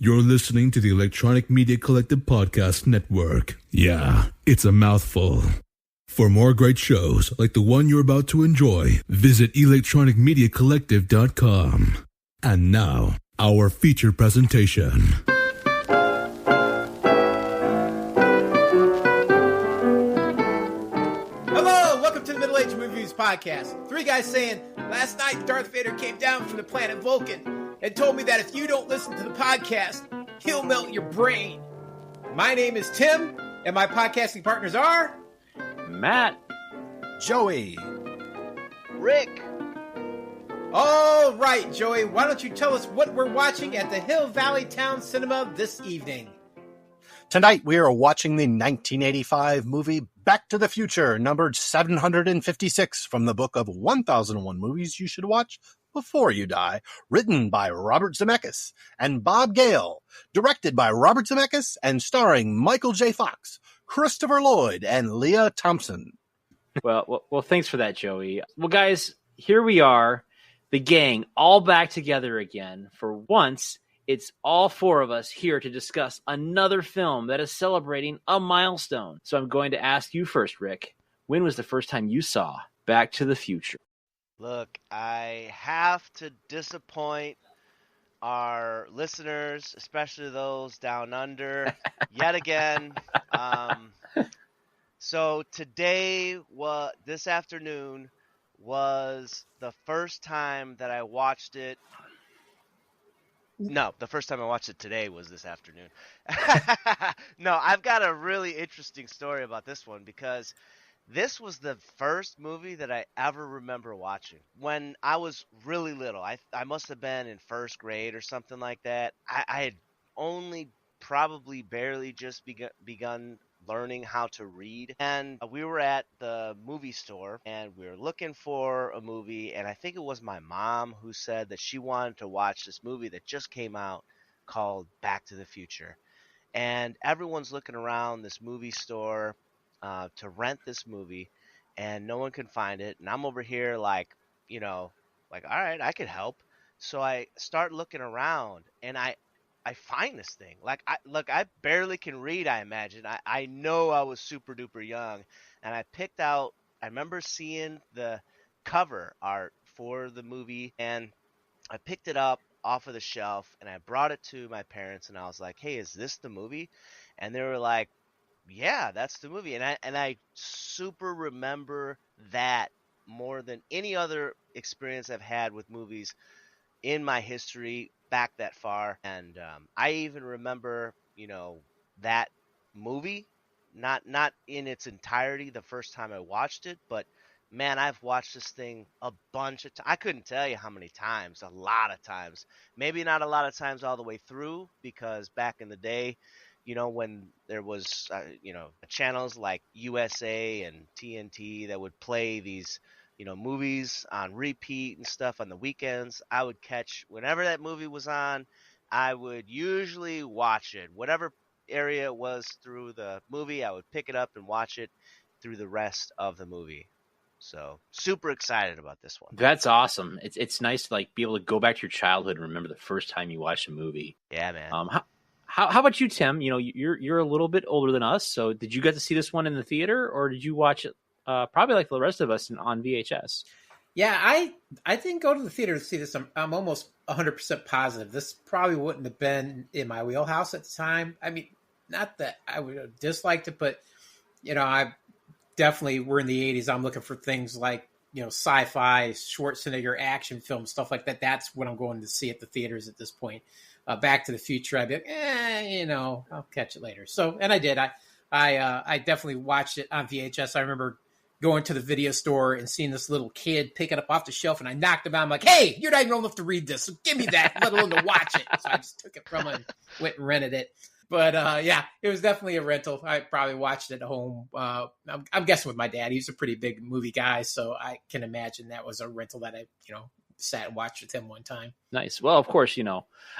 You're listening to the Electronic Media Collective Podcast Network. Yeah, it's a mouthful. For more great shows like the one you're about to enjoy, visit electronicmediacollective.com. And now, our feature presentation. Hello, welcome to the Middle Age Movies Podcast. Three guys saying, last night Darth Vader came down from the planet Vulcan and told me that if you don't listen to the podcast, he'll melt your brain. My name is Tim, and my podcasting partners are... Matt. Joey. Rick. All right, Joey, why don't you tell us what we're watching at the Hill Valley Town Cinema this evening? Tonight we are watching the 1985 movie Back to the Future, numbered 756 from the book of 1001 Movies You Should Watch Before You Die, written by Robert Zemeckis and Bob Gale, directed by Robert Zemeckis and starring Michael J. Fox, Christopher Lloyd, and Leah Thompson. Well, thanks for that, Joey. Well, guys, here we are, the gang, all back together again. For once, it's all four of us here to discuss another film that is celebrating a milestone. So I'm going to ask you first, Rick. When was the first time you saw Back to the Future? Look, I have to disappoint our listeners, especially those down under, yet again. So today, this afternoon, was the first time that I watched it. No, the first time I watched it today was this afternoon. No, I've got a really interesting story about this one because this was the first movie that I ever remember watching. When I was really little, I must have been in first grade or something like that. I had only probably barely just begun learning how to read. And we were at the movie store and we were looking for a movie. And I think it was my mom who said that she wanted to watch this movie that just came out called Back to the Future. And everyone's looking around this movie store to rent this movie, and no one can find it. And I'm over here like, all right, I could help. So I start looking around, and I find this thing. I barely can read, I imagine. I know I was super duper young, and I remember seeing the cover art for the movie, and I picked it up off of the shelf, and I brought it to my parents, and I was like, hey, is this the movie? And they were like, yeah, that's the movie. And I super remember that more than any other experience I've had with movies in my history back that far. And I even remember, that movie, not in its entirety the first time I watched it, but man, I've watched this thing a bunch of times. I couldn't tell you how many times, a lot of times. Maybe not a lot of times all the way through, because back in the day, when there was, channels like USA and TNT that would play these, movies on repeat and stuff on the weekends, I would catch, whenever that movie was on, I would usually watch it. Whatever area it was through the movie, I would pick it up and watch it through the rest of the movie. So super excited about this one. That's awesome. It's nice to be able to go back to your childhood and remember the first time you watched a movie. Yeah, man. How about you, Tim? You're a little bit older than us, so did you get to see this one in the theater, or did you watch it probably like the rest of us on VHS? Yeah, I didn't go to the theater to see this. I'm almost 100% positive. This probably wouldn't have been in my wheelhouse at the time. I mean, not that I would have disliked it, but, I definitely, we're in the 80s. I'm looking for things like, sci-fi, Schwarzenegger action films, stuff like that. That's what I'm going to see at the theaters at this point. Back to the Future, I'd be like, I'll catch it later. So, and I did. I definitely watched it on VHS. I remember going to the video store and seeing this little kid pick it up off the shelf, and I knocked him out. I'm like, hey, you're not even old enough to read this, so give me that, let alone to watch it. So I just took it from him and went and rented it. But yeah, it was definitely a rental. I probably watched it at home. I'm guessing with my dad. He's a pretty big movie guy, so I can imagine that was a rental that I, sat and watched with him one time. Nice. Well, of course,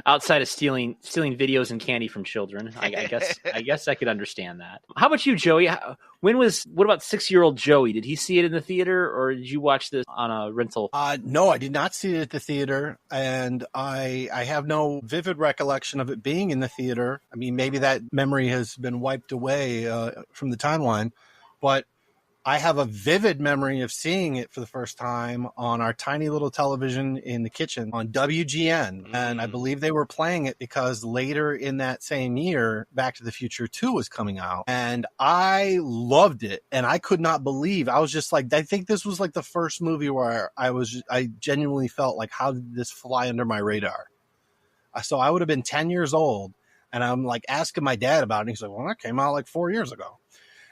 outside of stealing videos and candy from children, I guess I could understand that. How about you, Joey? What about 6-year-old Joey? Did he see it in the theater, or did you watch this on a rental? No, I did not see it at the theater, and I have no vivid recollection of it being in the theater. I mean, maybe that memory has been wiped away from the timeline, but I have a vivid memory of seeing it for the first time on our tiny little television in the kitchen on WGN. And I believe they were playing it because later in that same year, Back to the Future 2 was coming out. And I loved it. And I could not believe, I was just like, I think this was like the first movie where I genuinely felt like, how did this fly under my radar? So I would have been 10 years old. And I'm like asking my dad about it. And he's like, well, that came out like 4 years ago.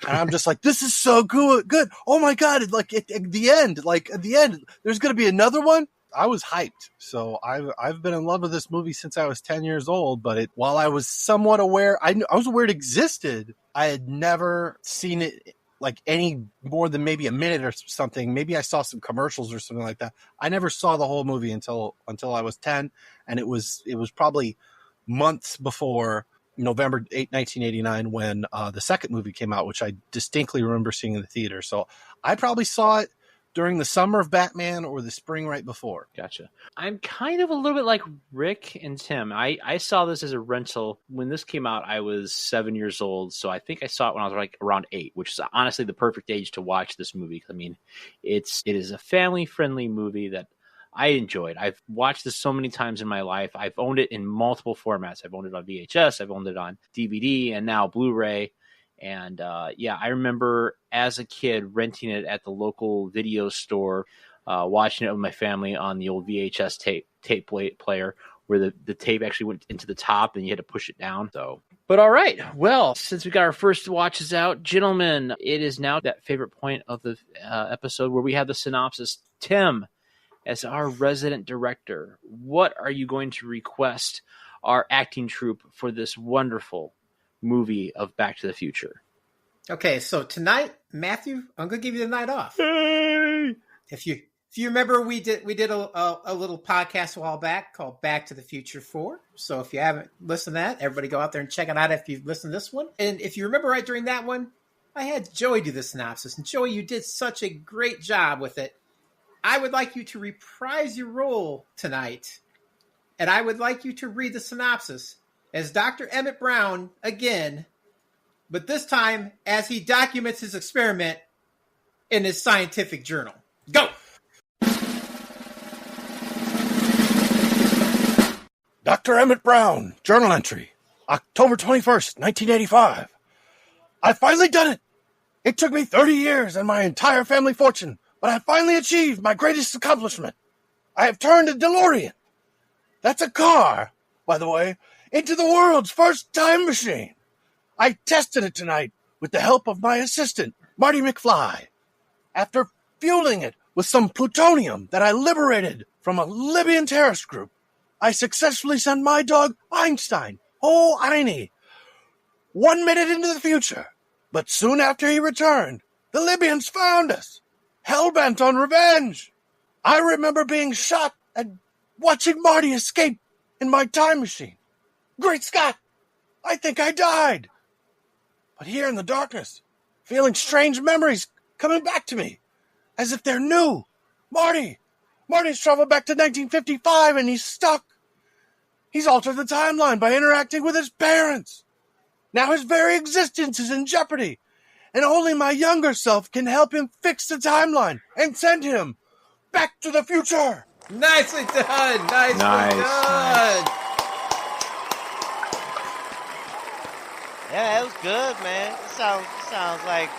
And I'm just like, this is so good. Oh my God. At the end, there's going to be another one. I was hyped. So I've been in love with this movie since I was 10 years old, but while I was somewhat aware, I was aware it existed. I had never seen it like any more than maybe a minute or something. Maybe I saw some commercials or something like that. I never saw the whole movie until I was 10. And it was probably months before November 8, 1989, when the second movie came out, which I distinctly remember seeing in the theater. So I probably saw it during the summer of Batman or the spring right before. Gotcha. I'm kind of a little bit like Rick and Tim. I saw this as a rental. When this came out, I was 7 years old. So I think I saw it when I was like around 8, which is honestly the perfect age to watch this movie. I mean, it is a family-friendly movie that I enjoyed. I've watched this so many times in my life. I've owned it in multiple formats. I've owned it on VHS. I've owned it on DVD and now Blu-ray. And I remember as a kid renting it at the local video store, watching it with my family on the old VHS tape player, where the tape actually went into the top and you had to push it down. But all right. Well, since we got our first watches out, gentlemen, it is now that favorite point of the episode where we have the synopsis. Tim, as our resident director, what are you going to request our acting troupe for this wonderful movie of Back to the Future? Okay, so tonight, Matthew, I'm going to give you the night off. Hey! If you remember, we did a little podcast a while back called Back to the Future 4. So if you haven't listened to that, everybody go out there and check it out if you've listened to this one. And if you remember right during that one, I had Joey do the synopsis. And Joey, you did such a great job with it. I would like you to reprise your role tonight, and I would like you to read the synopsis as Dr. Emmett Brown again, but this time as he documents his experiment in his scientific journal. Go! Dr. Emmett Brown, journal entry, October 21st, 1985. I've finally done it. It took me 30 years and my entire family fortune, but I finally achieved my greatest accomplishment. I have turned a DeLorean. That's a car, by the way, into the world's first time machine. I tested it tonight with the help of my assistant, Marty McFly. After fueling it with some plutonium that I liberated from a Libyan terrorist group, I successfully sent my dog, Einstein, Einie, 1 minute into the future. But soon after he returned, the Libyans found us, hell-bent on revenge. I remember being shot and watching Marty escape in my time machine. Great Scott! I think I died. But here in the darkness, feeling strange memories coming back to me, as if they're new. Marty's traveled back to 1955 and he's stuck. He's altered the timeline by interacting with his parents. Now his very existence is in jeopardy, and only my younger self can help him fix the timeline and send him back to the future. Nicely done. Nicely done. Nice. Yeah, it was good, man. It sounds like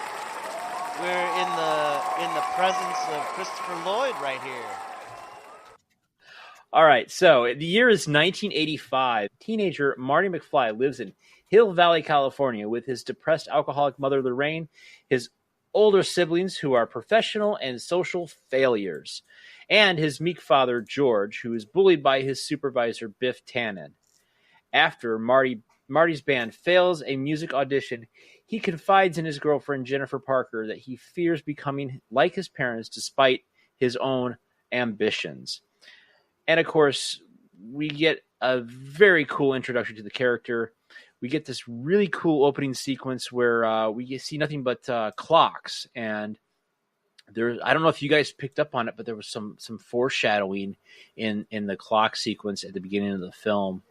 we're in the presence of Christopher Lloyd right here. All right, so the year is 1985. Teenager Marty McFly lives in Hill Valley, California, with his depressed alcoholic mother, Lorraine, his older siblings who are professional and social failures, and his meek father, George, who is bullied by his supervisor, Biff Tannen. After Marty's band fails a music audition, he confides in his girlfriend, Jennifer Parker, that he fears becoming like his parents despite his own ambitions. And of course, we get a very cool introduction to the character. We get this really cool opening sequence where we see nothing but clocks. And I don't know if you guys picked up on it, but there was some foreshadowing in the clock sequence at the beginning of the film.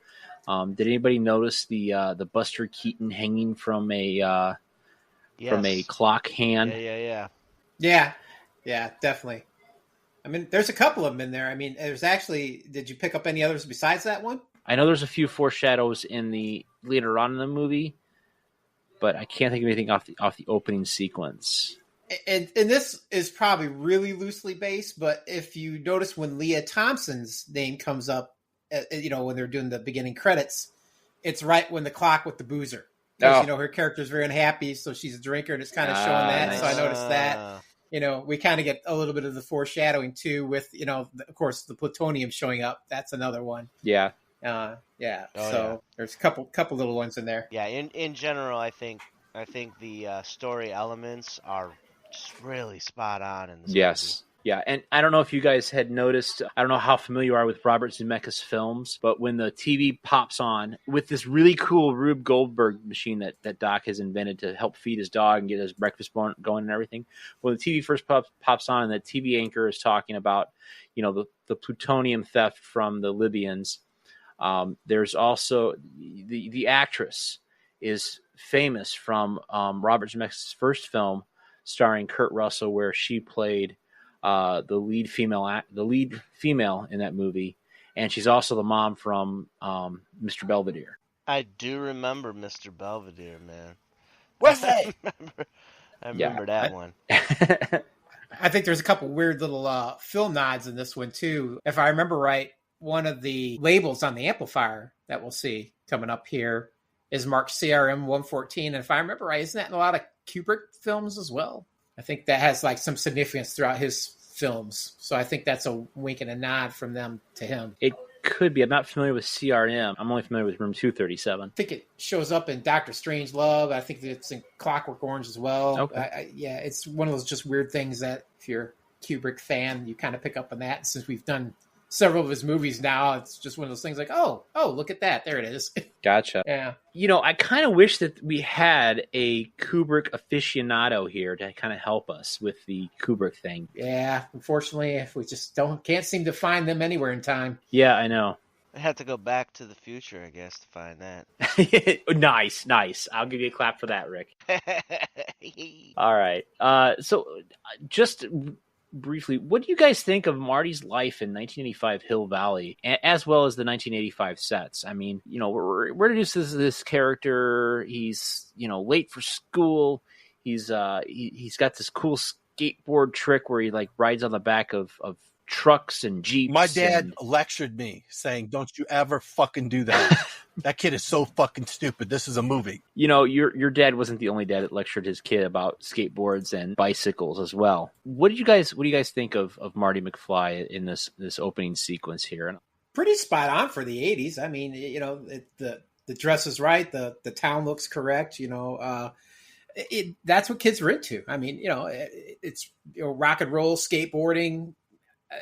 Did anybody notice the Buster Keaton hanging from a clock hand? Yeah, definitely. I mean, there's a couple of them in there. I mean, there's actually. Did you pick up any others besides that one? I know there's a few foreshadows later on in the movie, but I can't think of anything off the opening sequence. And this is probably really loosely based, but if you notice when Leah Thompson's name comes up, when they're doing the beginning credits, it's right when the clock with the boozer. Because, her character is very unhappy, so she's a drinker, and it's kind of showing that. Nice. So I noticed that. We kind of get a little bit of the foreshadowing, too, with, of course, the plutonium showing up. That's another one. Yeah. There's a couple little ones in there. Yeah, in general, I think the story elements are just really spot on in this movie. Yeah, and I don't know if you guys had noticed, I don't know how familiar you are with Robert Zemeckis films, but when the TV pops on with this really cool Rube Goldberg machine that Doc has invented to help feed his dog and get his breakfast going and everything, when the TV first pops on and the TV anchor is talking about, the plutonium theft from the Libyans, there's also the actress is famous from Robert Zemeckis' first film starring Kurt Russell, where she played the lead female in that movie, and she's also the mom from Mr. Belvedere. I do remember Mr. Belvedere, man. What's that? I remember that one. I think there's a couple weird little film nods in this one too. If I remember right, one of the labels on the amplifier that we'll see coming up here is marked CRM 114, and if I remember right, isn't that in a lot of Kubrick films as well? I think that has like some significance throughout his films. So I think that's a wink and a nod from them to him. It could be. I'm not familiar with CRM. I'm only familiar with Room 237. I think it shows up in Doctor Strangelove. I think it's in Clockwork Orange as well. Okay. It's one of those just weird things that if you're a Kubrick fan, you kind of pick up on that. And since we've done several of his movies now, it's just one of those things like, oh, look at that. There it is. Gotcha. Yeah. I kind of wish that we had a Kubrick aficionado here to kind of help us with the Kubrick thing. Yeah. Unfortunately, if we just can't seem to find them anywhere in time. Yeah, I know. I have to go back to the future, I guess, to find that. Nice. I'll give you a clap for that, Rick. All right. So just briefly, what do you guys think of Marty's life in 1985 Hill Valley, as well as the 1985 sets? I mean, we're introduced to this character. He's, late for school. He's got this cool skateboard trick where he like rides on the back of trucks and Jeeps. My dad lectured me saying, "Don't you ever fucking do that. That kid is so fucking stupid. This is a movie." Your dad wasn't the only dad that lectured his kid about skateboards and bicycles as well. What do you guys think of Marty McFly in this opening sequence here? Pretty spot on for the 80s. I mean, the dress is right. The town looks correct. That's what kids are into. I mean, it's rock and roll, skateboarding.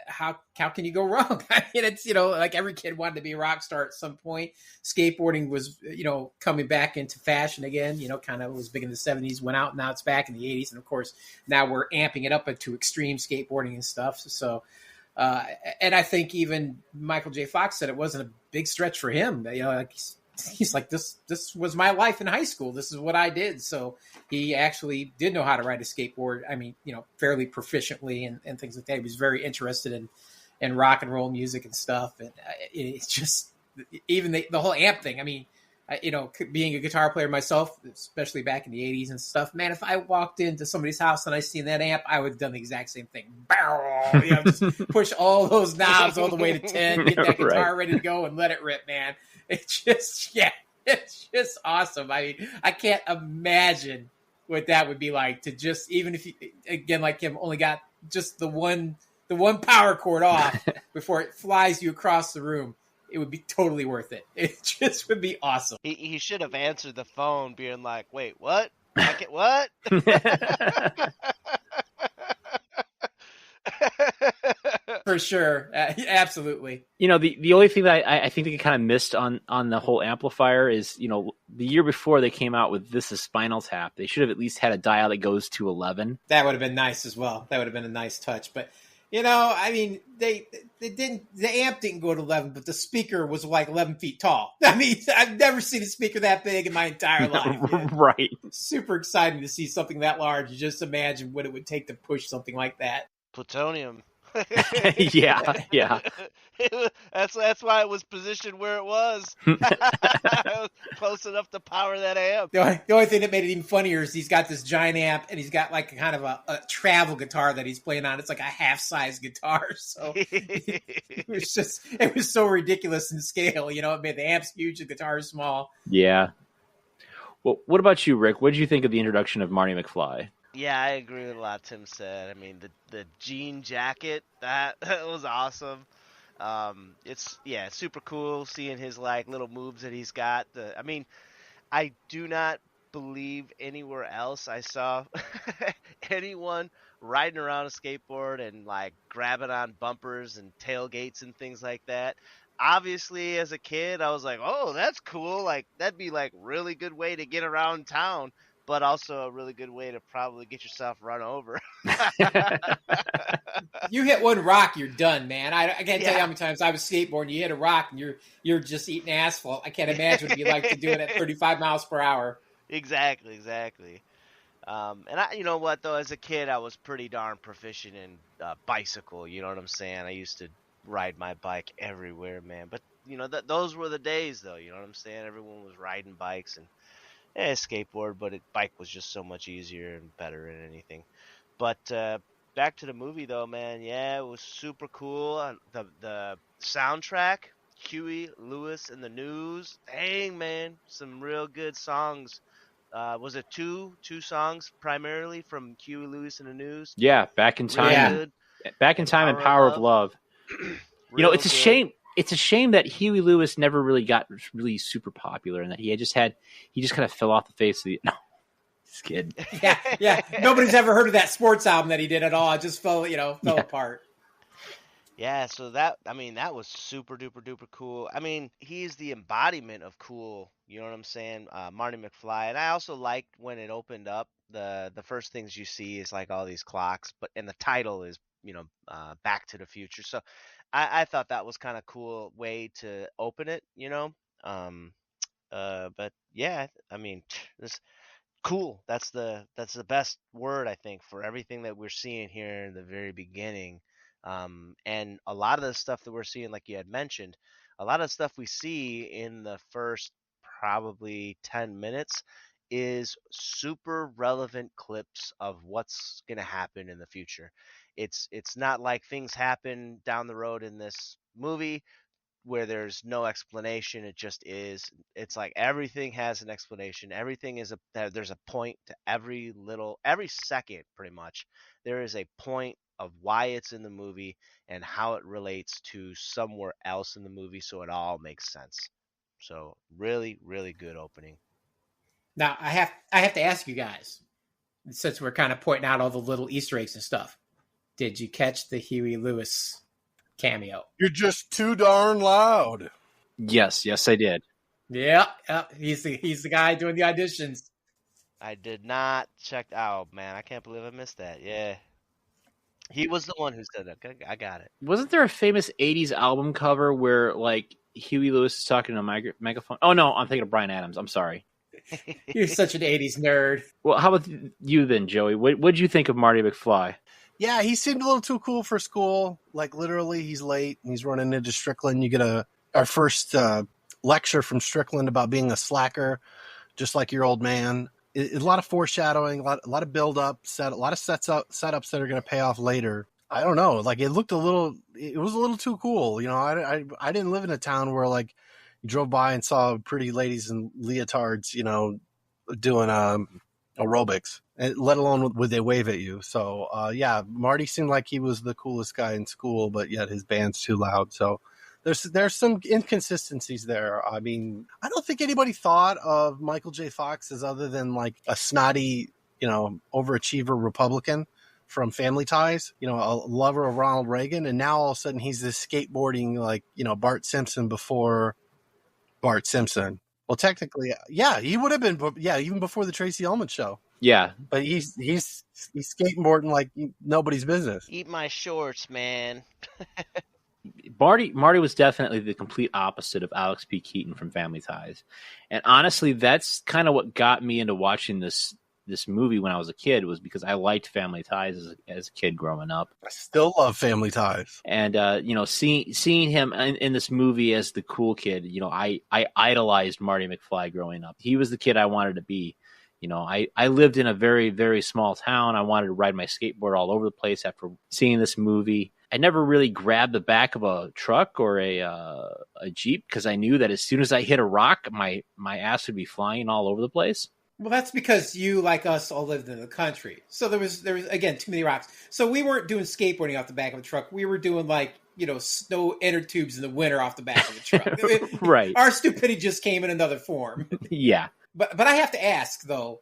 How can you go wrong? I mean, it's, like every kid wanted to be a rock star at some point. Skateboarding was, coming back into fashion again, kind of was big in the 70s, went out, now it's back in the 80s. And of course, now we're amping it up into extreme skateboarding and stuff. So, and I think even Michael J. Fox said it wasn't a big stretch for him. Like he's like, this was my life in high school. This is what I did. So he actually did know how to ride a skateboard. I mean, fairly proficiently and things like that. He was very interested in rock and roll music and stuff. And it's just, even the whole amp thing. I mean, being a guitar player myself, especially back in the 80s and stuff, man, if I walked into somebody's house and I seen that amp, I would have done the exact same thing. Just push all those knobs all the way to 10, get that guitar ready to go and let it rip, man. It's just awesome. I mean, I can't imagine what that would be like to just, even if you, again, like him, only got just the one power cord off before it flies you across the room. It would be totally worth it. It just would be awesome. He should have answered the phone being like, "Wait, what? What?" For sure. Absolutely. You know, the only thing that I think they kind of missed on the whole amplifier is, you know, the year before they came out with This Is Spinal Tap, they should have at least had a dial that goes to 11. That would have been nice as well. That would have been a nice touch. But, you know, I mean, they didn't, the amp didn't go to 11, but the speaker was like 11 feet tall. I mean, I've never seen a speaker that big in my entire life. Right. Super exciting to see something that large. You just imagine what it would take to push something like that. Plutonium. yeah. That's why it was positioned where it was. Close enough to power that amp. The only thing that made it even funnier is he's got this giant amp and he's got like kind of a travel guitar that he's playing on. It's like a half-size guitar. So it was so ridiculous in scale. You know, it made the amp's huge, the guitar's small. Yeah. Well, what about you, Rick? What did you think of the introduction of Marty McFly? Yeah, I agree with a lot Tim said. I mean, the jean jacket, that was awesome. It's super cool seeing his like little moves that he's got. I mean, I do not believe anywhere else I saw anyone riding around a skateboard and like grabbing on bumpers and tailgates and things like that. Obviously, as a kid, I was like, "Oh, that's cool! Like that'd be like really good way to get around town." But also a really good way to probably get yourself run over. You hit one rock, you're done, man. I can't tell you how many times I was skateboarding. You hit a rock and you're just eating asphalt. I can't imagine what it'd be like to do it at 35 miles per hour. Exactly. And you know what though? As a kid, I was pretty darn proficient in bicycle. You know what I'm saying? I used to ride my bike everywhere, man. But you know those were the days, though. You know what I'm saying? Everyone was riding bikes and. Skateboard, but bike was just so much easier and better than anything. But back to the movie, though, man. Yeah, it was super cool. The soundtrack, Huey Lewis and the News. Dang, man, some real good songs. Was it two songs primarily from Huey Lewis and the News? Yeah, Back in Time. Back in Time and Power of Love. You know, it's a shame. It's a shame that Huey Lewis never really got really super popular, and that he just kind of fell off the face of the. No, just kidding. Yeah. Nobody's ever heard of that sports album that he did at all. It just fell apart. Yeah, so that was super duper duper cool. I mean, he's the embodiment of cool. You know what I'm saying? Marty McFly, and I also liked when it opened up. The first things you see is like all these clocks, and the title is Back to the Future. So. I thought that was kind of cool way to open it, you know. But yeah, I mean, this cool. That's the best word I think for everything that we're seeing here in the very beginning. And a lot of the stuff that we're seeing, like you had mentioned, a lot of stuff we see in the first probably 10 minutes is super relevant clips of what's going to happen in the future. It's not like things happen down the road in this movie where there's no explanation. It just is. It's like everything has an explanation. Everything is there's a point to every second pretty much. There is a point of why it's in the movie and how it relates to somewhere else in the movie, so it all makes sense. So really, really good opening. Now I have to ask you guys, since we're kind of pointing out all the little Easter eggs and stuff. Did you catch the Huey Lewis cameo? You're just too darn loud. Yes, I did. Yeah. He's the guy doing the auditions. I did not check out, man. I can't believe I missed that. Yeah. He was the one who said that. I got it. Wasn't there a famous 80s album cover where like Huey Lewis is talking to a megaphone? Oh no, I'm thinking of Bryan Adams. I'm sorry. You're such an 80s nerd. Well, how about you then, Joey? What did you think of Marty McFly? Yeah, he seemed a little too cool for school. Like, literally, he's late, and he's running into Strickland. You get our first lecture from Strickland about being a slacker, just like your old man. A lot of foreshadowing, a lot of build-up, a lot of setups that are going to pay off later. I don't know. Like, it was a little too cool. You know, I didn't live in a town where, like, you drove by and saw pretty ladies in leotards, you know, doing aerobics. Let alone would they wave at you. So, yeah, Marty seemed like he was the coolest guy in school, but yet his band's too loud. So there's some inconsistencies there. I mean, I don't think anybody thought of Michael J. Fox as other than like a snotty, you know, overachiever Republican. from Family Ties, you know, a lover of Ronald Reagan. And now all of a sudden he's this skateboarding, like, you know, Bart Simpson before Bart Simpson. Well, technically, yeah, he would have been, yeah, even before the Tracy Ullman show. Yeah. But he's skateboarding like nobody's business. Eat my shorts, man. Marty was definitely the complete opposite of Alex P. Keaton from Family Ties. And honestly, that's kind of what got me into watching this movie when I was a kid, was because I liked Family Ties as a kid growing up. I still love Family Ties. And, you know, seeing him in this movie as the cool kid, you know, I idolized Marty McFly growing up. He was the kid I wanted to be. You know, I lived in a very, very small town. I wanted to ride my skateboard all over the place after seeing this movie. I never really grabbed the back of a truck or a Jeep because I knew that as soon as I hit a rock, my ass would be flying all over the place. Well, that's because you, like us, all lived in the country. So there was again, too many rocks. So we weren't doing skateboarding off the back of a truck. We were doing, like, you know, snow inner tubes in the winter off the back of the truck. Right. Our stupidity just came in another form. Yeah. But I have to ask, though,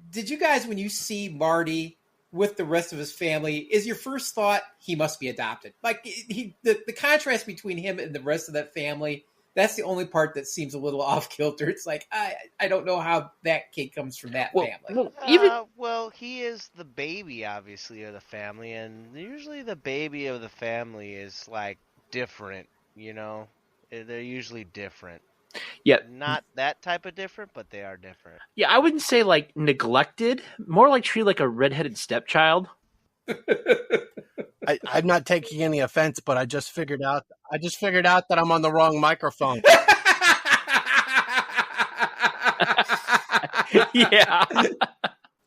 did you guys, when you see Marty with the rest of his family, is your first thought he must be adopted? Like, the contrast between him and the rest of that family, that's the only part that seems a little off kilter. It's like, I don't know how that kid comes from that family. Well, he is the baby, obviously, of the family, and usually the baby of the family is, like, different, you know? They're usually different. Yeah. Not that type of different, but they are different. Yeah, I wouldn't say, like, neglected. More like treated like a redheaded stepchild. I'm not taking any offense, but I just figured out that I'm on the wrong microphone. Yeah.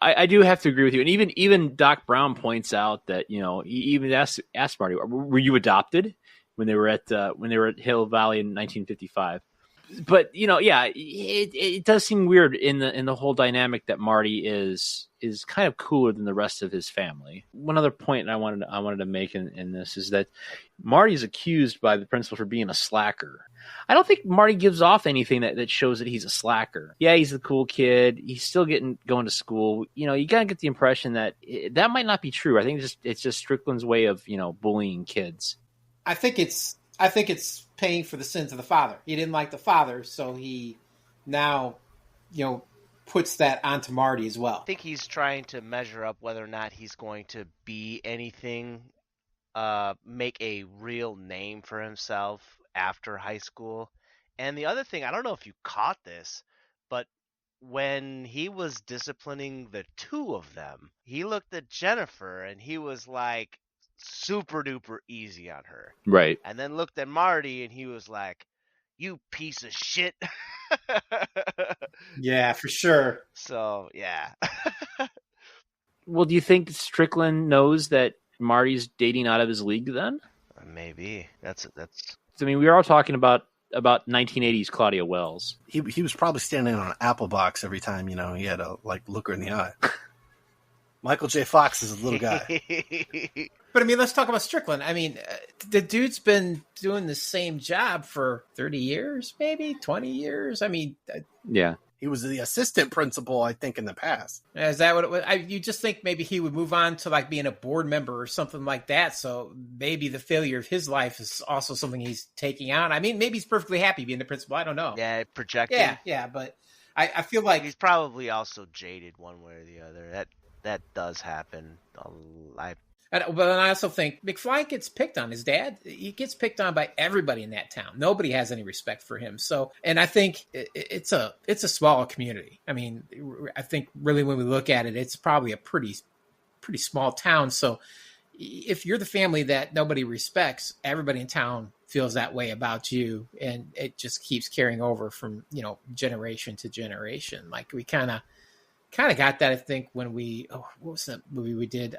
I do have to agree with you. And even Doc Brown points out that, you know, he even asked Marty, were you adopted when they were at Hill Valley in 1955? But, you know, yeah, it does seem weird in the whole dynamic that Marty is kind of cooler than the rest of his family. One other point I wanted to make in this is that Marty is accused by the principal for being a slacker. I don't think Marty gives off anything that shows that he's a slacker. Yeah, he's the cool kid. He's still going to school. You know, you gotta get the impression that that might not be true. I think it's just Strickland's way of, you know, bullying kids. I think it's paying for the sins of the father. He didn't like the father, so he now, you know, puts that onto Marty as well. I think he's trying to measure up whether or not he's going to be anything, make a real name for himself after high school. And the other thing, I don't know if you caught this, but when he was disciplining the two of them, he looked at Jennifer and he was like super duper easy on her. Right. And then looked at Marty and he was like, "You piece of shit." Yeah, for sure. So, yeah. Well, do you think Strickland knows that Marty's dating out of his league then? Maybe. That's I mean, we are all talking about 1980s Claudia Wells. He was probably standing on an apple box every time, you know, he had to, like, look her in the eye. Michael J. Fox is a little guy. But, I mean, let's talk about Strickland. I mean, the dude's been doing the same job for 30 years, maybe 20 years. I mean, yeah. He was the assistant principal, I think, in the past. Is that what it was? You just think maybe he would move on to, like, being a board member or something like that. So maybe the failure of his life is also something he's taking on. I mean, maybe he's perfectly happy being the principal. I don't know. Yeah, projecting. Yeah. But I feel like he's probably also jaded one way or the other. That does happen. But then I also think McFly gets picked on. His dad, he gets picked on by everybody in that town. Nobody has any respect for him. So, and I think it's a small community. I mean, I think really when we look at it, it's probably a pretty small town. So if you're the family that nobody respects, everybody in town feels that way about you. And it just keeps carrying over from, you know, generation to generation. Like we kind of got that, I think, when what was that movie we did?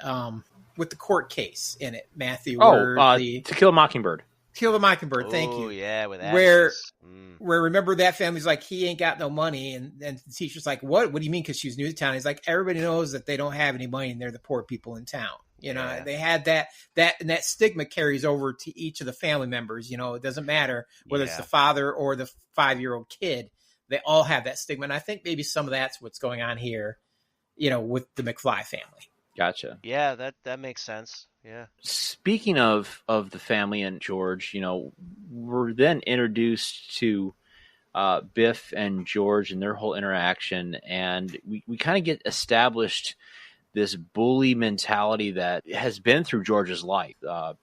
With the court case in it, Matthew. To Kill a Mockingbird. Kill the Mockingbird, thank you. Oh, yeah, with Ashes. Where remember that family's like, he ain't got no money. And the teacher's like, what do you mean? Because she's new to town. He's like, everybody knows that they don't have any money and they're the poor people in town. You know, they had that and that stigma carries over to each of the family members. You know, it doesn't matter whether it's the father or the 5-year-old kid. They all have that stigma. And I think maybe some of that's what's going on here, you know, with the McFly family. Gotcha. Yeah, that makes sense. Yeah. Speaking of the family and George, we're then introduced to Biff and George and their whole interaction, and we kind of get established this bully mentality that has been through George's life.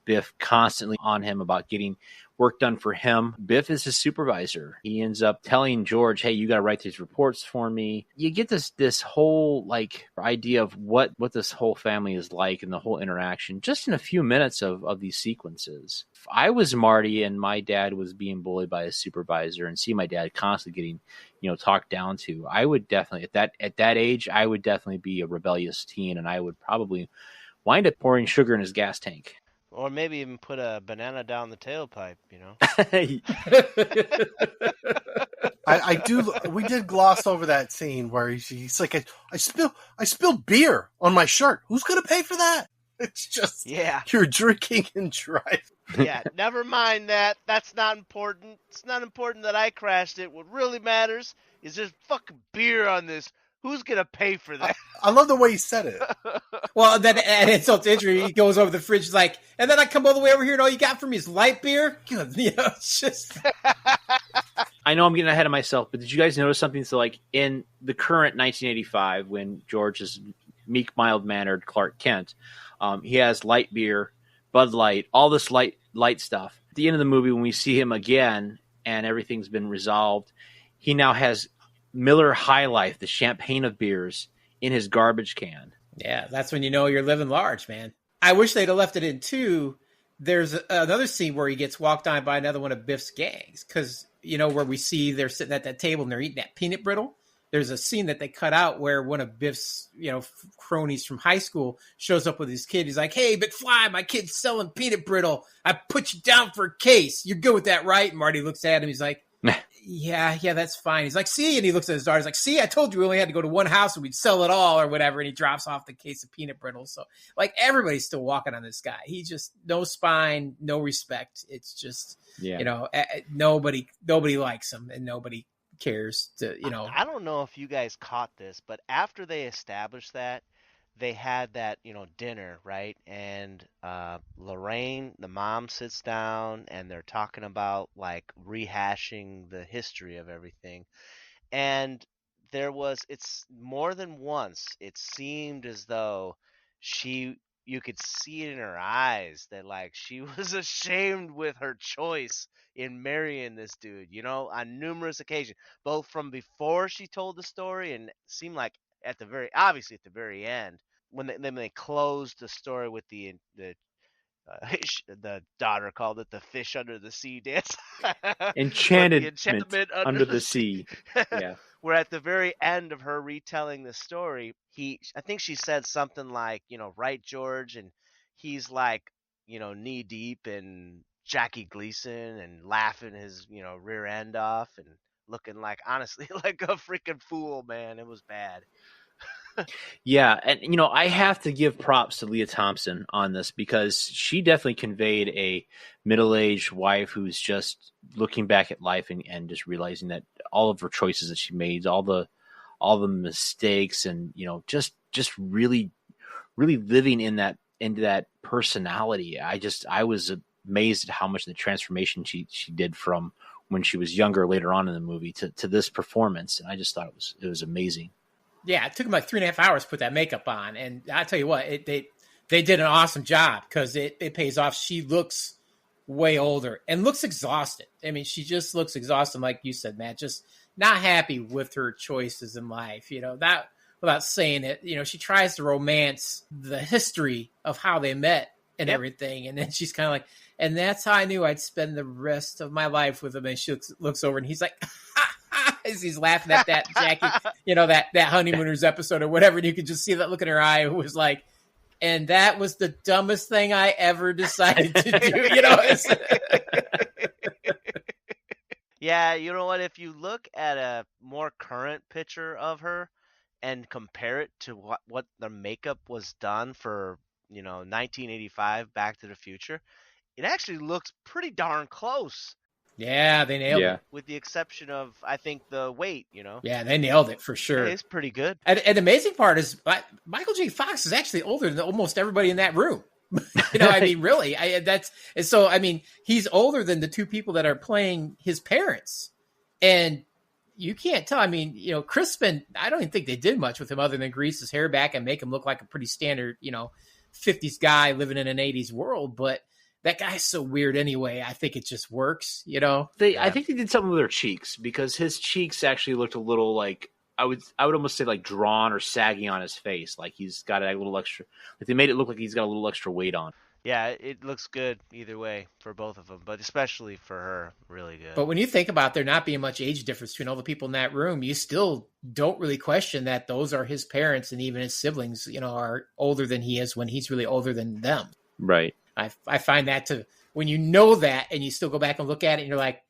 Biff constantly on him about getting work done for him. Biff is his supervisor. He ends up telling George, "Hey, you got to write these reports for me." You get this whole like idea of what this whole family is like and the whole interaction just in a few minutes of these sequences. If I was Marty and my dad was being bullied by his supervisor and see my dad constantly getting talked down to, I would definitely at that age I would definitely be a rebellious teen, and I would probably wind up pouring sugar in his gas tank. Or maybe even put a banana down the tailpipe, I do. We did gloss over that scene where he's like, I spill beer on my shirt. Who's gonna pay for that? It's just you're drinking and driving. Yeah, never mind that. That's not important. It's not important that I crashed it. What really matters is there's fucking beer on this. Who's gonna pay for that? I love the way he said it. Well, then at insult to injury, he goes over the fridge, he's like, and then I come all the way over here, and all you got for me is light beer. It's just. I know I'm getting ahead of myself, but did you guys notice something? So, like in the current 1985, when George is meek, mild-mannered Clark Kent, he has light beer, Bud Light, all this light stuff. At the end of the movie, when we see him again and everything's been resolved, he now has Miller High Life, the champagne of beers, in his garbage can. Yeah, that's when you know you're living large, man. I wish they'd have left it in too. There's another scene where he gets walked on by another one of Biff's gangs because, where we see they're sitting at that table and they're eating that peanut brittle. There's a scene that they cut out where one of Biff's, cronies from high school shows up with his kid. He's like, "Hey, McFly, my kid's selling peanut brittle. I put you down for a case. You're good with that, right?" And Marty looks at him. He's like, yeah, that's fine. He's like, "See?" And he looks at his daughter. He's like, "See, I told you we only had to go to one house and we'd sell it all or whatever." And he drops off the case of peanut brittle. So, like, everybody's still walking on this guy. He just, no spine, no respect. It's just, nobody likes him and nobody cares to, I don't know if you guys caught this, but after they established that, they had that, dinner, right? And Lorraine, the mom, sits down and they're talking about like rehashing the history of everything. And it's more than once, it seemed as though you could see it in her eyes that like she was ashamed with her choice in marrying this dude, on numerous occasions, both from before she told the story and it seemed like at the very end when they closed the story with the daughter called it the fish under the sea dance. enchantment under the sea. Yeah. Where at the very end of her retelling the story, I think she said something like, "Right, George," and he's like, knee deep in Jackie Gleason and laughing his, rear end off and looking like, honestly, like a freaking fool, man. It was bad. Yeah, and I have to give props to Leah Thompson on this because she definitely conveyed a middle-aged wife who's just looking back at life and just realizing that all of her choices that she made, all the mistakes, and just really really living into that personality. I was amazed at how much the transformation she did from when she was younger later on in the movie to this performance, and I just thought it was amazing. Yeah, it took them like 3.5 hours to put that makeup on. And I tell you what, they did an awesome job because it pays off. She looks way older and looks exhausted. I mean, she just looks exhausted, like you said, Matt, just not happy with her choices in life. That without saying it, she tries to romance the history of how they met and everything. And then she's kind of like, and that's how I knew I'd spend the rest of my life with him. And she looks over and he's like, as he's laughing at that Jackie, that Honeymooners episode or whatever. And you could just see that look in her eye. It was like, and that was the dumbest thing I ever decided to do, Yeah, you know what? If you look at a more current picture of her and compare it to what the makeup was done for, 1985 Back to the Future, it actually looks pretty darn close. Yeah, they nailed Yeah. it. with the exception of, I think, the weight, Yeah, they nailed it for sure. Hey, it's pretty good. And the amazing part is Michael J. Fox is actually older than almost everybody in that room. I mean, really, he's older than the two people that are playing his parents. And you can't tell. I mean, Crispin, I don't even think they did much with him other than grease his hair back and make him look like a pretty standard, 50s guy living in an 80s world. But that guy's so weird anyway. I think it just works, I think they did something with their cheeks, because his cheeks actually looked a little like, I would almost say like drawn or sagging on his face. Like he's got a little extra, like they made it look like he's got a little extra weight on. Yeah, it looks good either way for both of them, but especially for her, really good. But when you think about there not being much age difference between all the people in that room, you still don't really question that those are his parents, and even his siblings, are older than he is when he's really older than them. Right. I find that when you know that and you still go back and look at it and you're like,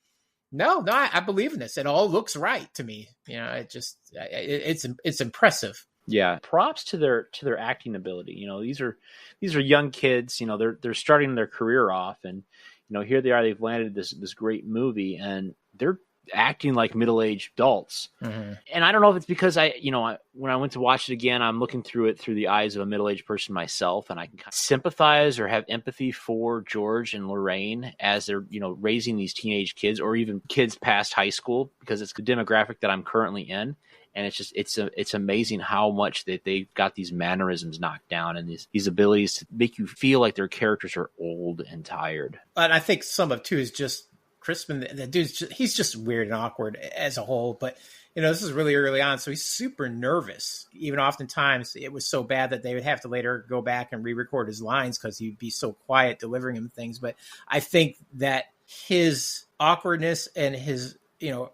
no, I believe in this. It all looks right to me. It's impressive. Yeah, props to their acting ability. These are young kids. They're starting their career off, and here they are. They've landed this great movie, and they're acting like middle-aged adults. Mm-hmm. And I don't know if it's because when I went to watch it again, I'm looking through it through the eyes of a middle-aged person myself, and I can kind of sympathize or have empathy for George and Lorraine as they're raising these teenage kids, or even kids past high school, because it's the demographic that I'm currently in. And it's amazing how much that they've got these mannerisms knocked down, and these abilities to make you feel like their characters are old and tired. And I think some of too is just Crispin. The dude's he's just weird and awkward as a whole. But this is really early on, so he's super nervous. Even oftentimes it was so bad that they would have to later go back and re-record his lines because he'd be so quiet delivering him things. But I think that his awkwardness and his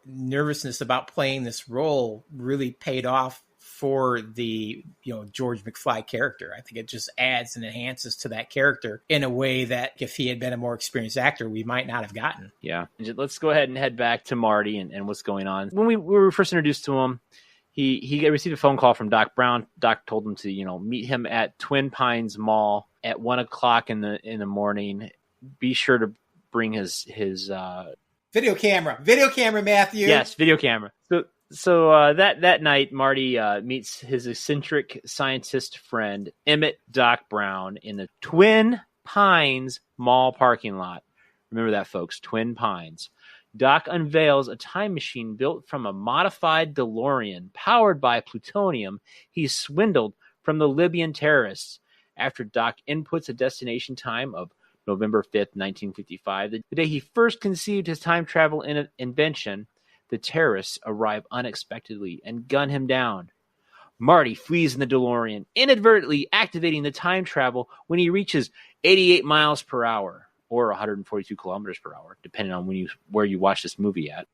nervousness about playing this role really paid off for the, George McFly character. I think it just adds and enhances to that character in a way that if he had been a more experienced actor, we might not have gotten. Yeah. Let's go ahead and head back to Marty and what's going on. When we were first introduced to him, he received a phone call from Doc Brown. Doc told him to, meet him at Twin Pines Mall at 1:00 in the morning. Be sure to bring his Video camera, Matthew. Yes, video camera. So that night, Marty meets his eccentric scientist friend, Emmett Doc Brown, in the Twin Pines Mall parking lot. Remember that, folks, Twin Pines. Doc unveils a time machine built from a modified DeLorean powered by plutonium he swindled from the Libyan terrorists. After Doc inputs a destination time of November 5th, 1955, the day he first conceived his time travel invention, the terrorists arrive unexpectedly and gun him down. Marty flees in the DeLorean, inadvertently activating the time travel when he reaches 88 miles per hour, or 142 kilometers per hour, depending on where you watch this movie at.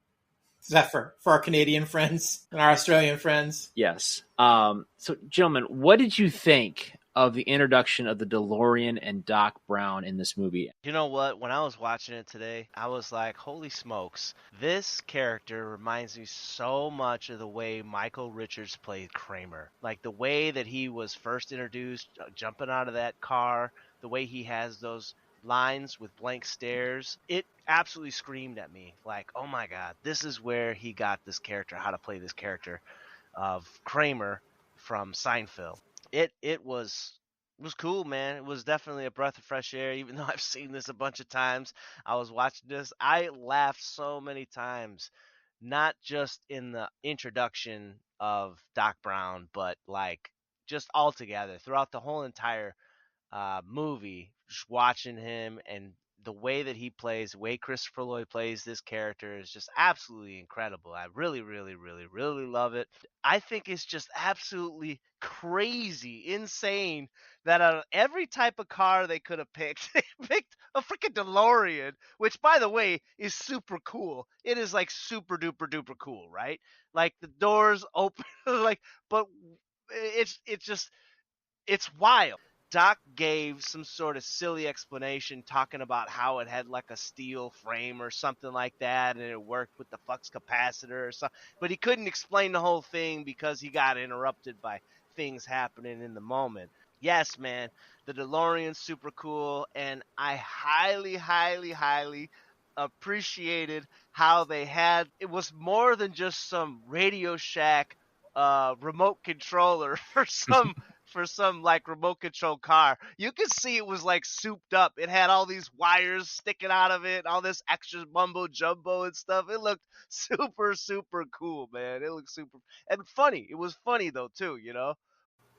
Is that for our Canadian friends and our Australian friends? Yes. So, gentlemen, what did you think of the introduction of the DeLorean and Doc Brown in this movie? You know what? When I was watching it today, I was like, holy smokes. This character reminds me so much of the way Michael Richards played Kramer. Like the way that he was first introduced, jumping out of that car, the way he has those lines with blank stares. It absolutely screamed at me like, oh my God, this is where he got this character, how to play this character of Kramer from Seinfeld. It was cool, man. It was definitely a breath of fresh air, even though I've seen this a bunch of times. I was watching this. I laughed so many times, not just in the introduction of Doc Brown, but like just all together throughout the whole entire movie, just watching him and the way that he plays, the way Christopher Lloyd plays this character is just absolutely incredible. I really, really, really, really love it. I think it's just absolutely crazy, insane that out of every type of car they could have picked, they picked a freaking DeLorean, which, by the way, is super cool. It is like super duper duper cool, right? Like the doors open, but it's wild. Doc gave some sort of silly explanation talking about how it had like a steel frame or something like that, and it worked with the flux capacitor or something. But he couldn't explain the whole thing because he got interrupted by things happening in the moment. Yes, man, the DeLorean's super cool, and I highly, highly, highly appreciated how they had, it was more than just some Radio Shack remote controller for some like remote control car. You could see it was like souped up. It had all these wires sticking out of it, all this extra mumbo jumbo and stuff. It looked super, super cool, man. It looked super and funny. It was funny though too, you know?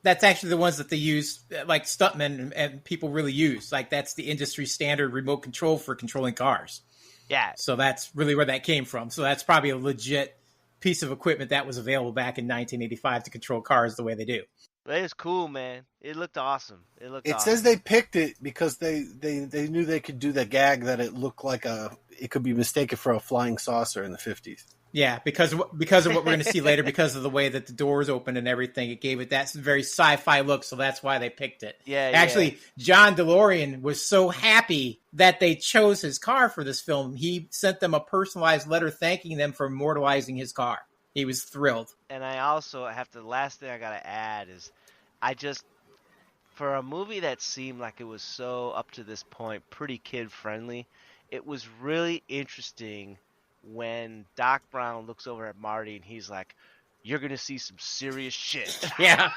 That's actually the ones that they use, like stuntmen and people really use. Like that's the industry standard remote control for controlling cars. Yeah. So that's really where that came from. So that's probably a legit piece of equipment that was available back in 1985 to control cars the way they do. It was cool, man. It looked awesome. It says they picked it because they knew they could do the gag that it looked like it could be mistaken for a flying saucer in the 50s. Yeah, because of what we're going to see later, because of the way that the doors open and everything, it gave it that very sci-fi look, so that's why they picked it. Yeah, actually, John DeLorean was so happy that they chose his car for this film. He sent them a personalized letter thanking them for immortalizing his car. He was thrilled. And I also have to, the last thing I got to add is, for a movie that seemed like it was so, up to this point, pretty kid-friendly, it was really interesting when Doc Brown looks over at Marty and he's like, "You're going to see some serious shit." Yeah.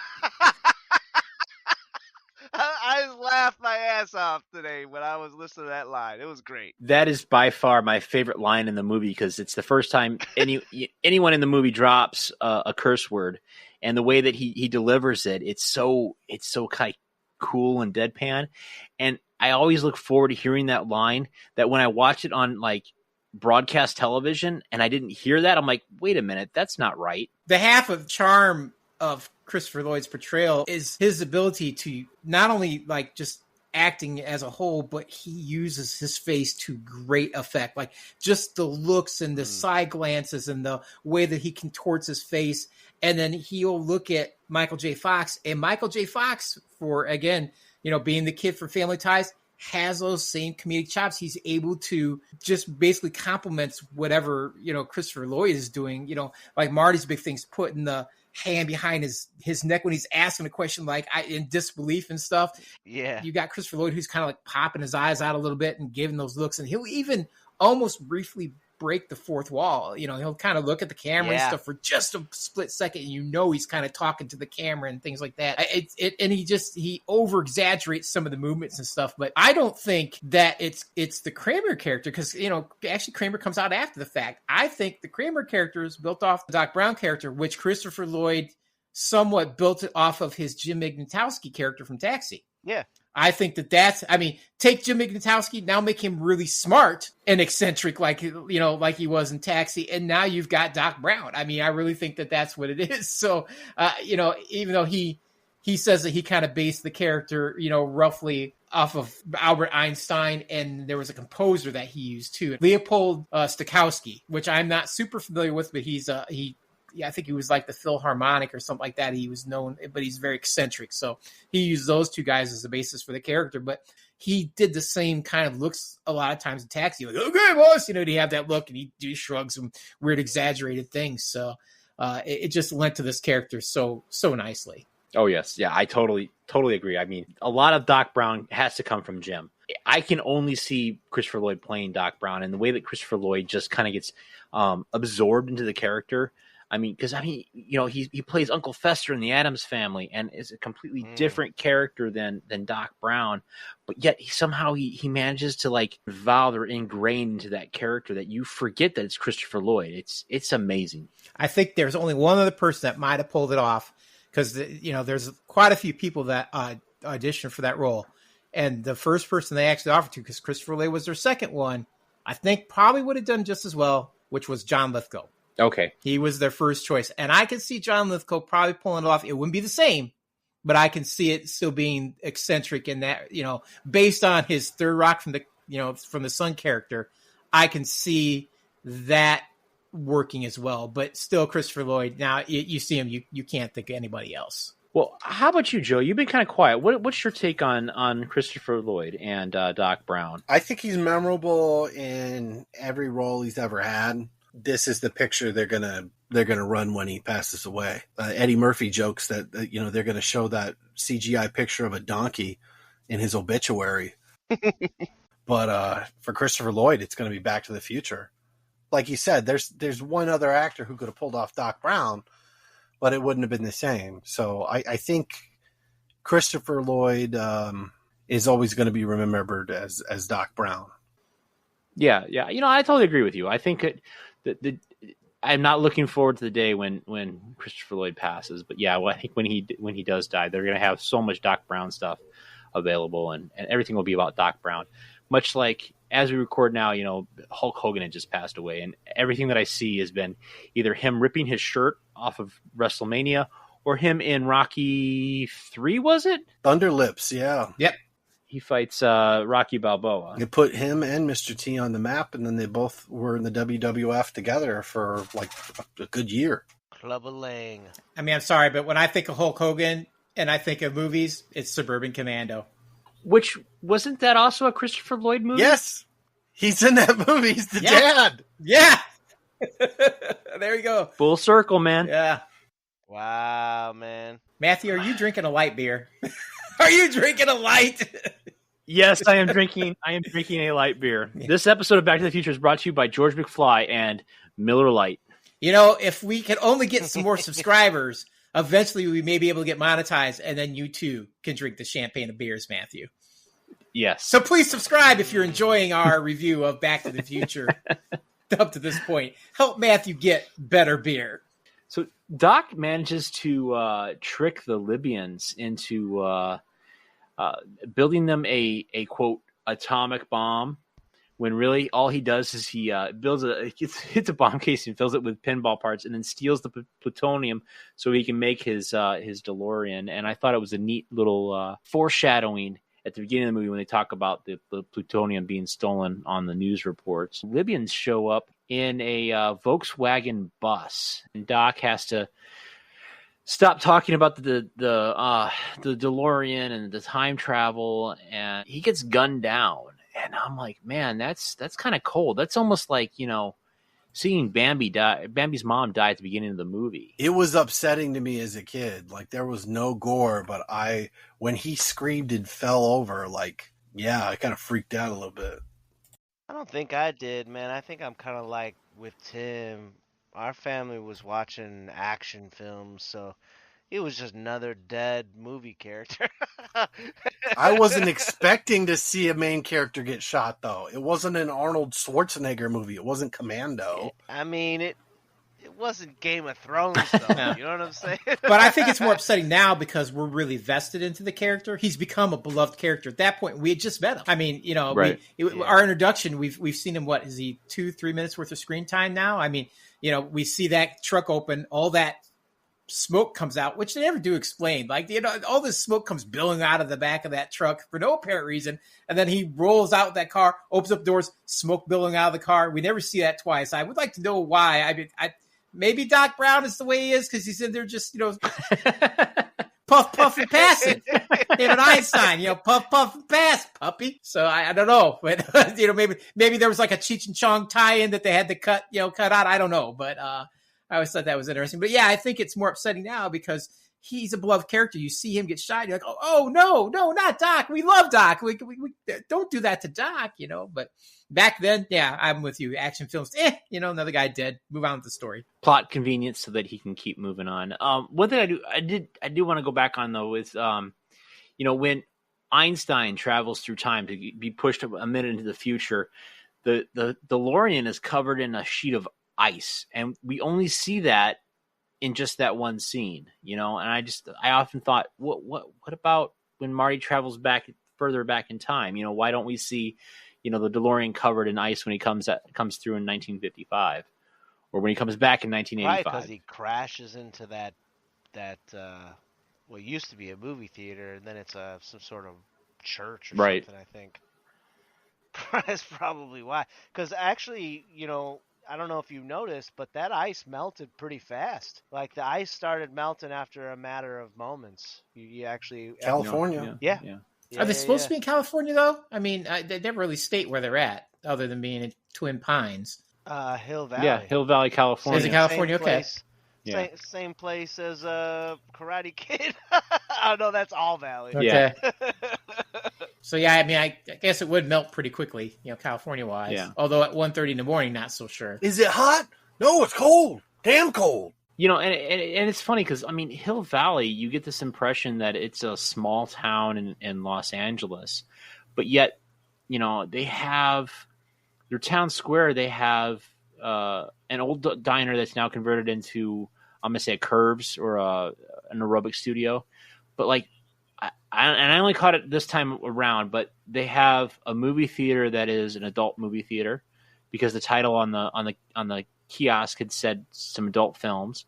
I laughed my ass off today when I was listening to that line. It was great. That is by far my favorite line in the movie because it's the first time anyone in the movie drops a curse word, and the way that he delivers it, it's so kind of cool and deadpan. And I always look forward to hearing that line. That when I watch it on like broadcast television and I didn't hear that, I'm like, wait a minute, that's not right. The half of charm of Christopher Lloyd's portrayal is his ability to not only like just acting as a whole, but he uses his face to great effect. Like just the looks and the side glances and the way that he contorts his face. And then he'll look at Michael J. Fox, and Michael J. Fox, for again, being the kid for Family Ties, has those same comedic chops. He's able to just basically complements whatever, Christopher Lloyd is doing. Like Marty's big thing's putting the hand behind his neck when he's asking a question, like in disbelief and stuff. Yeah. You got Christopher Lloyd who's kind of like popping his eyes out a little bit and giving those looks. And he'll even almost briefly break the fourth wall. He'll kind of look at the camera and stuff for just a split second. And he's kind of talking to the camera and things like that. And he over exaggerates some of the movements and stuff. But I don't think that it's the Kramer character because, actually Kramer comes out after the fact. I think the Kramer character is built off the Doc Brown character, which Christopher Lloyd somewhat built it off of his Jim Ignatowski character from Taxi. Yeah. I think take Jim Ignatowski, now make him really smart and eccentric like he was in Taxi. And now you've got Doc Brown. I really think that that's what it is. So, even though he says that he kind of based the character, roughly off of Albert Einstein, and there was a composer that he used too, Leopold Stokowski, which I'm not super familiar with, but I think he was like the Philharmonic or something like that. He was known, but he's very eccentric. So he used those two guys as the basis for the character. But he did the same kind of looks a lot of times in Taxi. Like, okay, boss, he have that look, and he shrugs some weird, exaggerated things. So it just lent to this character so nicely. Oh, yes. Yeah, I totally agree. A lot of Doc Brown has to come from Jim. I can only see Christopher Lloyd playing Doc Brown, and the way that Christopher Lloyd just kind of gets absorbed into the character. Because he plays Uncle Fester in the Addams Family and is a completely different character than Doc Brown, but yet he manages to like evolve or ingrain into that character that you forget that it's Christopher Lloyd. It's amazing. I think there's only one other person that might have pulled it off because there's quite a few people that auditioned for that role, and the first person they actually offered to, because Christopher Lloyd was their second one, I think probably would have done just as well, which was John Lithgow. Okay. He was their first choice. And I can see John Lithgow probably pulling it off. It wouldn't be the same, but I can see it still being eccentric in that, based on his Third Rock from the Sun character, I can see that working as well. But still Christopher Lloyd, now you see him, you can't think of anybody else. Well, how about you, Joe? You've been kind of quiet. What's your take on Christopher Lloyd and Doc Brown? I think he's memorable in every role he's ever had. This is the picture they're gonna run when he passes away. Eddie Murphy jokes that they're gonna show that CGI picture of a donkey in his obituary. But for Christopher Lloyd, it's going to be Back to the Future. Like you said, there's one other actor who could have pulled off Doc Brown, but it wouldn't have been the same. So I think Christopher Lloyd is always going to be remembered as Doc Brown. Yeah. I totally agree with you. I think I'm not looking forward to the day when Christopher Lloyd passes, but yeah, I think when he does die, they're going to have so much Doc Brown stuff available, and everything will be about Doc Brown. Much like as we record now, Hulk Hogan had just passed away, and everything that I see has been either him ripping his shirt off of WrestleMania or him in Rocky 3, was it? Thunder Lips, yeah. Yep. He fights Rocky Balboa. They put him and Mr. T on the map, and then they both were in the WWF together for like a good year. Clubber Lang. I mean, I'm sorry, but when I think of Hulk Hogan and I think of movies, it's Suburban Commando. Which, wasn't that also a Christopher Lloyd movie? Yes. He's in that movie. He's the dad. Yeah. There you go. Full circle, man. Yeah. Wow, man. Matthew, are you drinking a light beer? Are you drinking a light? Yes, I am drinking a light beer. This episode of Back to the Future is brought to you by George McFly and Miller Lite. If we can only get some more subscribers, eventually we may be able to get monetized, and then you too can drink the champagne of beers, Matthew. Yes. So please subscribe if you're enjoying our review of Back to the Future up to this point. Help Matthew get better beer. So Doc manages to trick the Libyans into building them a quote atomic bomb, when really all he does is he builds hits a bomb casing, fills it with pinball parts, and then steals the plutonium so he can make his DeLorean. And I thought it was a neat little foreshadowing at the beginning of the movie when they talk about the plutonium being stolen on the news reports. Libyans show up in a Volkswagen bus, and Doc has to stop talking about the DeLorean and the time travel, and he gets gunned down. And I'm like, man, that's kind of cold. That's almost like, seeing Bambi's mom die at the beginning of the movie. It was upsetting to me as a kid. Like, there was no gore, but when he screamed and fell over, like, yeah, I kind of freaked out a little bit. I don't think I did, man. I think I'm kind of like with Tim. Our family was watching action films, so it was just another dead movie character. I wasn't expecting to see a main character get shot, though. It wasn't an Arnold Schwarzenegger movie. It wasn't Commando. I mean, it wasn't Game of Thrones, though. No. You know what I'm saying? But I think it's more upsetting now because we're really vested into the character. He's become a beloved character. At that point, we had just met him. I mean, Right. Our introduction, we've seen him, what, is he 2-3 minutes worth of screen time now? I mean, we see that truck open, all that smoke comes out, which they never do explain. Like, all this smoke comes billowing out of the back of that truck for no apparent reason. And then he rolls out that car, opens up doors, smoke billowing out of the car. We never see that twice. I would like to know why. I mean, maybe Doc Brown is the way he is because he's in there just, puff, puff, and passing. David Einstein, puff, puff, and pass, puppy. So I don't know. But, maybe there was like a Cheech and Chong tie-in that they had to cut out. I don't know. But, I always thought that was interesting. But yeah, I think it's more upsetting now because he's a beloved character. You see him get shot, you're like, oh no, not Doc. We love Doc. We don't do that to Doc, But back then, yeah, I'm with you. Action films, another guy dead. Move on with the story. Plot convenience so that he can keep moving on. One thing I do want to go back on though is, when Einstein travels through time to be pushed a minute into the future, the DeLorean is covered in a sheet of ice, and we only see that in just that one scene, and I often thought, what about when Marty travels further back in time? Why don't we see, the DeLorean covered in ice when he comes through in 1955, or when he comes back in 1985? Right, because he crashes into that what used to be a movie theater, and then it's some sort of church or something. I think that's probably why. Because actually, I don't know if you noticed, but that ice melted pretty fast. Like, the ice started melting after a matter of moments. You actually... California. Yeah. Are they supposed to be in California, though? I mean, they never really state where they're at, other than being in Twin Pines. Hill Valley. Yeah, Hill Valley, California. Is it California? Okay. Yeah. Same place as Karate Kid. Oh, no, that's All Valley. Okay. Yeah. So yeah, I mean, I guess it would melt pretty quickly, California wise. Yeah. Although at 1:30 in the morning, not so sure. Is it hot? No, it's cold. Damn cold. And it's funny because, I mean, Hill Valley, you get this impression that it's a small town in Los Angeles, but yet, they have their town square. They have an old diner that's now converted into, I'm gonna say, a Curves or an aerobic studio, but like, I only caught it this time around. But they have a movie theater that is an adult movie theater because the title on the kiosk had said some adult films,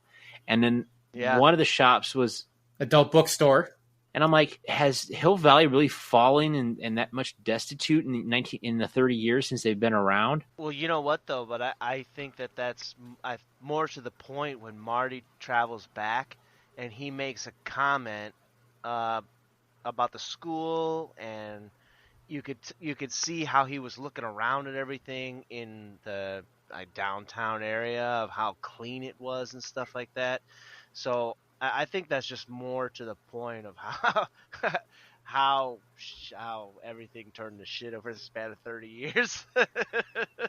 and then one of the shops was adult bookstore. And I'm like, has Hill Valley really fallen and that much destitute in the 30 years since they've been around? Well, you know what though, but I think that's more to the point when Marty travels back and he makes a comment about the school, and you could see how he was looking around at everything in the downtown area of how clean it was and stuff like that. So I think that's just more to the point of how everything turned to shit over the span of 30 years.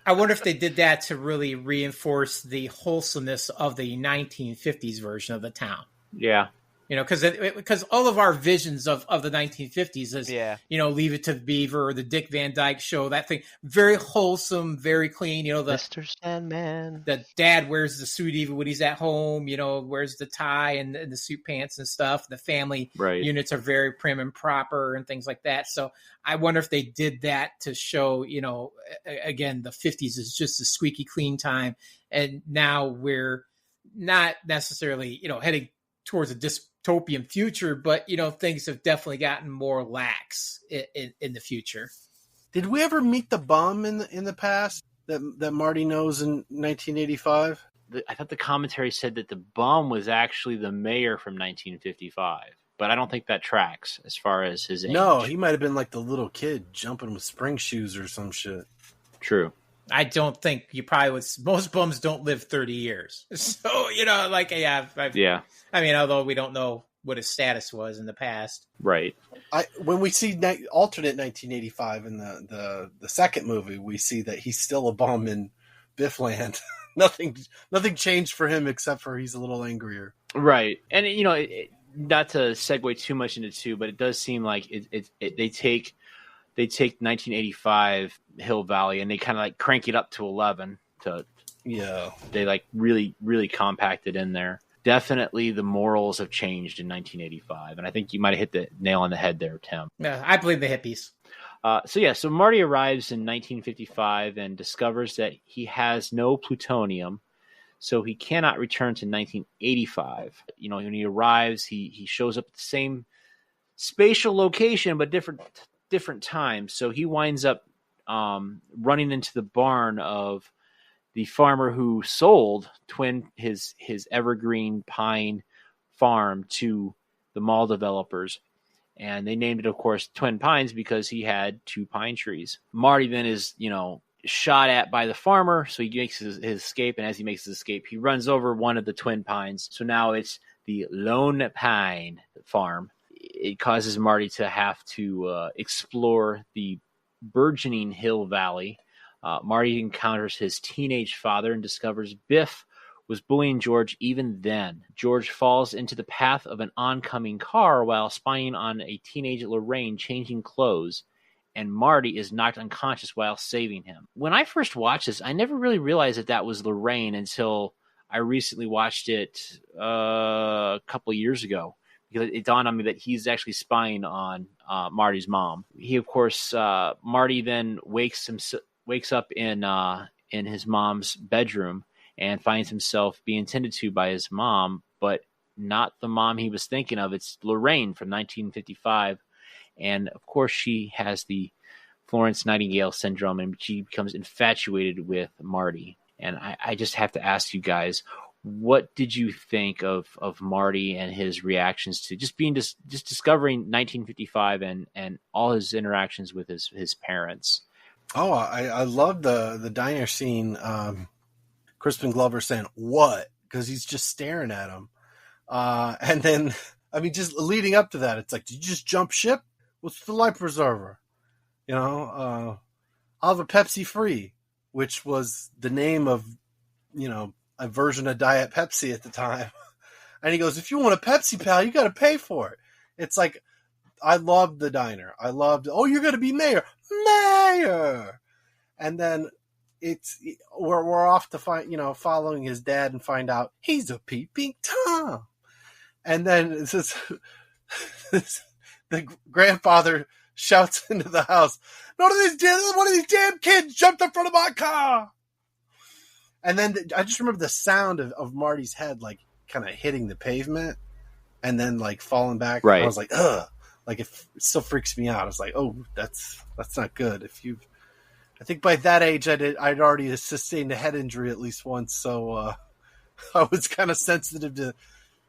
I wonder if they did that to really reinforce the wholesomeness of the 1950s version of the town. Yeah. Because all of our visions of the 1950s is, Leave It to Beaver, the Dick Van Dyke Show, that thing, very wholesome, very clean. Mr. Sandman. The dad wears the suit even when he's at home. Wears the tie and the suit pants and stuff. The family units are very prim and proper and things like that. So I wonder if they did that to show, again, the 50s is just a squeaky clean time, and now we're not necessarily, heading towards a dystopian future, but things have definitely gotten more lax in the future. Did we ever meet the bum in the past that Marty knows in 1985? I thought the commentary said that the bum was actually the mayor from 1955, but I don't think that tracks as far as his age. No, he might have been like the little kid jumping with spring shoes or some shit. True. I don't think you probably would. Most bums don't live 30 years. So, I mean, although we don't know what his status was in the past. Right. When we see alternate 1985 in the second movie, we see that he's still a bum in Biffland. Nothing changed for him except for he's a little angrier. Right. And, not to segue too much into two, but it does seem like they take 1985 Hill Valley and they kind of like crank it up to 11 they like really, really compact it in there. Definitely the morals have changed in 1985. And I think you might have hit the nail on the head there, Tim. Yeah, I blame the hippies. So Marty arrives in 1955 and discovers that he has no plutonium, so he cannot return to 1985. When he arrives, he shows up at the same spatial location, but different times. So he winds up running into the barn of the farmer who sold his evergreen pine farm to the mall developers. And they named it, of course, Twin Pines because he had two pine trees. Marty then is, shot at by the farmer. So he makes his escape. And as he makes his escape, he runs over one of the Twin Pines. So now it's the Lone Pine farm. It causes Marty to have to explore the burgeoning Hill Valley. Marty encounters his teenage father and discovers Biff was bullying George even then. George falls into the path of an oncoming car while spying on a teenage Lorraine changing clothes, and Marty is knocked unconscious while saving him. When I first watched this, I never really realized that was Lorraine until I recently watched it a couple of years ago, because it dawned on me that he's actually spying on Marty's mom. He, of course, Marty then wakes up in his mom's bedroom and finds himself being tended to by his mom, but not the mom he was thinking of. It's Lorraine from 1955. And, of course, she has the Florence Nightingale syndrome, and she becomes infatuated with Marty. And I just have to ask you guys, what did you think of Marty and his reactions to just discovering 1955 and all his interactions with his parents? Oh, I love the diner scene. Crispin Glover saying, "What?" because he's just staring at him. And then, I mean, just leading up to that, it's like, did you just jump ship? What's the life preserver? I'll have a Pepsi free, which was the name of, a version of Diet Pepsi at the time. And he goes, if you want a Pepsi, pal, you got to pay for it. It's like, I loved the diner. I loved, oh, you're going to be mayor. Mayor! And then we're off to find, following his dad and find out he's a peeping Tom. And then it's just, the grandfather shouts into the house, one of these damn kids jumped in front of my car. And then I just remember the sound of Marty's head, like, kind of hitting the pavement and then, like, falling back. Right. I was like, ugh. Like, it still freaks me out. I was like, oh, that's not good. I think by that age, I'd already sustained a head injury at least once. So I was kind of sensitive to,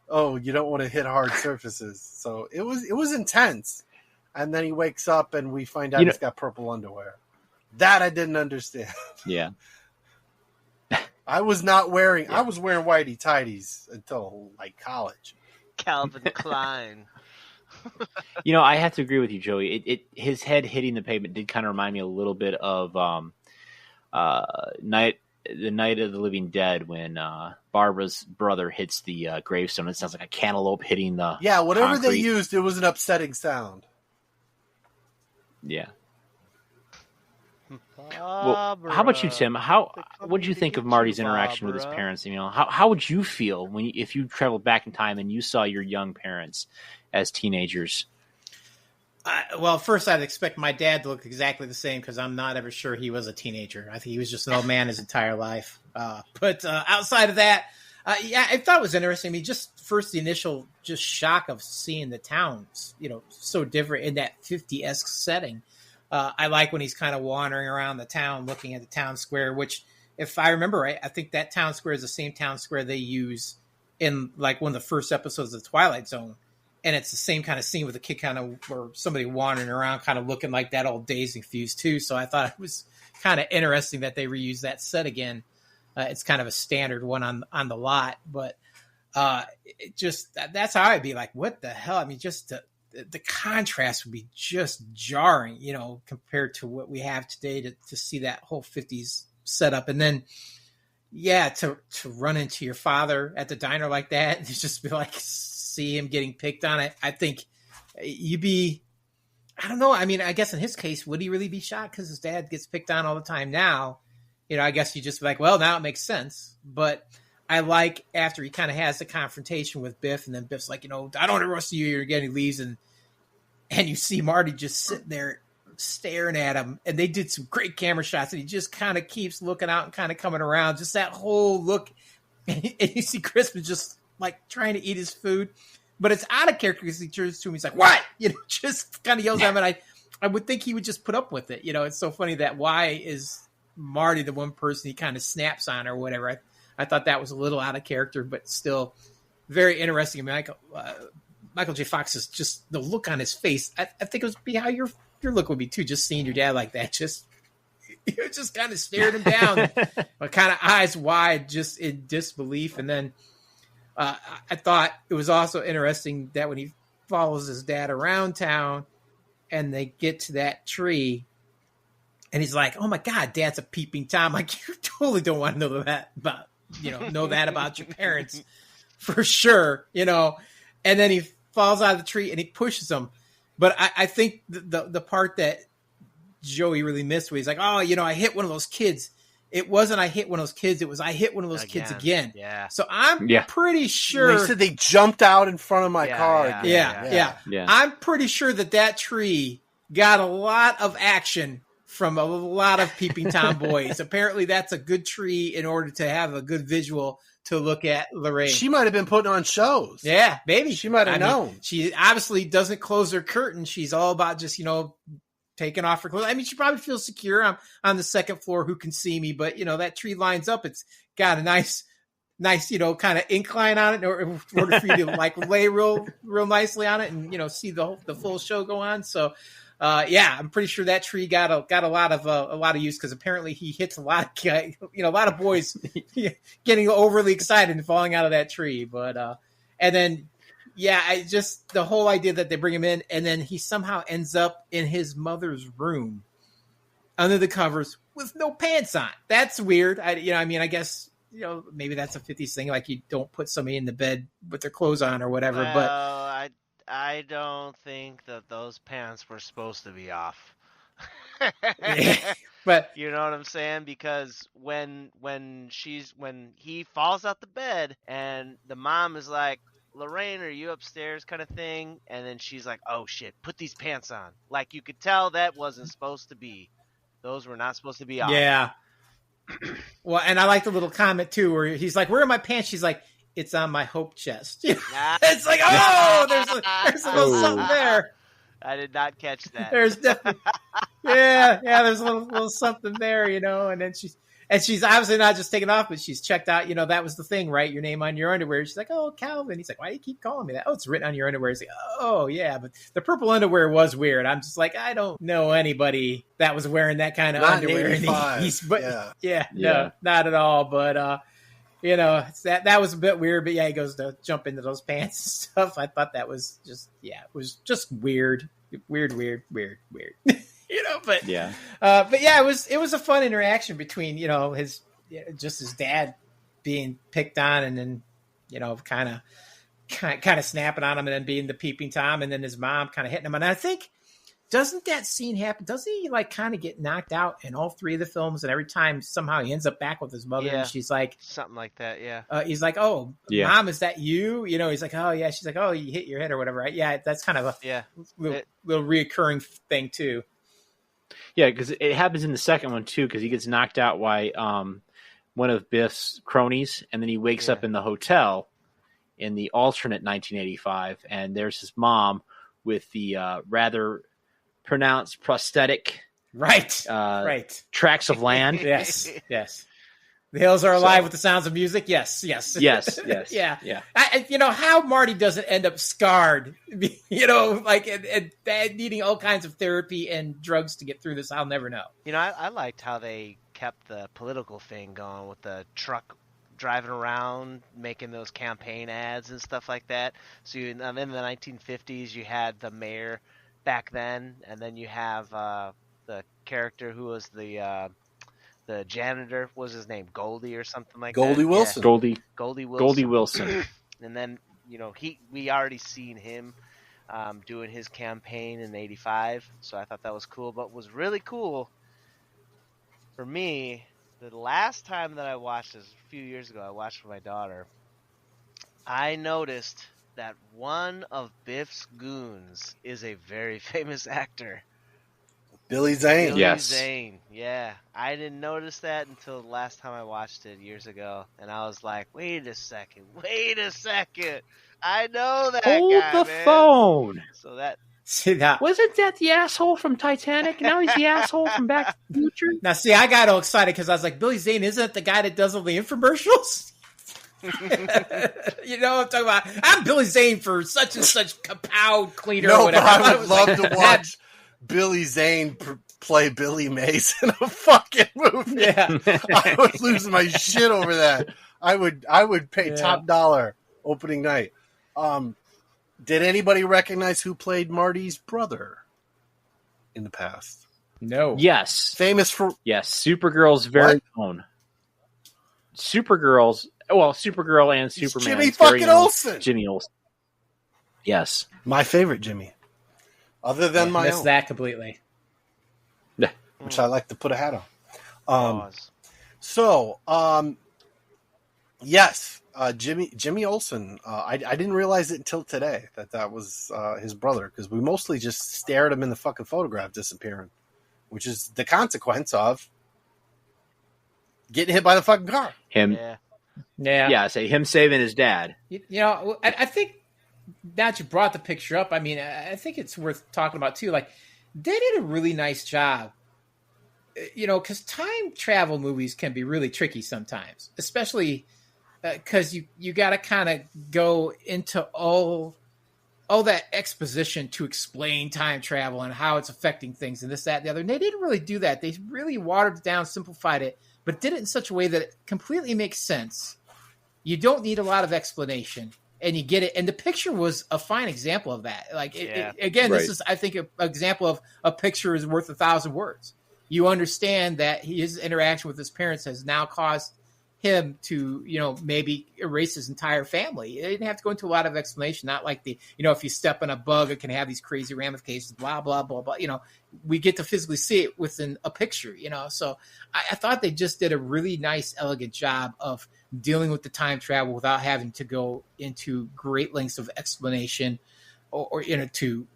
you don't want to hit hard surfaces. So it was intense. And then he wakes up and we find out he's got purple underwear. That I didn't understand. Yeah. I was wearing whitey tighties until like college. Calvin Klein. I have to agree with you, Joey. His head hitting the pavement did kind of remind me a little bit of the Night of the Living Dead when Barbara's brother hits the gravestone. It sounds like a cantaloupe hitting the whatever concrete. They used, it was an upsetting sound. Yeah. Well, how about you, Tim? What did you think of Marty's interaction with his parents? How would you feel if you traveled back in time and you saw your young parents as teenagers? Well, first I'd expect my dad to look exactly the same because I'm not ever sure he was a teenager. I think he was just an old man his entire life. But outside of that, I thought it was interesting. I mean, just first the initial just shock of seeing the towns, so different in that 50-esque setting. I like when he's kind of wandering around the town, looking at the town square, which, if I remember right, I think that town square is the same town square they use in like one of the first episodes of The Twilight Zone. And it's the same kind of scene with a kid or somebody wandering around kind of looking like that old Dazed and Confused too. So I thought it was kind of interesting that they reused that set again. It's kind of a standard one on the lot, but that's how I'd be like, what the hell? I mean, just the contrast would be just jarring, compared to what we have today to see that whole 50s setup. And then, to run into your father at the diner like that and just be like, see him getting picked on it. I think you'd be, I don't know. I mean, I guess in his case, would he really be shocked because his dad gets picked on all the time now? I guess you just be like, well, now it makes sense. But I like after he kind of has the confrontation with Biff, and then Biff's like, I don't want to roast you again. He leaves, and you see Marty just sitting there staring at him. And they did some great camera shots, and he just kind of keeps looking out and kind of coming around. Just that whole look. And you see Crispin just like trying to eat his food, but it's out of character because he turns to him. He's like, what? Just kind of yells at him. And I would think he would just put up with it. It's so funny that why is Marty the one person he kind of snaps on or whatever. I thought that was a little out of character, but still very interesting. I mean, Michael J. Fox is just the look on his face. I think it would be how your look would be too. Just seeing your dad like that, you're just kind of staring him down, but kind of eyes wide, just in disbelief. And then I thought it was also interesting that when he follows his dad around town and they get to that tree, and he's like, oh my God, Dad's a peeping Tom. Like, you totally don't want to know that about your parents for sure, And then he falls out of the tree and he pushes him. But I think the part that Joey really missed was he's like, oh, I hit one of those kids. It wasn't I hit one of those kids. It was I hit one of those kids again. Yeah. So I'm pretty sure. They said they jumped out in front of my car. Yeah. I'm pretty sure that tree got a lot of action from a lot of peeping Tom boys. Apparently that's a good tree in order to have a good visual to look at Lorraine. She might have been putting on shows. Yeah, maybe. She might have known. She obviously doesn't close her curtain. She's all about just, taking off her clothes. I mean, she probably feels secure. I'm on the second floor. Who can see me? But, that tree lines up. It's got a nice, kind of incline on it in order for you to like lay real nicely on it and, see the full show go on. So, I'm pretty sure that tree got a lot of use because apparently he hits a lot of a lot of boys getting overly excited and falling out of that tree. But and then the whole idea that they bring him in and then he somehow ends up in his mother's room. under the covers with no pants on. That's weird. I guess, maybe that's a 50s thing. Like, you don't put somebody in the bed with their clothes on or whatever. Well, I don't think that those pants were supposed to be off. But you know what I'm saying? Because when he falls out the bed and the mom is like, Lorraine, are you upstairs, kind of thing, and then she's like, oh shit, put these pants on. Like, you could tell that wasn't supposed to be. Those were not supposed to be off. Yeah. Well, and I like the little comment too, where he's like, where are my pants? She's like, it's on my hope chest. It's like, oh, there's a little something there. I did not catch that. There's definitely, there's a little something there, and then she's obviously not just taken off, but she's checked out, that was the thing, right? Your name on your underwear. She's like, oh, Calvin. He's like, why do you keep calling me that? Oh, it's written on your underwear. He's like, oh, yeah, but the purple underwear was weird. I'm just like, I don't know anybody that was wearing that kind of not underwear. In 85. No, not at all. But, that was a bit weird, but he goes to jump into those pants and stuff. I thought that was just, it was just weird. But it was a fun interaction between, his dad being picked on and then, kind of snapping on him and then being the peeping Tom and then his mom kind of hitting him. And I think, doesn't that scene happen? Doesn't he kind of get knocked out in all three of the films? And every time somehow he ends up back with his mother and she's like, something like that. Yeah. He's like, oh, Mom, is that you? He's like, oh yeah. She's like, oh, you hit your head or whatever. Right? Yeah. That's kind of a little reoccurring thing too. Yeah. Cause it happens in the second one too. Cause he gets knocked out by, one of Biff's cronies. And then he wakes up in the hotel in the alternate 1985. And there's his mom with the, rather pronounced prosthetic right tracts of land. yes the hills are alive with the sounds of music. yes yeah how Marty doesn't end up scarred, and needing all kinds of therapy and drugs to get through this, I'll never know. I liked how they kept the political thing going with the truck driving around making those campaign ads and stuff like that. So in the 1950s you had the mayor back then, and then you have the character who was the janitor. What was his name? Goldie or something like Goldie that? Wilson. Yeah. Goldie Wilson. And then we already seen him doing his campaign in '85, so I thought that was cool. But what was really cool for me, the last time that I watched this, a few years ago, I watched with my daughter, I noticed that one of Biff's goons is a very famous actor. Billy Zane. Billy Zane, yeah. I didn't notice that until the last time I watched it years ago. And I was like, wait a second. I know that Hold guy, the man. phone. So that... See that? Wasn't that the asshole from Titanic? Now he's the asshole from Back to the Future? Now, see, I got all excited because I was like, Billy Zane isn't the guy that does all the infomercials? You know what I'm talking about? I'm Billy Zane for such and such kapow cleaner or whatever. But I would love to watch Billy Zane play Billy Mays in a fucking movie. Yeah. I would lose my shit over that. I would pay top dollar opening night. Did anybody recognize who played Marty's brother in the past? No. Yes. Famous for... Yes, Supergirl's very own. Supergirl and Superman. Jimmy fucking Olsen. Jimmy Olsen. Yes. My favorite Jimmy. Other than my own. That completely. Which I like to put a hat on. Yes, Jimmy Olsen. I didn't realize it until today that was his brother, because we mostly just stared him in the fucking photograph disappearing, which is the consequence of getting hit by the fucking car. Him. Yeah. Say him saving his dad. I think now that you brought the picture up, I mean, I think it's worth talking about too. Like, they did a really nice job. Because time travel movies can be really tricky sometimes, especially because you got to kind of go into all that exposition to explain time travel and how it's affecting things and this, that, and the other. And they didn't really do that. They really watered it down, simplified it, but did it in such a way that it completely makes sense. You don't need a lot of explanation, and you get it. And the picture was a fine example of that. Like, again, this is, I think, an example of a picture is worth 1,000 words. you understand that his interaction with his parents has now caused him to, maybe erase his entire family. It didn't have to go into a lot of explanation. Not like if you step on a bug, it can have these crazy ramifications, blah, blah, blah, blah. We get to physically see it within a picture, So I thought they just did a really nice, elegant job of dealing with the time travel without having to go into great lengths of explanation or to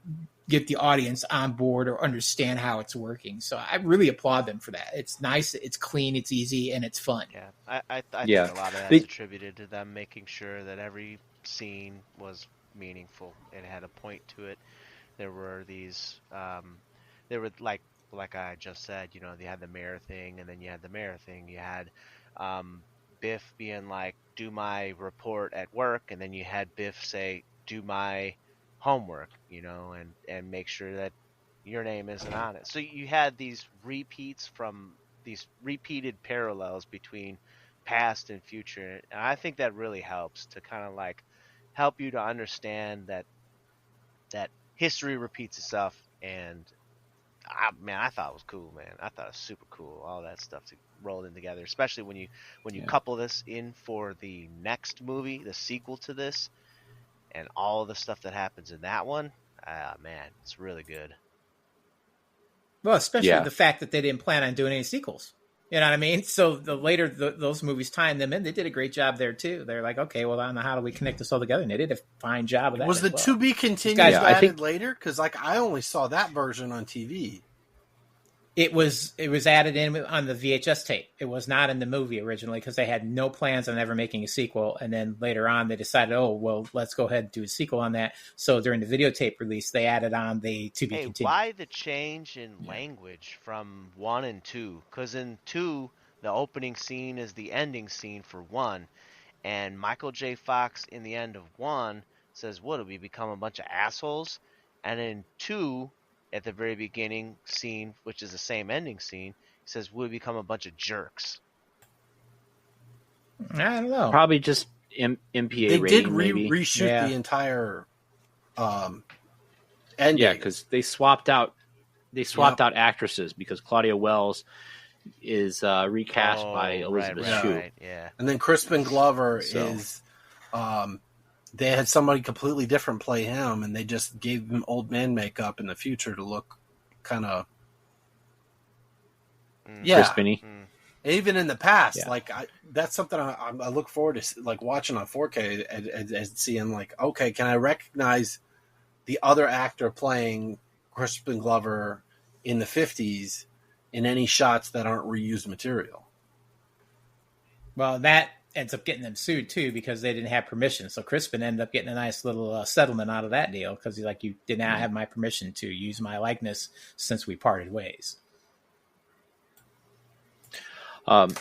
get the audience on board or understand how it's working. So I really applaud them for that. It's nice, it's clean, it's easy, and it's fun. Yeah, I think a lot of that is attributed to them making sure that every scene was meaningful. It had a point to it. There were these, like I just said, they had the mayor thing, and then you had the mayor thing. You had Biff being like, do my report at work, and then you had Biff say, do my homework, and make sure that your name isn't on it. So you had these repeats from these repeated parallels between past and future, and I think that really helps to kind of like help you to understand that history repeats itself. And I thought it was cool, man. I thought it was super cool, all that stuff rolled in together, especially when you couple this in for the next movie, the sequel to this, and all the stuff that happens in that one. Man, it's really good. Well, especially the fact that they didn't plan on doing any sequels. You know what I mean? So the later those movies tying them in, they did a great job there too. They're like, okay, well, I don't know, how do we connect this all together? And they did a fine job of that. Was the to be continued added later? Because I only saw that version on TV. It was added in on the VHS tape. It was not in the movie originally because they had no plans on ever making a sequel. And then later on, they decided, oh, well, let's go ahead and do a sequel on that. So during the videotape release, they added on the to be continued. Why the change in language from 1 and 2? Because in 2, the opening scene is the ending scene for 1. And Michael J. Fox in the end of 1 says, what, did we become a bunch of assholes? And in 2... at the very beginning scene, which is the same ending scene, he says, we'll become a bunch of jerks. I don't know. Probably just MPA they rating. They did reshoot the entire ending. Yeah, because they swapped out actresses because Claudia Wells is recast by Elizabeth Shue. Right, yeah. And then Crispin Glover is... they had somebody completely different play him, and they just gave him old man makeup in the future to look kind of crispy. Even in the past, that's something I look forward to, like watching on 4K and seeing like, okay, can I recognize the other actor playing Crispin Glover in the 50s in any shots that aren't reused material? Well, that ends up getting them sued too because they didn't have permission. So Crispin ended up getting a nice little settlement out of that deal because he's like, you did not have my permission to use my likeness since we parted ways.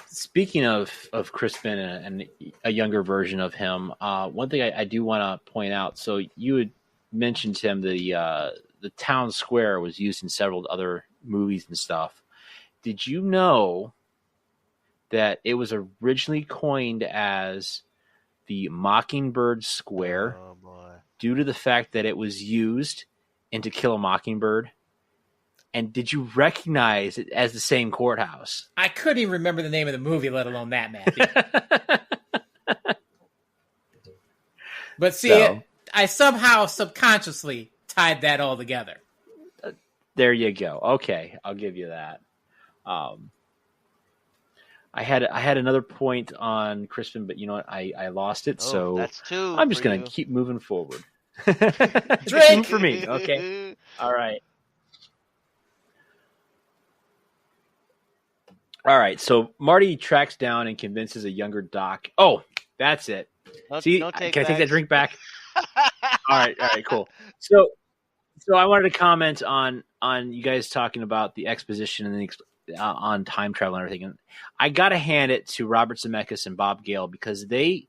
Speaking of Crispin and a younger version of him, one thing I do want to point out. So you had mentioned, Tim, the town square was used in several other movies and stuff. Did you know that it was originally coined as the Mockingbird Square due to the fact that it was used in To Kill a Mockingbird? And did you recognize it as the same courthouse? I couldn't even remember the name of the movie, let alone that, Matthew. But see, I somehow subconsciously tied that all together. There you go. Okay, I'll give you that. I had another point on Crispin, but you know what? I lost it, so that's two. I'm just going to keep moving forward. Drink for me, okay? All right. All right, so Marty tracks down and convinces a younger Doc. Oh, that's it. See, can I take that drink back? All right, cool. So I wanted to comment on you guys talking about the exposition and on time travel and everything. And I got to hand it to Robert Zemeckis and Bob Gale because they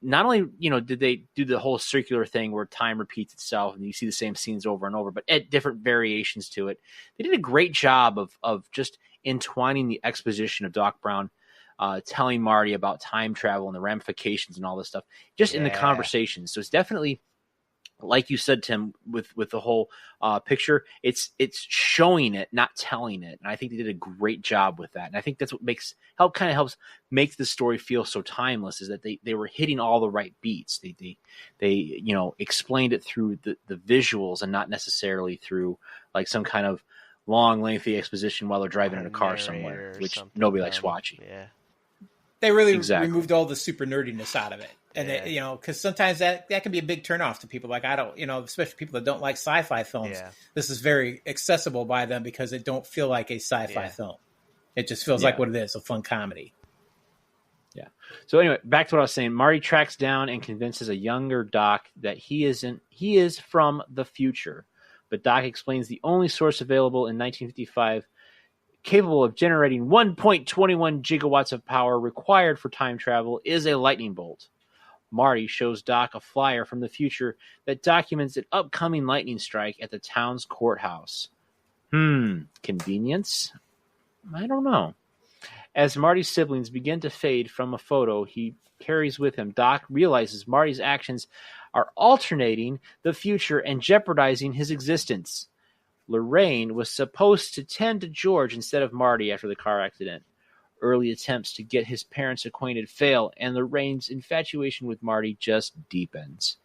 not only did they do the whole circular thing where time repeats itself and you see the same scenes over and over, but at different variations to it. They did a great job of just entwining the exposition of Doc Brown, telling Marty about time travel and the ramifications and all this stuff, just in the conversation. So it's definitely like you said, Tim, with the whole picture, it's showing it, not telling it, and I think they did a great job with that. And I think that's what helps make the story feel so timeless, is that they were hitting all the right beats. They explained it through the visuals and not necessarily through like some kind of long, lengthy exposition while they're driving in a car somewhere, which nobody likes watching. Yeah. They really removed all the super nerdiness out of it. And, because sometimes that can be a big turnoff to people. Like, I don't, especially people that don't like sci-fi films. Yeah. This is very accessible by them because it don't feel like a sci-fi film. It just feels like what it is, a fun comedy. Yeah. So anyway, back to what I was saying. Marty tracks down and convinces a younger Doc that he is from the future. But Doc explains the only source available in 1955 capable of generating 1.21 gigawatts of power required for time travel is a lightning bolt. Marty shows Doc a flyer from the future that documents an upcoming lightning strike at the town's courthouse. Convenience? I don't know. As Marty's siblings begin to fade from a photo he carries with him, Doc realizes Marty's actions are alternating the future and jeopardizing his existence. Lorraine was supposed to tend to George instead of Marty after the car accident. Early attempts to get his parents acquainted fail, and Lorraine's infatuation with Marty just deepens.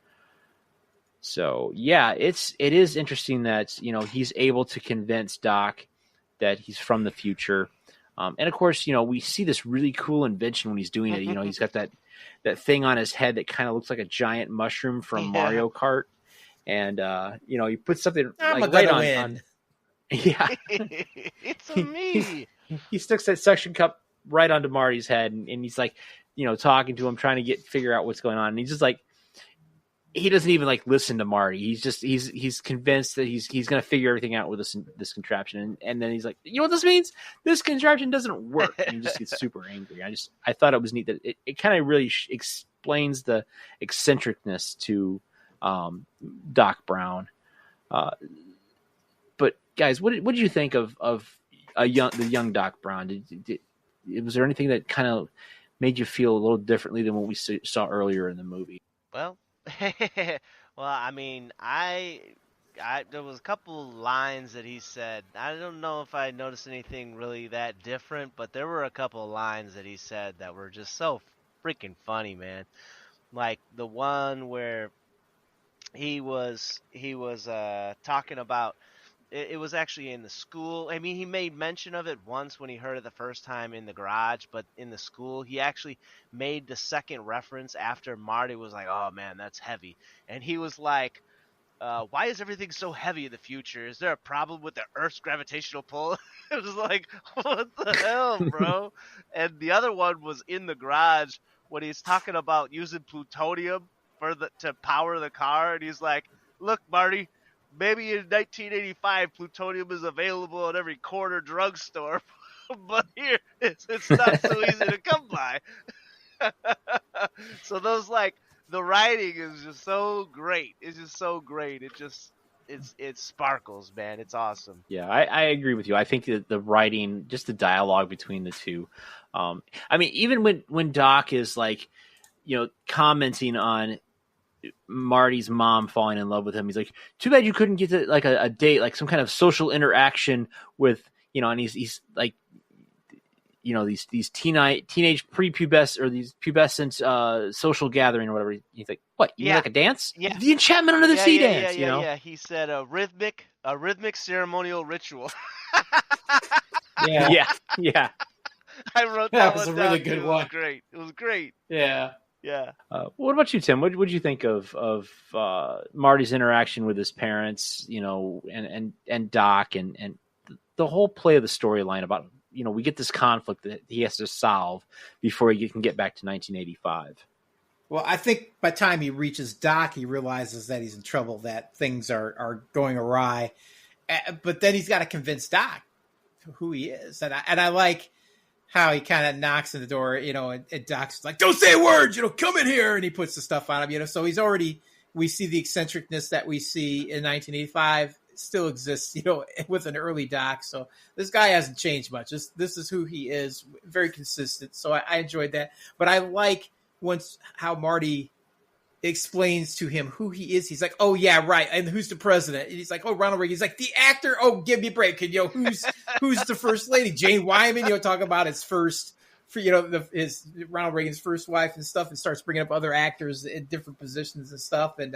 So, yeah, it is interesting that, he's able to convince Doc that he's from the future. And, of course, we see this really cool invention when he's doing it. He's got that thing on his head that kind of looks like a giant mushroom from Mario Kart. And, he puts something right on. Yeah. It's a me. He sticks that suction cup right onto Marty's head, and he's like, talking to him, trying to figure out what's going on. And he's just like, he doesn't even listen to Marty. He's convinced that he's going to figure everything out with this contraption. And then he's like, you know what this means? This contraption doesn't work. And he just gets super angry. I thought it was neat that it kind of really explains the eccentricness to Doc Brown. But guys, what did you think of the young Doc Brown? Was there anything that kind of made you feel a little differently than what we saw earlier in the movie? Well, I mean, there was a couple lines that he said. I don't know if I noticed anything really that different, but there were a couple lines that he said that were just so freaking funny, man. Like the one where he was talking about. It was actually in the school. I mean, he made mention of it once when he heard it the first time in the garage, but in the school, he actually made the second reference after Marty was like, oh, man, that's heavy. And he was like, why is everything so heavy in the future? Is there a problem with the Earth's gravitational pull? It was like, what the hell, bro? And the other one was in the garage when he's talking about using plutonium to power the car. And he's like, look, Marty, maybe in 1985, plutonium is available at every corner drugstore, but here it's not so easy to come by. So those the writing is just so great. It's just so great. It sparkles, man. It's awesome. Yeah, I agree with you. I think the writing, just the dialogue between the two. I mean, even when Doc is commenting on Marty's mom falling in love with him, he's like, too bad you couldn't get to a date, like some kind of social interaction with, and he's like, these teenage prepubescent or these pubescent social gathering or whatever. He's like, what, you mean like a dance? Yeah. The enchantment under the sea dance, Yeah, he said a rhythmic ceremonial ritual. Yeah. I wrote that was one a really down, good too. one. It was great. Yeah. What about you, Tim? What did you think of Marty's interaction with his parents, and Doc and the whole play of the storyline about, we get this conflict that he has to solve before he can get back to 1985. Well, I think by the time he reaches Doc, he realizes that he's in trouble, that things are going awry. But then he's got to convince Doc who he is. And I like how he kind of knocks on the door, and Doc's like, don't say a word, come in here. And he puts the stuff on him, so he's already, we see the eccentricness that we see in 1985 still exists, with an early Doc. So this guy hasn't changed much. This is who he is, very consistent. So I enjoyed that. But I like how Marty explains to him who he is. He's like, oh yeah, right. And who's the president? And he's like, oh, Ronald Reagan. He's like, the actor. Oh, give me a break. And, who's the first lady? Jane Wyman, talking about his first, his Ronald Reagan's first wife and stuff, and starts bringing up other actors in different positions and stuff. And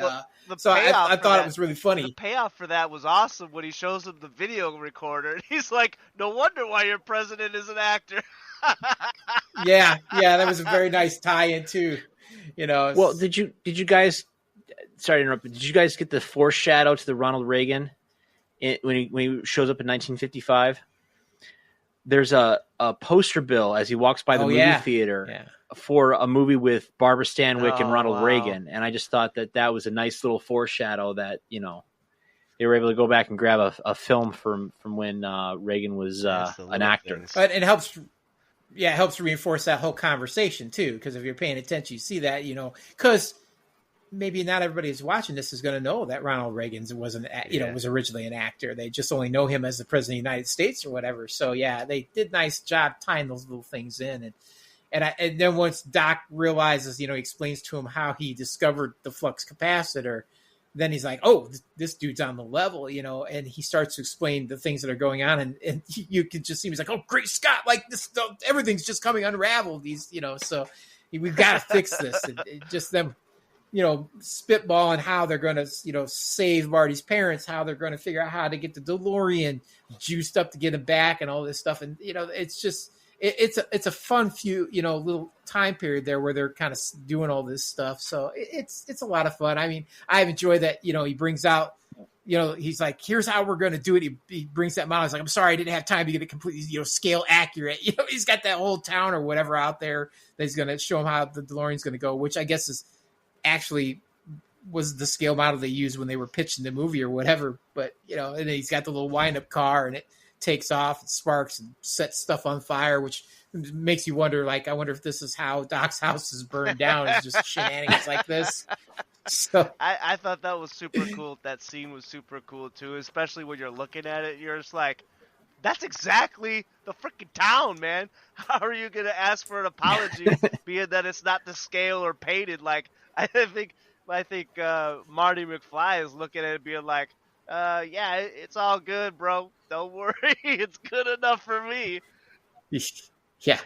so I thought it was really funny. The payoff for that was awesome when he shows him the video recorder. And he's like, no wonder why your president is an actor. Yeah, that was a very nice tie-in too. Well, did you guys? Sorry to interrupt. But did you guys get the foreshadow to the Ronald Reagan when he shows up in 1955? There's a poster bill as he walks by the movie theater for a movie with Barbara Stanwyck and Ronald Reagan, and I just thought that was a nice little foreshadow that they were able to go back and grab a film from when Reagan was an actor. But it helps. Yeah, it helps reinforce that whole conversation too, because if you're paying attention, you see that, because maybe not everybody who's watching this is going to know that Ronald Reagan was originally an actor. They just only know him as the president of the United States or whatever. So yeah, they did a nice job tying those little things in. And then once Doc realizes, he explains to him how he discovered the flux capacitor, then he's like, oh, this dude's on the level, and he starts to explain the things that are going on. And you can just see him, he's like, oh, great Scott, like this, everything's just coming unraveled. So we've got to fix this. And just them, spitballing how they're going to, save Marty's parents, how they're going to figure out how to get the DeLorean juiced up to get him back and all this stuff. And, it's just, it's a fun few, little time period there where they're kind of doing all this stuff. So it's a lot of fun. I mean, I've enjoyed that, he brings out, he's like, here's how we're going to do it. He brings that model. He's like, I'm sorry, I didn't have time to get it completely, scale accurate. He's got that whole town or whatever out there that he's going to show him how the DeLorean's going to go, which I guess is actually was the scale model they used when they were pitching the movie or whatever. But, and then he's got the little wind-up car and it takes off and sparks and sets stuff on fire, which makes you wonder, like, I wonder if this is how Doc's house is burned down. It's just shenanigans like this. So I thought that was super cool. That scene was super cool too, especially when you're looking at it. You're just like, that's exactly the freaking town, man. How are you going to ask for an apology being that it's not to scale or painted? Like, I think Marty McFly is looking at it being like, yeah, it's all good, bro. Don't worry. It's good enough for me. Yeah.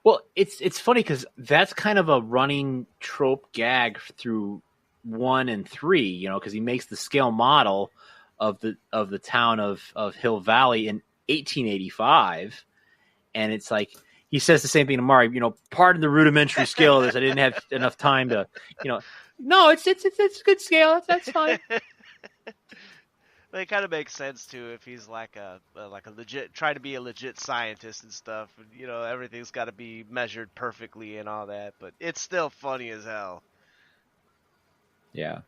Well, it's funny because that's kind of a running trope gag through 1 and 3, because he makes the scale model of the town of Hill Valley in 1885. And it's like, he says the same thing to Marty, pardon the rudimentary scale of this. I didn't have enough time to, no, it's a good scale. That's fine. It kind of makes sense too if he's like a legit, trying to be a legit scientist and stuff. And, everything's got to be measured perfectly and all that, but it's still funny as hell. Yeah.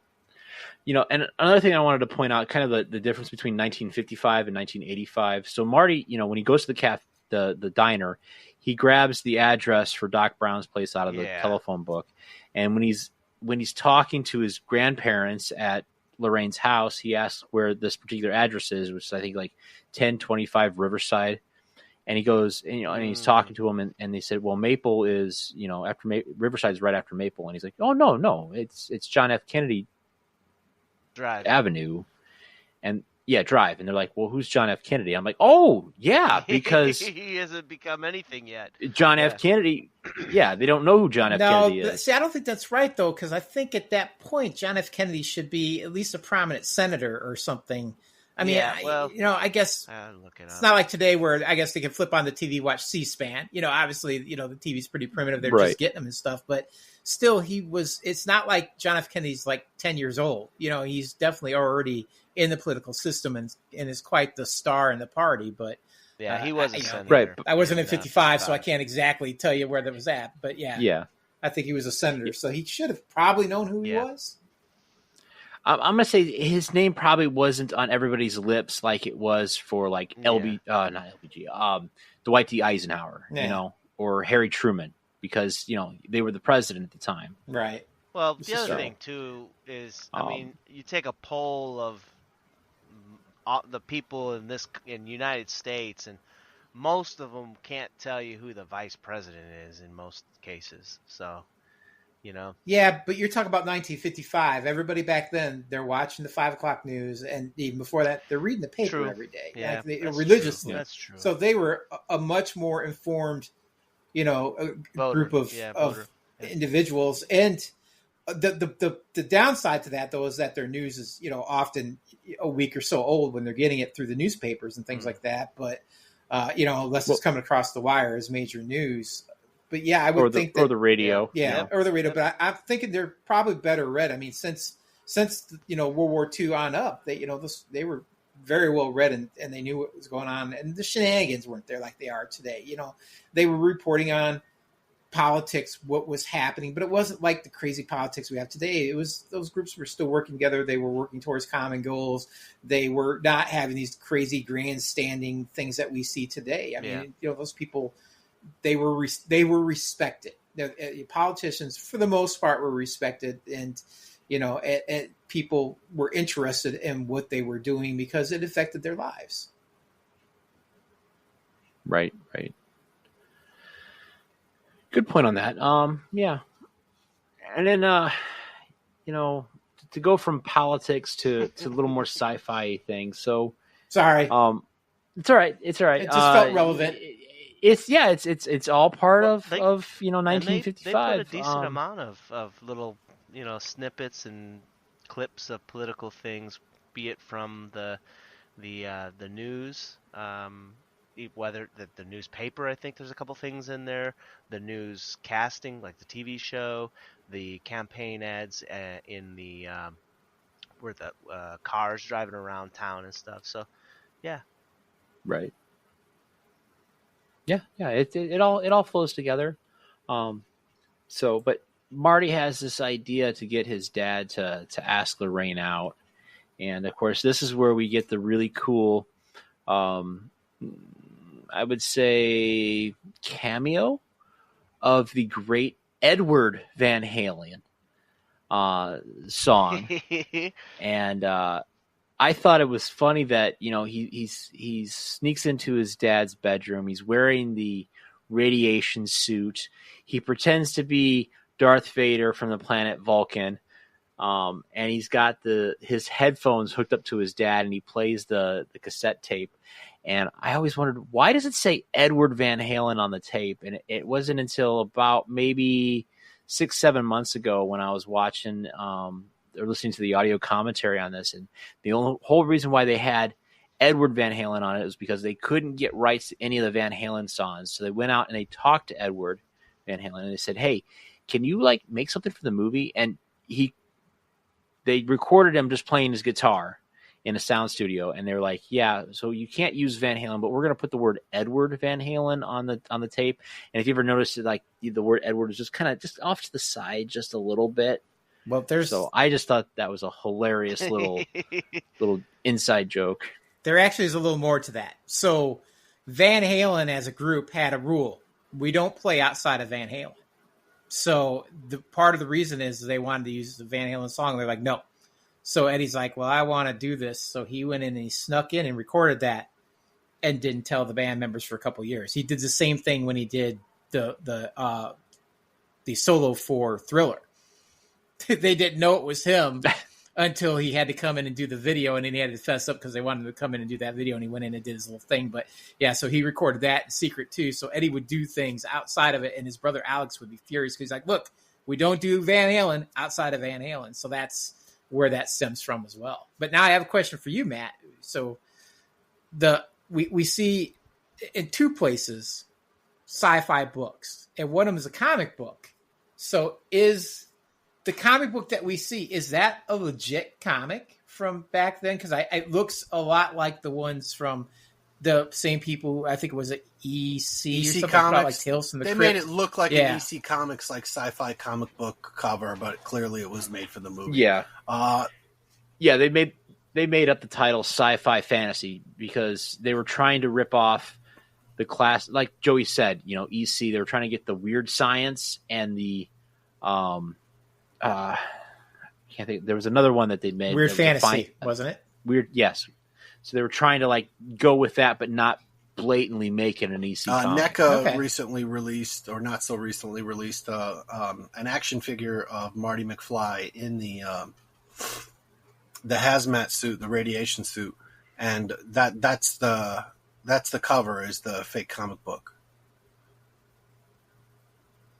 And another thing I wanted to point out, kind of the difference between 1955 and 1985. So Marty, when he goes to the diner, he grabs the address for Doc Brown's place out of the telephone book, and when he's talking to his grandparents at Lorraine's house, he asks where this particular address is, which is I think like 1025 Riverside. And he goes, and he's talking to him, and they said, well, Maple is, after Riverside's right after Maple. And he's like, oh, no, it's John F. Kennedy Drive Avenue. And Drive. And they're like, well, who's John F. Kennedy? I'm like, oh, yeah, because he hasn't become anything yet. John F. Kennedy. Yeah, they don't know who John F. Kennedy is. See, I don't think that's right, though, because I think at that point, John F. Kennedy should be at least a prominent senator or something. I mean, I guess it's not like today where I guess they can flip on the TV, watch C-SPAN. Obviously, the TV's pretty primitive. They're just getting them and stuff. But still, it's not like John F. Kennedy's like 10 years old. He's definitely already in the political system and is quite the star in the party. But yeah, he was a senator. Right. I wasn't in 55, so I can't exactly tell you where that was at. But yeah, I think he was a senator. So he should have probably known who he was. I'm going to say his name probably wasn't on everybody's lips like it was for like not LBG, Dwight D. Eisenhower, or Harry Truman, because, they were the president at the time. Right. Well, the other thing, too, is, you take a poll of the people in United States, and most of them can't tell you who the vice president is in most cases. So you know. Yeah, but you're talking about 1955. Everybody back then, they're watching the 5 o'clock news, and even before that, they're reading the paper True. every day. Yeah, that's religiously. True. That's true. So they were a much more informed, group of individuals. And the downside to that, though, is that their news is often a week or so old when they're getting it through the newspapers and things like that. But unless it's coming across the wire as major news. But yeah, I would think or the radio, or the radio. But I'm thinking they're probably better read. I mean, since World War II on up, they were very well read and they knew what was going on, and the shenanigans weren't there like they are today. They were reporting on politics, what was happening, but it wasn't like the crazy politics we have today. It was those groups were still working together. They were working towards common goals. They were not having these crazy grandstanding things that we see today. I mean, those people, they were respected. Politicians, for the most part, were respected, and people were interested in what they were doing because it affected their lives. Right. Good point on that. Yeah. And then, to go from politics to a little more sci-fi things. So sorry. It's all right. It just felt relevant. It's all part of 1955. They put a decent amount of little, snippets and clips of political things, be it from the news, whether the newspaper. I think there's a couple things in there. The newscasting, like the TV show, the campaign ads in the where the cars driving around town and stuff. So, yeah. Right. Yeah. It all flows together. But Marty has this idea to get his dad to ask Lorraine out, and of course, this is where we get the really cool, I would say, cameo of the great Edward Van Halen song, and I thought it was funny that he sneaks into his dad's bedroom. He's wearing the radiation suit. He pretends to be Darth Vader from the planet Vulcan, and he's got his headphones hooked up to his dad, and he plays the cassette tape. And I always wondered, why does it say Edward Van Halen on the tape? And it wasn't until about maybe 6-7 months ago when I was watching or listening to the audio commentary on this. And the whole reason why they had Edward Van Halen on it was because they couldn't get rights to any of the Van Halen songs. So they went out and they talked to Edward Van Halen and they said, hey, can you make something for the movie? And they recorded him just playing his guitar in a sound studio, and they were like, yeah, so you can't use Van Halen, but we're going to put the word Edward Van Halen on the tape. And if you ever noticed it, the word Edward is just kind of just off to the side just a little bit. Well, so I just thought that was a hilarious little inside joke. There actually is a little more to that. So Van Halen as a group had a rule. We don't play outside of Van Halen. So the part of the reason is they wanted to use the Van Halen song. They're like, no. So Eddie's like, well, I want to do this. So he went in and he snuck in and recorded that and didn't tell the band members for a couple of years. He did the same thing when he did the solo for Thriller. They didn't know it was him until he had to come in and do the video, and then he had to fess up because they wanted him to come in and do that video, and he went in and did his little thing. But yeah, so he recorded that in secret too. So Eddie would do things outside of it, and his brother Alex would be furious because he's like, look, we don't do Van Halen outside of Van Halen. So that's where that stems from as well. But now I have a question for you, Matt. So we see in two places sci-fi books, and one of them is a comic book. So is the comic book that we see, is that a legit comic from back then? Because it looks a lot like the ones from the same people. I think it was an EC or something Comics. Like Tales from the Crypt. They made it look like an EC Comics sci-fi comic book cover, but clearly it was made for the movie. Yeah. They made up the title sci-fi fantasy because they were trying to rip off the class, like Joey said, EC. They were trying to get the weird science and the can't think. There was another one that they made. Weird fantasy, wasn't it? Weird, yes. So they were trying to go with that, but not blatantly make it an EC comic. NECA recently released, or not so recently released, an action figure of Marty McFly in the hazmat suit, the radiation suit, and that's the cover is the fake comic book.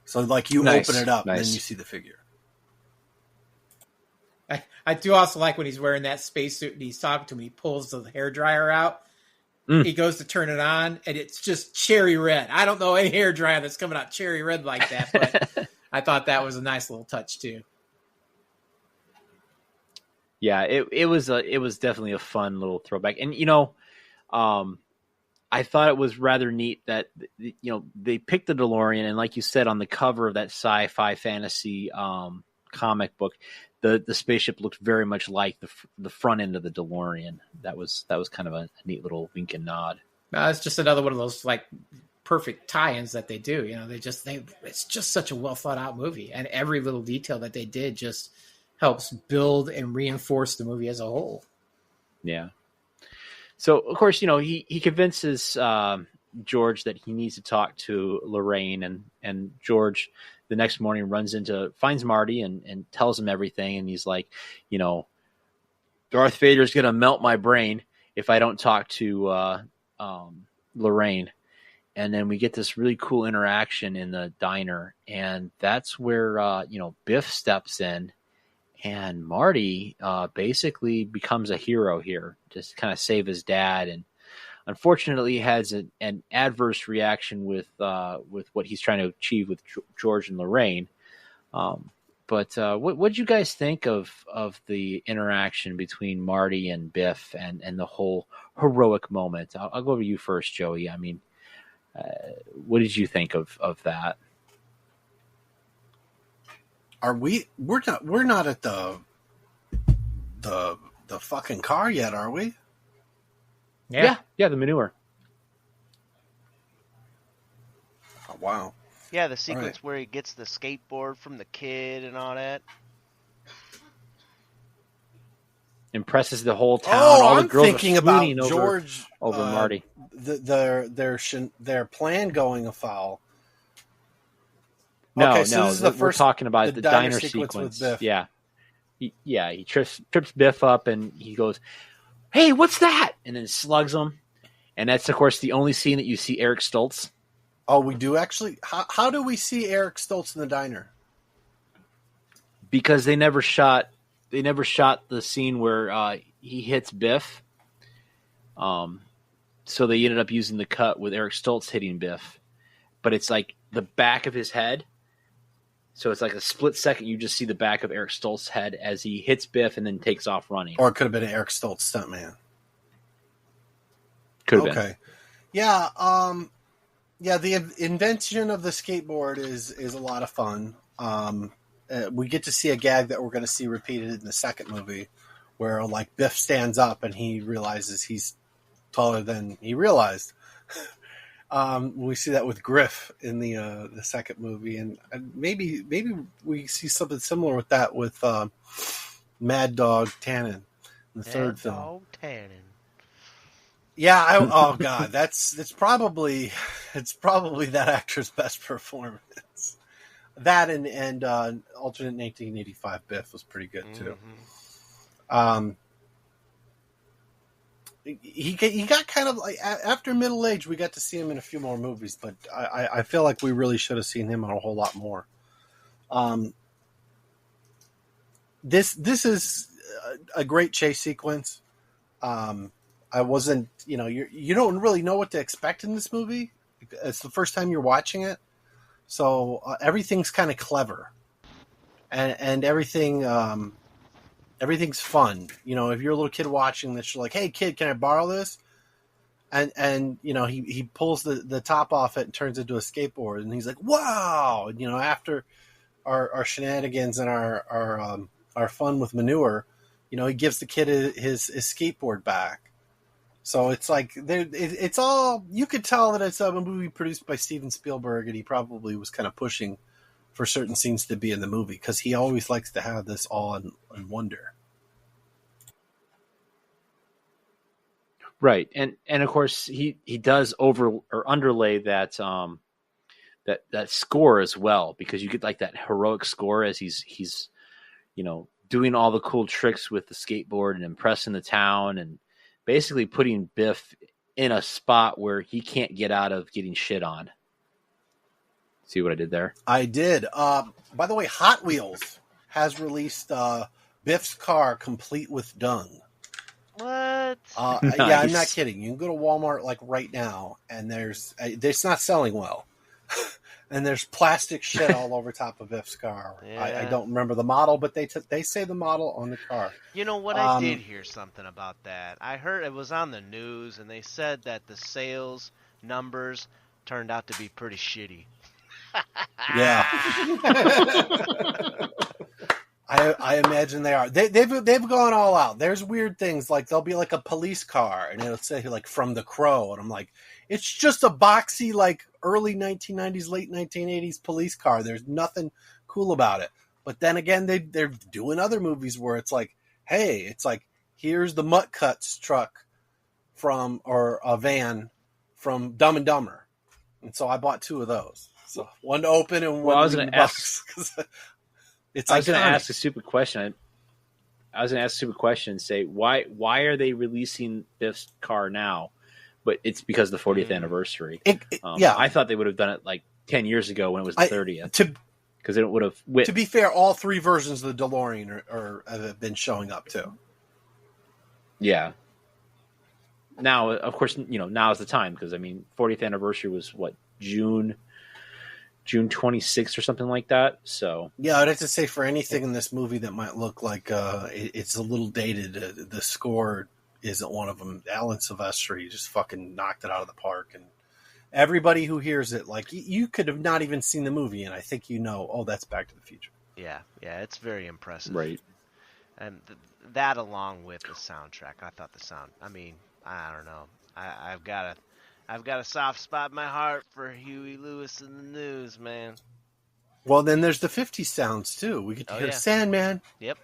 So like you open it up and then you see the figure. I do also like when he's wearing that spacesuit and he's talking to him. He pulls the hairdryer out. He goes to turn it on, and it's just cherry red. I don't know any hairdryer that's coming out cherry red like that, but I thought that was a nice little touch too. Yeah, it was definitely a fun little throwback, and I thought it was rather neat that they picked the DeLorean, and like you said, on the cover of that sci-fi fantasy comic book, the spaceship looked very much like the front end of the DeLorean. That was kind of a neat little wink and nod. It's just another one of those like perfect tie-ins that they do. It's just such a well thought out movie, and every little detail that they did just helps build and reinforce the movie as a whole. Yeah. So of course, he convinces George that he needs to talk to Lorraine, and George the next morning finds Marty and tells him everything. And he's like, Darth Vader's going to melt my brain if I don't talk to Lorraine. And then we get this really cool interaction in the diner. And that's where, Biff steps in, and Marty basically becomes a hero here, just kind of save his dad. And unfortunately has an adverse reaction with what he's trying to achieve with George and Lorraine. But what did you guys think of the interaction between Marty and Biff and the whole heroic moment? I'll go over you first, Joey. I mean, what did you think of that? We're not at the fucking car yet, are we? Yeah, the manure. Oh, wow. Yeah, the sequence where he gets the skateboard from the kid and all that. Impresses the whole town. Oh, all I'm the girls thinking are about George over Marty. Their plan going afoul. No, okay, so this is the we're first talking about the diner sequence. With Biff. Yeah. He trips Biff up, and he goes, "Hey, what's that?" And then slugs him. And that's, of course, the only scene that you see Eric Stoltz. Oh, we do actually? How do we see Eric Stoltz in the diner? Because they never shot the scene where he hits Biff. So they ended up using the cut with Eric Stoltz hitting Biff. But it's like the back of his head. So it's like a split second. You just see the back of Eric Stoltz's head as he hits Biff and then takes off running. Or it could have been an Eric Stoltz stuntman. Could have been. Okay. Yeah. The invention of the skateboard is a lot of fun. We get to see a gag that we're going to see repeated in the second movie, where like Biff stands up and he realizes he's taller than he realized. We see that with Griff in the second movie, and maybe we see something similar with that with Mad Dog Tannen in the third film. Mad Dog Tannen. Yeah, oh god, it's probably that actor's best performance. That and alternate 1985 Biff was pretty good too. Mm-hmm. He got kind of like after middle age. We got to see him in a few more movies, but I feel like we really should have seen him on a whole lot more. This is a great chase sequence. I wasn't, you don't really know what to expect in this movie. It's the first time you're watching it, so everything's kind of clever, and everything. Everything's fun. If you're a little kid watching this, you're like, "Hey, kid, can I borrow this?" And he pulls the top off it and turns it into a skateboard, and he's like, "Wow!" And, after our shenanigans and our fun with manure, he gives the kid his skateboard back. So it's like it's all, you could tell that it's a movie produced by Steven Spielberg, and he probably was kind of pushing for certain scenes to be in the movie, because he always likes to have this all in wonder. Right, and of course he does over or underlay that that score as well, because you get like that heroic score as he's doing all the cool tricks with the skateboard and impressing the town and basically putting Biff in a spot where he can't get out of getting shit on. See what I did there? I did. By the way, Hot Wheels has released Biff's car complete with dung. What? Nice. Yeah, I'm not kidding. You can go to Walmart like right now, and it's not selling well. And there's plastic shit all over top of Biff's car. Yeah. I don't remember the model, but they say the model on the car. You know what? I did hear something about that. I heard it was on the news, and they said that the sales numbers turned out to be pretty shitty. Yeah. I imagine they are. They've gone all out. There's weird things like there'll be like a police car and it'll say like From the Crow, and I'm like, it's just a boxy like early 1990s, late 1980s police car. There's nothing cool about it. But then again, they're doing other movies where it's like, hey, it's like here's the Mutt Cuts truck or a van from Dumb and Dumber, and so I bought 2 of those. So one to open and one. I was going to ask. It's I was going to iconic. ask a stupid question. I was going to ask a stupid question and say, why are they releasing Biff's car now? But it's because of the 40th anniversary. Yeah. I thought they would have done it like 10 years ago when it was the 30th. Because it would have... To be fair, all 3 versions of the DeLorean have been showing up too. Yeah. Now, of course, now is the time, because, 40th anniversary was, what, June 26th or something like that. So yeah, I'd have to say for anything in this movie that might look like it's a little dated, the score isn't one of them. Alan Silvestri just fucking knocked it out of the park, and everybody who hears it, like you could have not even seen the movie, and I think oh, that's Back to the Future. Yeah, it's very impressive. Right, and that along with the soundtrack, I thought the sound. I don't know. I've got a soft spot in my heart for Huey Lewis and the News, man. Well, then there's the 50s sounds too. We get to hear Sandman. Yep.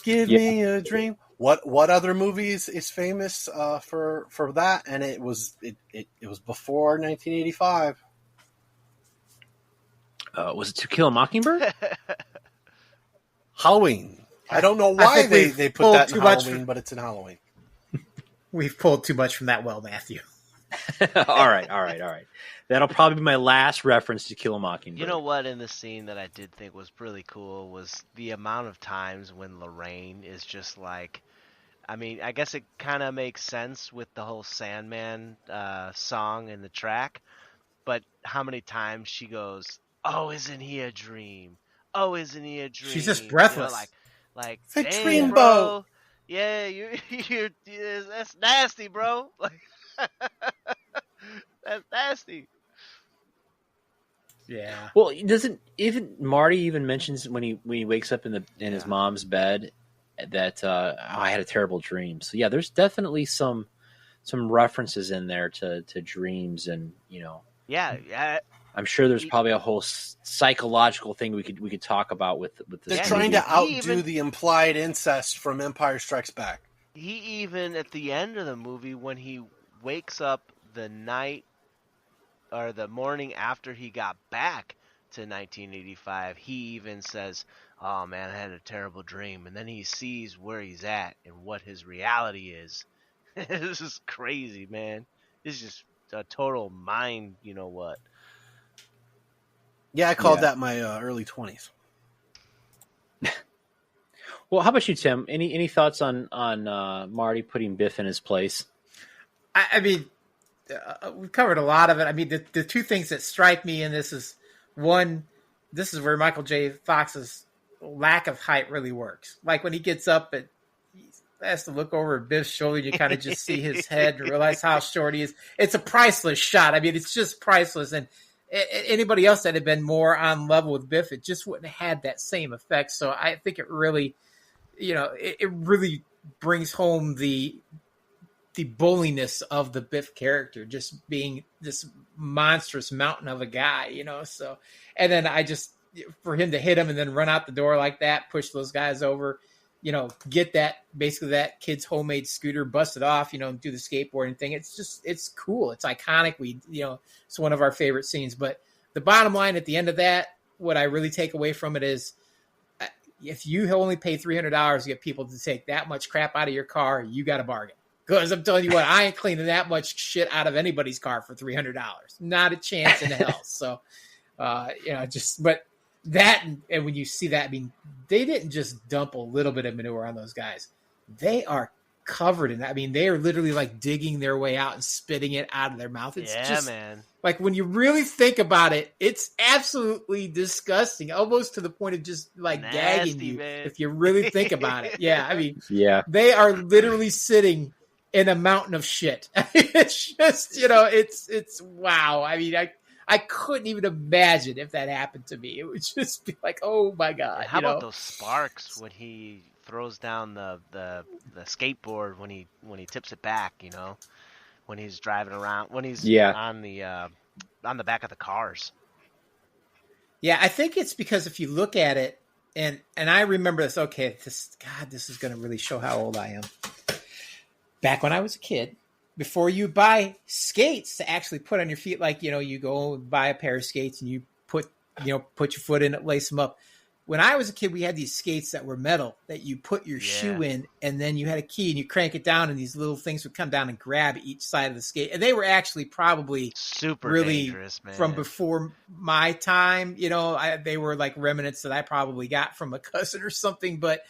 Give me a dream. What other movies is famous for that? And it was before 1985. Was it To Kill a Mockingbird? Halloween. I don't know why they put that in Halloween, but it's in Halloween. We've pulled too much from that well, Matthew. All right. That'll probably be my last reference to Kill a Mockingbird. You know what? In the scene that I did think was really cool was the amount of times when Lorraine is just like, I guess it kind of makes sense with the whole Sandman song and the track, but how many times she goes, "Oh, isn't he a dream? Oh, isn't he a dream?" She's just breathless. Like it's a "Dang, dream bro. Yeah, you're that's nasty, bro. That's nasty. Yeah. Well, doesn't even Marty even mentions when he wakes up in his mom's bed that I had a terrible dream. So yeah, there's definitely some references in there to dreams, and Yeah. I'm sure there's probably a whole psychological thing we could talk about with this. They're movie. trying to outdo the implied incest from Empire Strikes Back. He even at the end of the movie, when he wakes up the night or the morning after he got back to 1985, he even says, "Oh man, I had a terrible dream," and then he sees where he's at and what his reality is. This is crazy, man. It's just a total mind. You know what? Yeah, I called that my early 20s. Well, how about you, Tim? Any thoughts on Marty putting Biff in his place? We've covered a lot of it. The 2 things that strike me in this is, one, this is where Michael J. Fox's lack of height really works. Like when he gets up, he has to look over at Biff's shoulder. You kind of just see his head and realize how short he is. It's a priceless shot. It's just priceless. And anybody else that had been more on level with Biff, it just wouldn't have had that same effect. So I think it really, it really brings home the bulliness of the Biff character, just being this monstrous mountain of a guy, so, and then for him to hit him and then run out the door like that, push those guys over. get that kid's homemade scooter, bust it off, do the skateboarding thing. It's cool. It's iconic. It's one of our favorite scenes. But the bottom line at the end of that, what I really take away from it is, if you only pay $300 to get people to take that much crap out of your car, you got a bargain. Because I'm telling you what, I ain't cleaning that much shit out of anybody's car for $300. Not a chance in hell. So, but that, and when you see that, I mean, they didn't just dump a little bit of manure on those guys. They are covered in that. I mean, they are literally like digging their way out and spitting it out of their mouth. It's just, man. Like, when you really think about it, it's absolutely disgusting, almost to the point of just like nasty, gagging you, man. If you really think about it. Yeah, I mean, they are literally sitting in a mountain of shit. It's just, it's wow. I mean, I couldn't even imagine if that happened to me. It would just be like, oh my God. How about those sparks when he throws down the skateboard when he tips it back, when he's driving around, when he's on the back of the cars. Yeah, I think it's because if you look at it, and I remember this, this is going to really show how old I am. Back when I was a kid, before you buy skates to actually put on your feet, like, you go and buy a pair of skates and you put your foot in it, lace them up. When I was a kid, we had these skates that were metal that you put your shoe in, and then you had a key and you crank it down, and these little things would come down and grab each side of the skate. And they were actually probably super really dangerous, man. From before my time. They were like remnants that I probably got from a cousin or something. But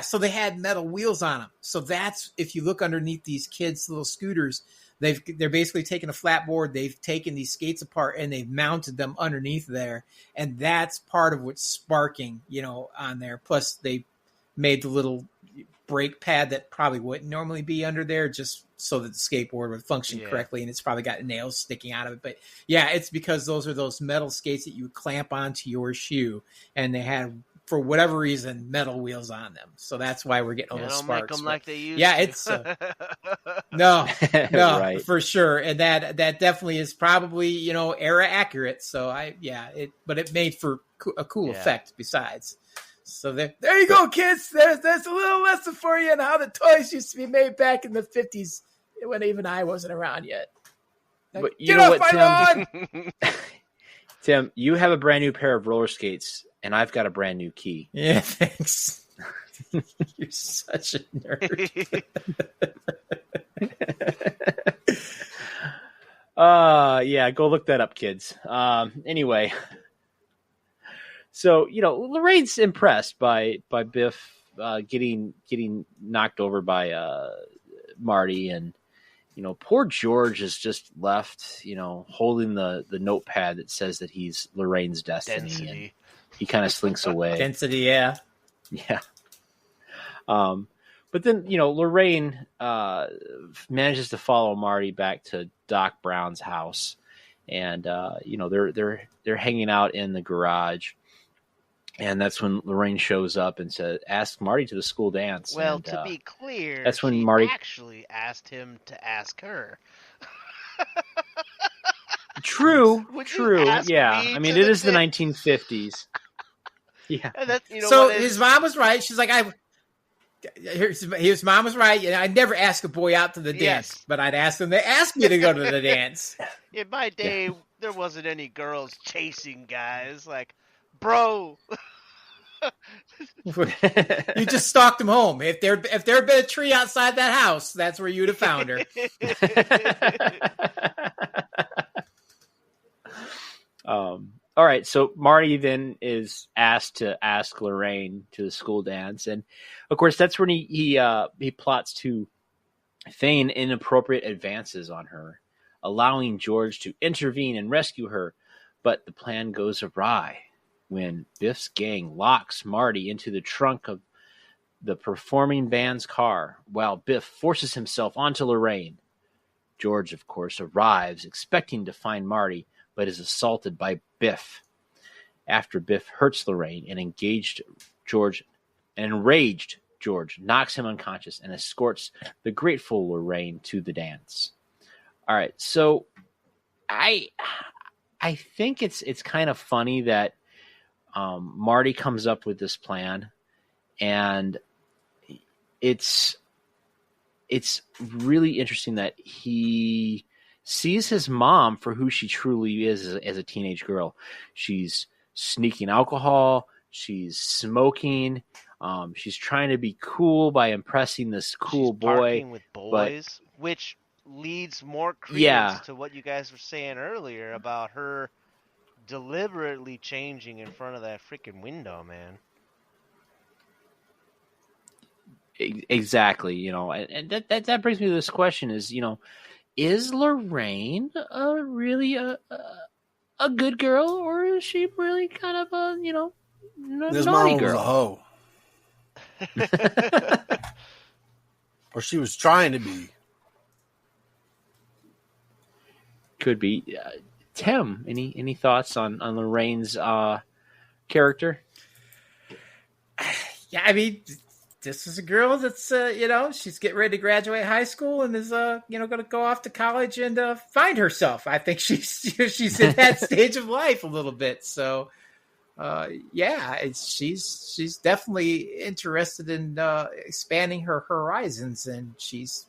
so they had metal wheels on them. So that's, if you look underneath these kids' little scooters, they're basically taking a flat board, they've taken these skates apart, and they've mounted them underneath there. And that's part of what's sparking, on there. Plus, they made the little brake pad that probably wouldn't normally be under there, just so that the skateboard would function correctly. And it's probably got nails sticking out of it. But yeah, it's because those are those metal skates that you clamp onto your shoe, and they had, for whatever reason, metal wheels on them. So that's why we're getting all those sparks. Make them like they used to. It's no, right. For sure. And that definitely is probably, era accurate. So but it made for a cool effect besides. So there you go, kids. There's a little lesson for you on how the toys used to be made back in the 50s when even I wasn't around yet. Like, but you know what, Tim? Tim, you have a brand new pair of roller skates, and I've got a brand new key. Yeah, thanks. You're such a nerd. Go look that up, kids. Anyway, so Lorraine's impressed by Biff getting knocked over by Marty, and poor George is just left, holding the notepad that says that he's Lorraine's destiny. And he kind of slinks away. Density, yeah. Yeah. But then, Lorraine manages to follow Marty back to Doc Brown's house. And, they're hanging out in the garage. And that's when Lorraine shows up and asks Marty to the school dance. Well, and, to be clear, that's when she Marty actually asked him to ask her. True. Yeah. I mean, it is the 1950s. Yeah. So his mom was right. She's like, his mom was right. I'd never ask a boy out to the dance, but I'd ask them to ask me to go to the dance. In my day, there wasn't any girls chasing guys. Like, bro. You just stalked them home. If there had been a tree outside that house, that's where you'd have found her. All right, so Marty then is asked to ask Lorraine to the school dance, and of course that's when he plots to feign inappropriate advances on her, allowing George to intervene and rescue her, but the plan goes awry when Biff's gang locks Marty into the trunk of the performing band's car, while Biff forces himself onto Lorraine. George, of course, arrives expecting to find Marty, but is assaulted by Biff. After Biff hurts Lorraine, an enraged George knocks him unconscious and escorts the grateful Lorraine to the dance. All right, so I think it's kind of funny that Marty comes up with this plan, and it's really interesting that he sees his mom for who she truly is as a teenage girl. She's sneaking alcohol. She's smoking. She's trying to be cool by impressing this cool boy. Parking with boys, which leads more credence to what you guys were saying earlier about her deliberately changing in front of that freaking window, man. Exactly, you know, and that brings me to this question: is Lorraine really a good girl, or is she really kind of a His naughty mom girl? was a hoe, or she was trying to be. Could be. Tim, any thoughts on Lorraine's character? Yeah, I mean, this is a girl that's she's getting ready to graduate high school and is going to go off to college and find herself. I think she's in that stage of life a little bit. So she's definitely interested in expanding her horizons, and she's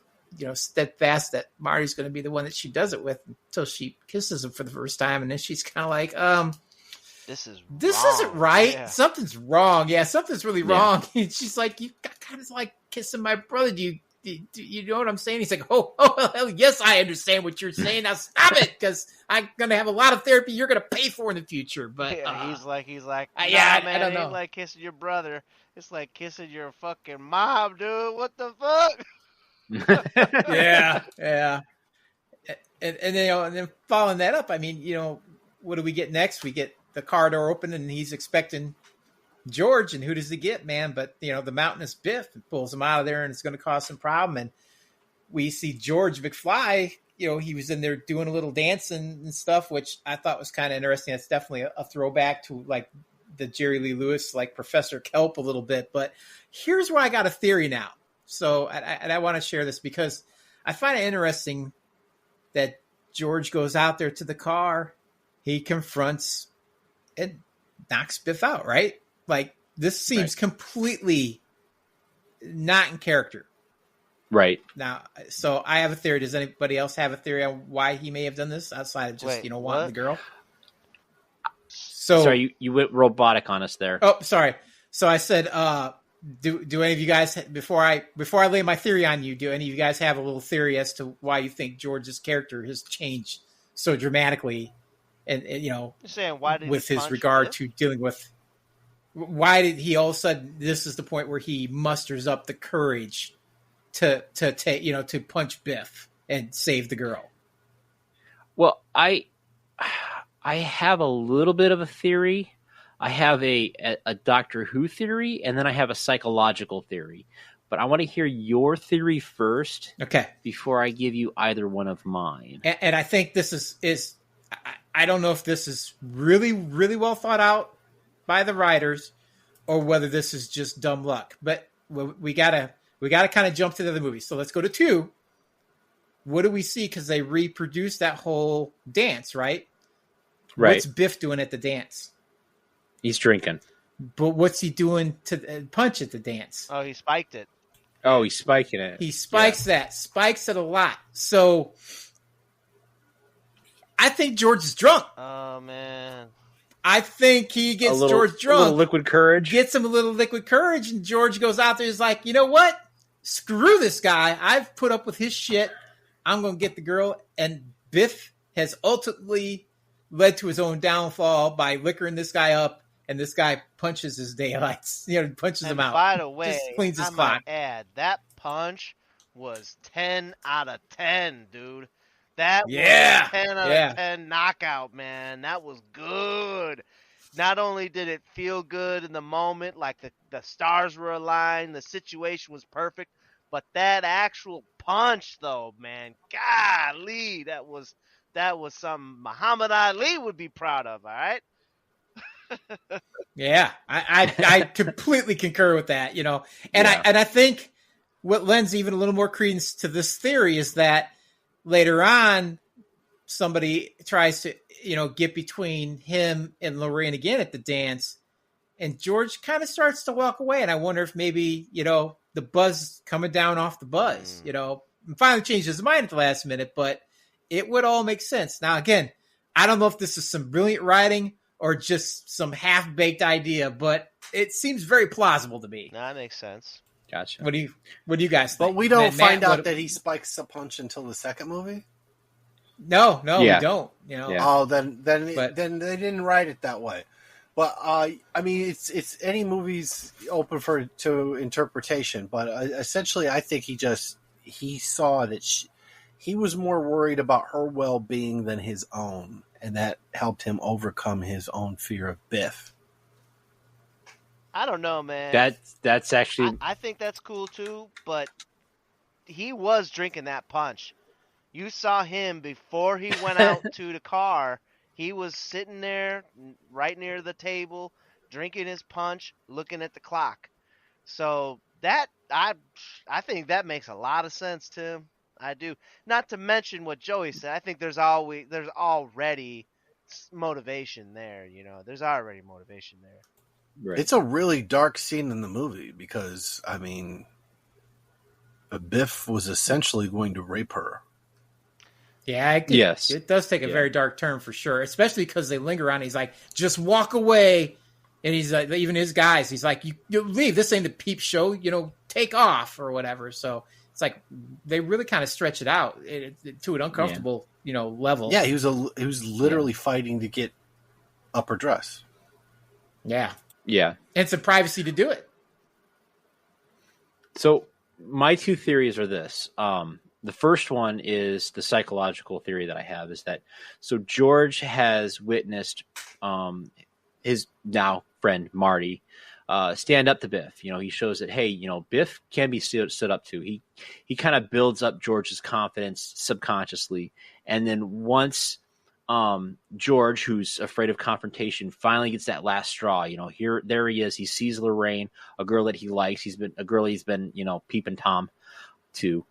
steadfast that Marty's going to be the one that she does it with until she kisses him for the first time, and then she's kind of like, this isn't right. Yeah. Something's wrong. Yeah, something's really wrong. And she's like, you kind of like kissing my brother. Do you know what I'm saying? He's like, oh, hell yes, I understand what you're saying. Now stop it, because I'm gonna have a lot of therapy you're gonna pay for in the future. But he's like, man, I don't know. It ain't like kissing your brother. It's like kissing your fucking mom, dude. What the fuck? yeah. And then following that up, I mean, what do we get next? We get the car door open, and he's expecting George, and who does he get, man? But the mountainous Biff pulls him out of there, and it's going to cause some problem. And we see George McFly. He was in there doing a little dancing and stuff, which I thought was kind of interesting. It's definitely a throwback to like the Jerry Lee Lewis, like Professor Kelp a little bit. But here's where I got a theory now. So, and I want to share this because I find it interesting that George goes out there to the car, he confronts and knocks Biff out, right? Like, this seems completely not in character. Right. Now, so I have a theory. Does anybody else have a theory on why he may have done this outside of just, wanting the girl? So, sorry, you went robotic on us there. Oh, sorry. So I said, do any of you guys, before I lay my theory on you, do any of you guys have a little theory as to why you think George's character has changed so dramatically, and saying why did with his regard to dealing with, why did he all of a sudden, this is the point where he musters up the courage to take, to punch Biff and save the girl? Well, I have a little bit of a theory. I have a Doctor Who theory, and then I have a psychological theory. But I want to hear your theory first, okay, before I give you either one of mine. And I think this is I don't know if this is really, really well thought out by the writers, or whether this is just dumb luck. But we gotta kind of jump to the other movie. So let's go to 2. What do we see? Because they reproduced that whole dance, right? Right. What's Biff doing at the dance? He's drinking. But what's he doing to punch at the dance? Oh, he spiked it. Oh, he's spiking it. He spikes spikes it a lot. So I think George is drunk. Oh, man. I think he gets George drunk. A little liquid courage. Gets him a little liquid courage, and George goes out there and is like, you know what? Screw this guy. I've put up with his shit. I'm going to get the girl. And Biff has ultimately led to his own downfall by liquoring this guy up, and this guy punches his daylights. Punches him out. By the way, just cleans his I clock. might add, that punch was 10 out of 10, dude. That was a 10 out of 10 knockout, man. That was good. Not only did it feel good in the moment, like the stars were aligned, the situation was perfect, but that actual punch, though, man, golly, that was something Muhammad Ali would be proud of, all right? Yeah, I completely concur with that, and I think what lends even a little more credence to this theory is that later on, somebody tries to, get between him and Lorraine again at the dance, And George kind of starts to walk away. And I wonder if maybe, the buzz coming down off the buzz, and finally changed his mind at the last minute, but it would all make sense. Now, again, I don't know if this is some brilliant writing or just some half-baked idea, but it seems very plausible to me. No, that makes sense. Gotcha. What do you guys think? But we don't find Matt, out that he spikes a punch until the second movie? No, Yeah. we don't. Yeah. Oh, then they didn't write it that way. But I mean, it's any movie's open to interpretation. But essentially, I think he saw that he was more worried about her well-being than his own, and that helped him overcome his own fear of Biff. I don't know, man. That's actually. I think that's cool too, but he was drinking that punch. You saw him before he went out to the car. He was sitting there right near the table, drinking his punch, looking at the clock. So that I think that makes a lot of sense, Tim. I do. Not to mention what Joey said. I think there's already motivation there. There's already motivation there. Right. It's a really dark scene in the movie because, I mean, Biff was essentially going to rape her. Yeah, it does take a very dark turn for sure, especially because they linger on. He's like, just walk away. And he's like, even his guys, he's like, you leave. This ain't the peep show, take off or whatever. So it's like they really kind of stretch it out to an uncomfortable, level. Yeah, he was literally fighting to get upper dress. Yeah. Yeah. And some privacy to do it. So my two theories are this. The first one is the psychological theory that I have is that George has witnessed his now friend Marty stand up to Biff. He shows that, hey, Biff can be stood up to. He kind of builds up George's confidence subconsciously. And then once George, who's afraid of confrontation, finally gets that last straw, there he is. He sees Lorraine, a girl that he likes. He's been peeping Tom to.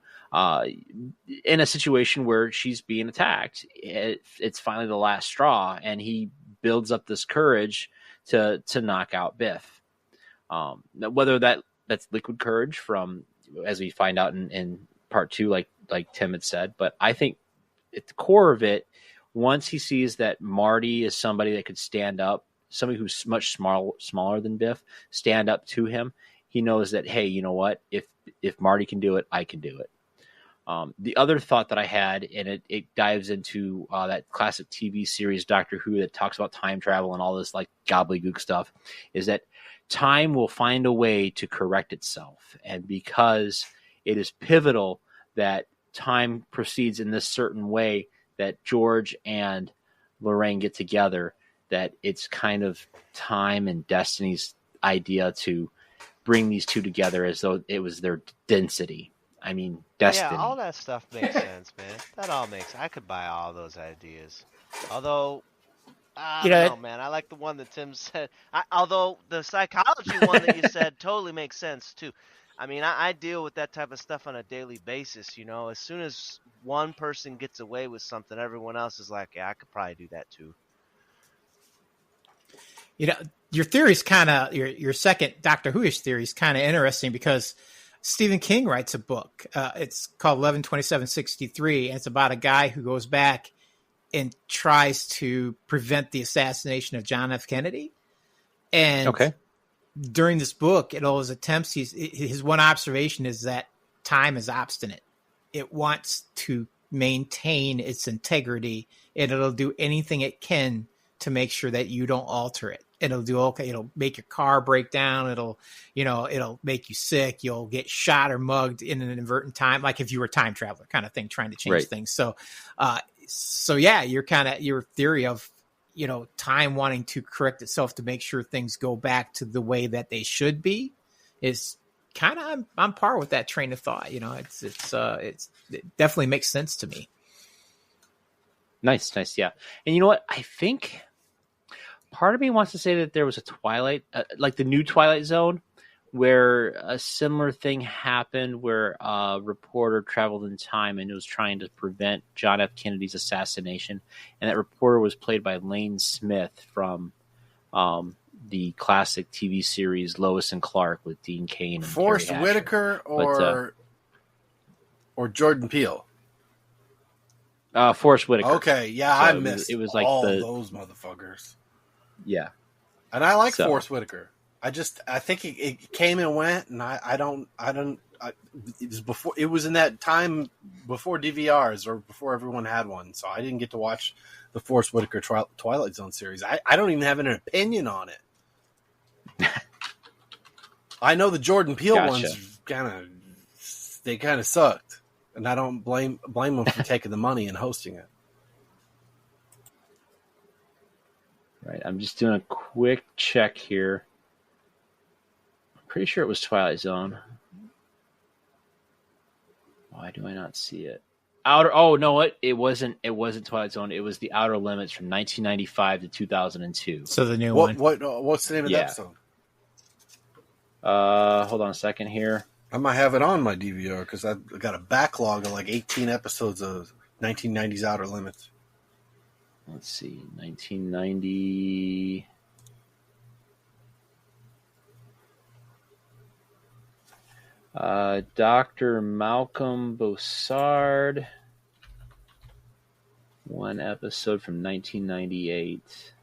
In a situation where she's being attacked, it's finally the last straw, and he builds up this courage to knock out Biff. Whether that's liquid courage from, as we find out in part 2, like Tim had said, but I think at the core of it, once he sees that Marty is somebody that could stand up, somebody who's much smaller than Biff, stand up to him, he knows that, hey, you know what? If Marty can do it, I can do it. The other thought that I had, and it dives into that classic TV series Doctor Who that talks about time travel and all this like gobbledygook stuff, is that time will find a way to correct itself. And because it is pivotal that time proceeds in this certain way, that George and Lorraine get together, that it's kind of time and destiny's idea to bring these two together as though it was their density. I mean, destiny. Yeah, all that stuff makes sense, man. That all makes. I could buy all those ideas. Although, I don't know, man. I like the one that Tim said. Although the psychology one that you said totally makes sense too. I mean, I deal with that type of stuff on a daily basis. As soon as one person gets away with something, everyone else is like, yeah, I could probably do that too. Your theory's kind of your second Doctor Who-ish theory is kind of interesting because Stephen King writes a book. It's called 11/27/63, and it's about a guy who goes back and tries to prevent the assassination of John F. Kennedy. And during this book, in all his attempts, his one observation is that time is obstinate. It wants to maintain its integrity, and it'll do anything it can to make sure that you don't alter it. It'll make your car break down. It'll make you sick. You'll get shot or mugged in an inadvertent time, like if you were a time traveler kind of thing, trying to change things. So yeah, your theory of, time wanting to correct itself to make sure things go back to the way that they should be is kind of on par with that train of thought. It definitely makes sense to me. Nice. Yeah. And you know what? I think part of me wants to say that there was a Twilight, like the new Twilight Zone, where a similar thing happened where a reporter traveled in time and was trying to prevent John F. Kennedy's assassination. And that reporter was played by Lane Smith from the classic TV series Lois and Clark with Dean Cain and Forrest Carrie Hatcher. Whitaker or Jordan Peele? Forrest Whitaker. Okay, yeah, So I missed it was like all those motherfuckers. Yeah. And I like Forrest Whitaker. I think it came and went, and it was before, it was in that time before DVRs or before everyone had one, so I didn't get to watch the Forrest Whitaker Twilight Zone series. I don't even have an opinion on it. I know the Jordan Peele ones kind of sucked, and I don't blame them for taking the money and hosting it. Right, I'm just doing a quick check here. I'm pretty sure it was Twilight Zone. Why do I not see it? Oh, no, what? It wasn't Twilight Zone. It was The Outer Limits from 1995 to 2002. So the new one. What's the name of the episode? Hold on a second here. I might have it on my DVR because I've got a backlog of like 18 episodes of 1990s Outer Limits. Let's see, 1990. Dr. Malcolm Bossard. One episode from 1998.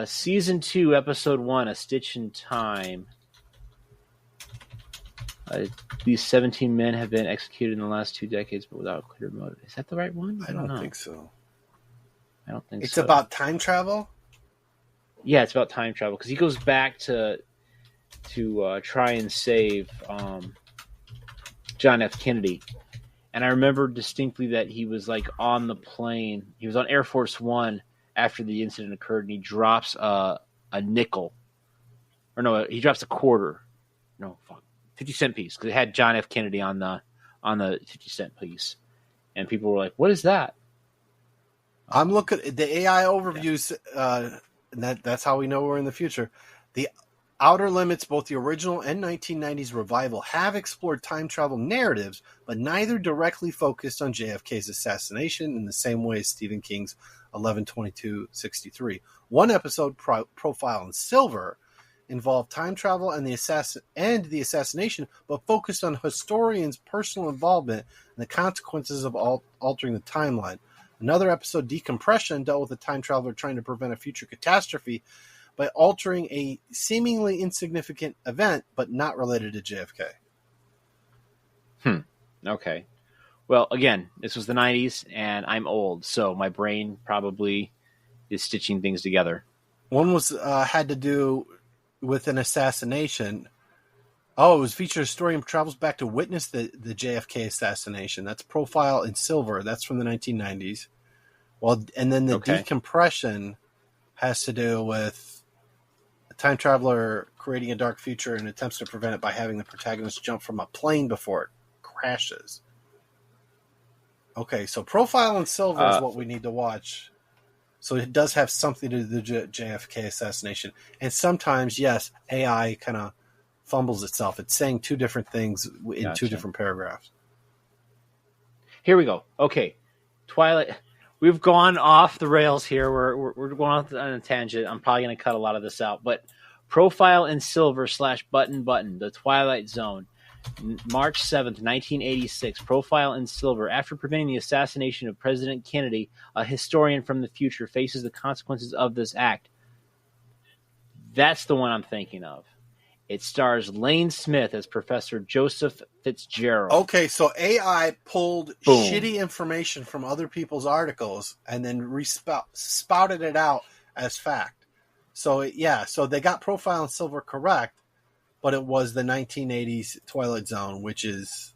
Season 2, Episode 1, A Stitch in Time. These 17 men have been executed in the last 2 decades, but without clear motive. Is that the right one? I don't think so. I don't think it's so. It's about time travel? Yeah, it's about time travel, because he goes back to try and save John F. Kennedy. And I remember distinctly that he was like on the plane. He was on Air Force One after the incident occurred, and he drops a nickel. Or no, he drops a quarter. No, 50-cent piece, because it had John F. Kennedy on the 50-cent piece. And people were like, what is that? I'm looking at the AI overviews, and that's how we know we're in the future. The Outer Limits, both the original and 1990s revival, have explored time travel narratives, but neither directly focused on JFK's assassination in the same way as Stephen King's 11/22/63. One episode, Profile in Silver, involved time travel and the assassination, but focused on historians' personal involvement and the consequences of altering the timeline. Another episode, Decompression, dealt with a time traveler trying to prevent a future catastrophe by altering a seemingly insignificant event, but not related to JFK. Okay. Well, again, this was the 90s, and I'm old, so my brain probably is stitching things together. One was had to do with an assassination. Oh, it was featured a historian travels back to witness the JFK assassination. That's Profile in Silver. That's from the 1990s. Well, and then the Decompression has to do with a time traveler creating a dark future and attempts to prevent it by having the protagonist jump from a plane before it crashes. Okay, so Profile in Silver is what we need to watch. So it does have something to do with the JFK assassination. And sometimes, yes, AI kind of fumbles itself. It's saying two different things in two different paragraphs. Here we go. Okay. Twilight. We've gone off the rails here. We're going off on a tangent. I'm probably going to cut a lot of this out. But Profile in Silver / Button, The Twilight Zone. March 7th, 1986, Profile in Silver. After preventing the assassination of President Kennedy, a historian from the future faces the consequences of this act. That's the one I'm thinking of. It stars Lane Smith as Professor Joseph Fitzgerald. Okay, so AI pulled shitty information from other people's articles and then spouted it out as fact. So, so they got Profile in Silver correct, but it was the 1980s Twilight Zone, which is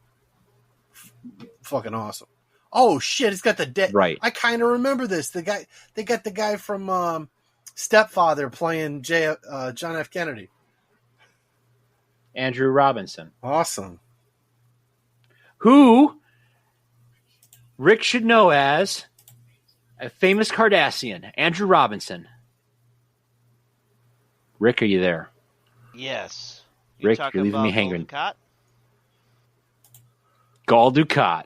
fucking awesome. Oh shit! It's got the right. I kind of remember this. They got the guy from Stepfather playing John F. Kennedy. Andrew Robinson. Awesome. Who Rick should know as a famous Cardassian, Andrew Robinson. Rick, are you there? Yes. Rick, you're leaving me hanging. Gul Dukat.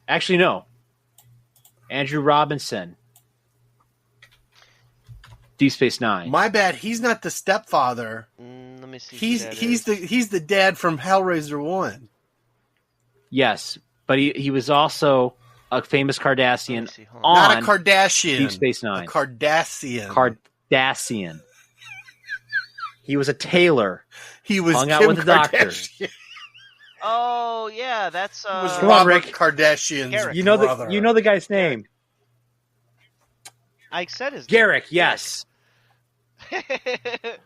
Actually, no. Andrew Robinson. Deep Space Nine. My bad. He's not the stepfather. Let me see. He's the dad from Hellraiser 1. Yes, but he was also a famous Cardassian on Not a Kardashian. Deep Space Nine. A Cardassian. Cardassian. He was a tailor. He was hung Kim out with the doctor. Kardashian. Oh yeah, that's was Come on, Robert Rick. Kardashian's Garrick. brother. You know the guy's name. I said his Garrick. Yes.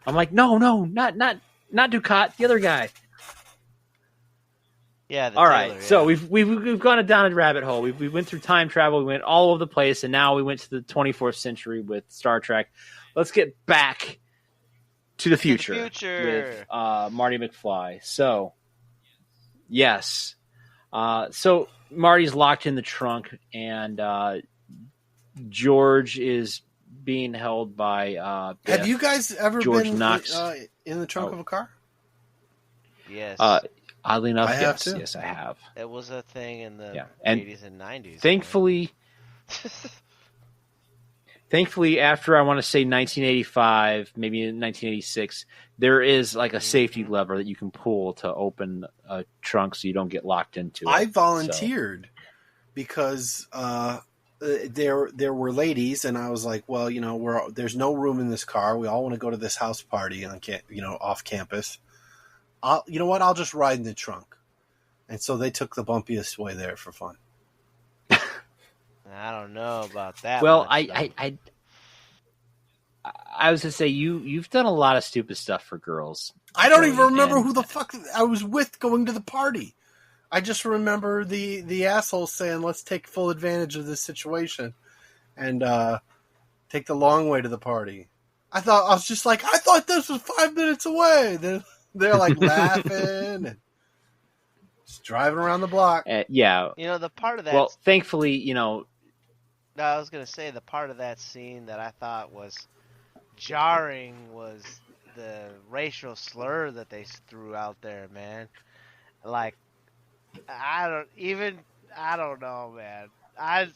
I'm like, no, not Ducat, the other guy. Yeah. All right, Taylor, so yeah. we've gone down a rabbit hole. We went through time travel. We went all over the place, and now we went to the 24th century with Star Trek. Let's get back to the future, with Marty McFly. So, yes. So Marty's locked in the trunk, and George is being held by Biff. Have you guys ever George been Knox. in the trunk of a car? Yes. Oddly enough, I have yes. too. Yes, I have. It was a thing in the And 80s and 90s. Thankfully, after I want to say 1985, maybe in 1986, there is like a safety lever that you can pull to open a trunk so you don't get locked into it. I volunteered because there were ladies, and I was like, well, there's no room in this car. We all want to go to this house party on off campus. You know what? I'll just ride in the trunk. And so they took the bumpiest way there for fun. I don't know about that. Well, much, I was to say you've done a lot of stupid stuff for girls. I don't even remember and- who the fuck I was with going to the party. I just remember the asshole saying, let's take full advantage of this situation and take the long way to the party. I was just like, I thought this was 5 minutes away. They're like laughing and just driving around the block. Yeah. the part of that. Well, thankfully, No, I was going to say the part of that scene that I thought was jarring was the racial slur that they threw out there, man. Like, I don't know, man. I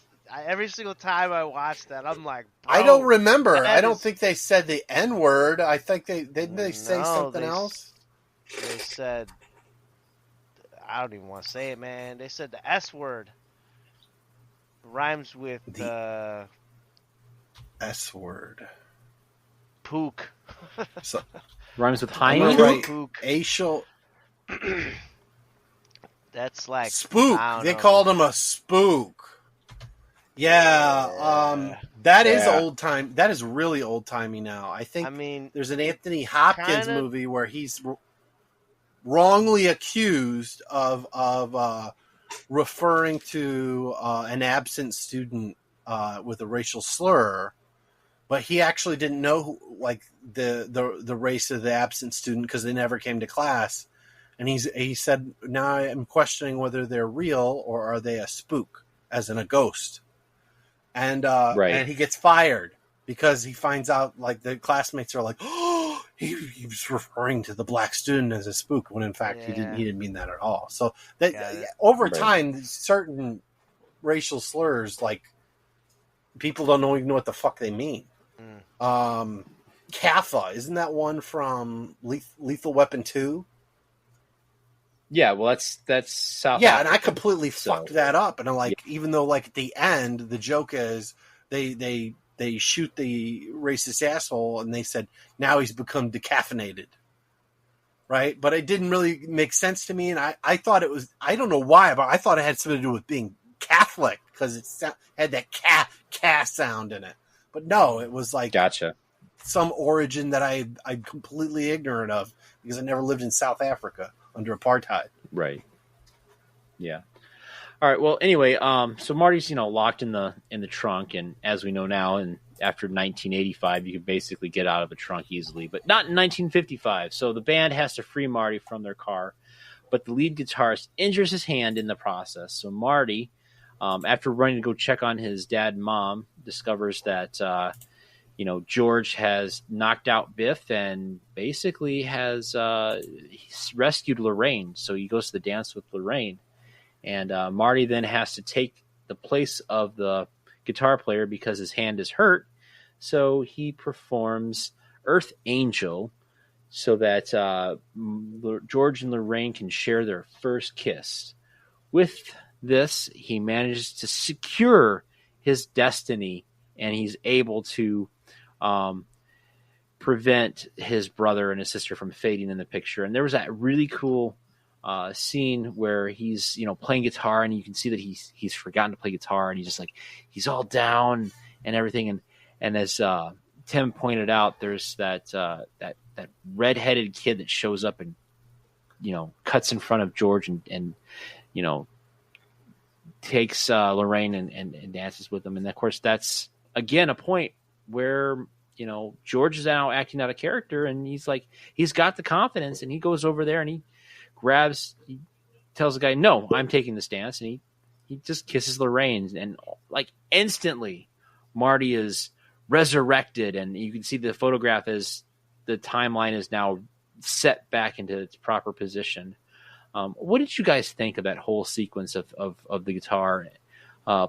every single time I watch that, I'm like, bro, I don't remember. I don't is- think they said the N-word. I think didn't they say No, something else? They said, I don't even want to say it, man. They said the S word rhymes with The S word. pook. So, rhymes with am I Heine. right? Pook. Asial That's like spook. I don't They know. called him a spook. Yeah, that is old time. That is really old timey now. I think I mean, there's an Anthony Hopkins kinda- movie where he's wrongly accused of referring to an absent student with a racial slur, but he actually didn't know the race of the absent student because they never came to class. And he said, now I'm questioning whether they're real or are they a spook, as in a ghost. And and he gets fired because he finds out, like, the classmates are like, oh, he was referring to the black student as a spook when in fact he didn't mean that at all. So that over time, certain racial slurs, like, people don't even know what the fuck they mean. Kappa, isn't that one from Lethal Weapon 2? Yeah, well, that's South. Yeah, Africa, and I completely so- fucked that up. And I'm like, even though, like, at the end, the joke is they shoot the racist asshole, and they said now he's become decaffeinated, right? But it didn't really make sense to me, and I thought it was, I don't know why, but I thought it had something to do with being Catholic because it had that ca sound in it. But no, it was like Gotcha. some origin that I'm completely ignorant of because I never lived in South Africa under apartheid. Right. Yeah. All right. Well, anyway, so Marty's, locked in the trunk, and as we know now, and after 1985, you can basically get out of a trunk easily, but not in 1955. So the band has to free Marty from their car, but the lead guitarist injures his hand in the process. So Marty, after running to go check on his dad and mom, discovers that George has knocked out Biff and basically has he's rescued Lorraine. So he goes to the dance with Lorraine. And Marty then has to take the place of the guitar player because his hand is hurt. So he performs Earth Angel so that George and Lorraine can share their first kiss. With this, he manages to secure his destiny, and he's able to prevent his brother and his sister from fading in the picture. And there was that really cool scene where he's playing guitar, and you can see that he's forgotten to play guitar, and he's all down and everything. And as Tim pointed out, there's that redheaded kid that shows up and cuts in front of George and takes Lorraine and dances with them. And of course, that's again a point where George is now acting out of character, and he's got the confidence, and he goes over there and he tells the guy, "No, I'm taking this dance," and he just kisses Lorraine, and instantly Marty is resurrected, and you can see the photograph as the timeline is now set back into its proper position. What did you guys think of that whole sequence of the guitar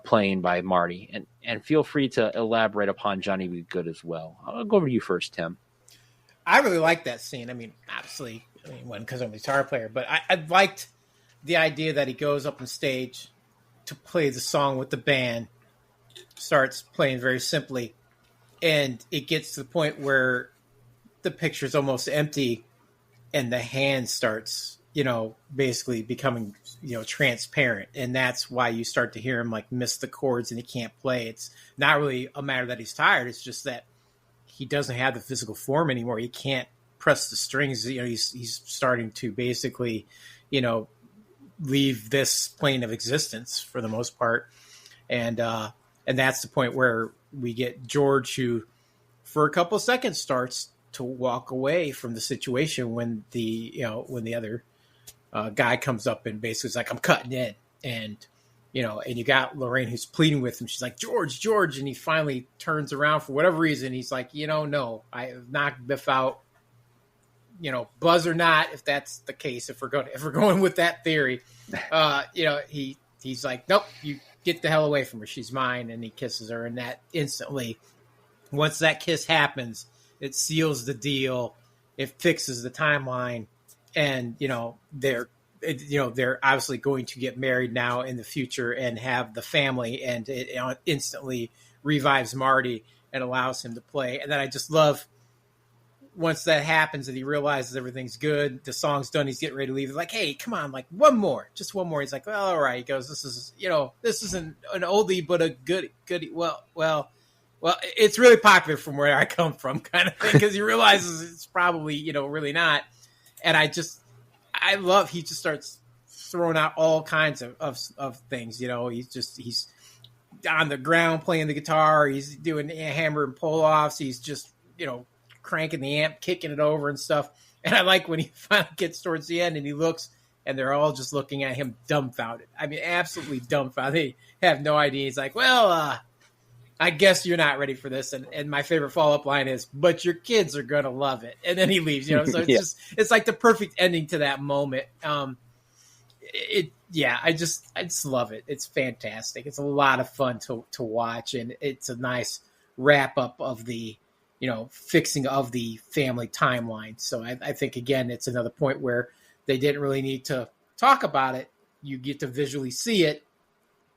playing by Marty? And feel free to elaborate upon Johnny Be Good as well. I'll go over to you first, Tim. I really liked that scene. I mean, obviously, it wasn't because I'm a guitar player, but I liked the idea that he goes up on stage to play the song with the band, starts playing very simply, and it gets to the point where the picture's almost empty, and the hand starts basically becoming, transparent. And that's why you start to hear him miss the chords and he can't play. It's not really a matter that he's tired. It's just that he doesn't have the physical form anymore. He can't press the strings. He's starting to basically, leave this plane of existence for the most part. And that's the point where we get George, who for a couple of seconds starts to walk away from the situation when the other guy comes up and basically is like, "I'm cutting in." And you got Lorraine who's pleading with him. She's like, George. And he finally turns around for whatever reason. He's like, no, I have knocked Biff out, buzz or not, if that's the case, if we're going with that theory, he's like, "Nope, you get the hell away from her. She's mine." And he kisses her. And that instantly, once that kiss happens, it seals the deal. It fixes the timeline. And, they're obviously going to get married now in the future and have the family, and it instantly revives Marty and allows him to play. And then I just love once that happens and he realizes everything's good, the song's done, he's getting ready to leave. He's like, "Hey, come on, one more. He's like, "Well, all right." He goes, "This is an oldie, but a goodie. Well, it's really popular from where I come from," kind of thing, because he realizes it's probably, really not. And I love, he just starts throwing out all kinds of things. He's on the ground playing the guitar. He's doing hammer and pull offs. He's just, cranking the amp, kicking it over and stuff. And I like when he finally gets towards the end and he looks and they're all just looking at him dumbfounded. I mean, absolutely dumbfounded. They have no idea. He's like, "Well, I guess you're not ready for this." And my favorite follow-up line is, "But your kids are going to love it." And then he leaves, so it's it's like the perfect ending to that moment. I just love it. It's fantastic. It's a lot of fun to watch. And it's a nice wrap up of the, fixing of the family timeline. So I think, again, it's another point where they didn't really need to talk about it. You get to visually see it.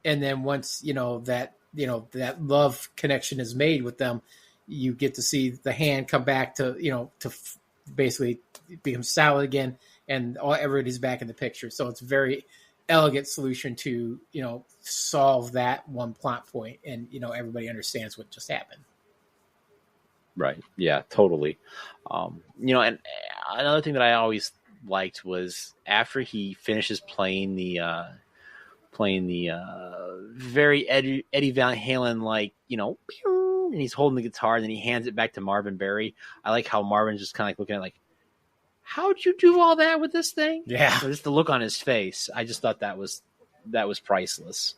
And then once, that love connection is made with them, you get to see the hand come back to basically become solid again, and everybody's back in the picture. So it's a very elegant solution to, solve that one plot point, and, everybody understands what just happened. Right. Yeah, totally. And another thing that I always liked was after he finishes playing the very Eddie Van Halen, and he's holding the guitar, and then he hands it back to Marvin Berry. I like how Marvin's just kind of looking at "How'd you do all that with this thing?" Yeah. So just the look on his face, I just thought that was priceless.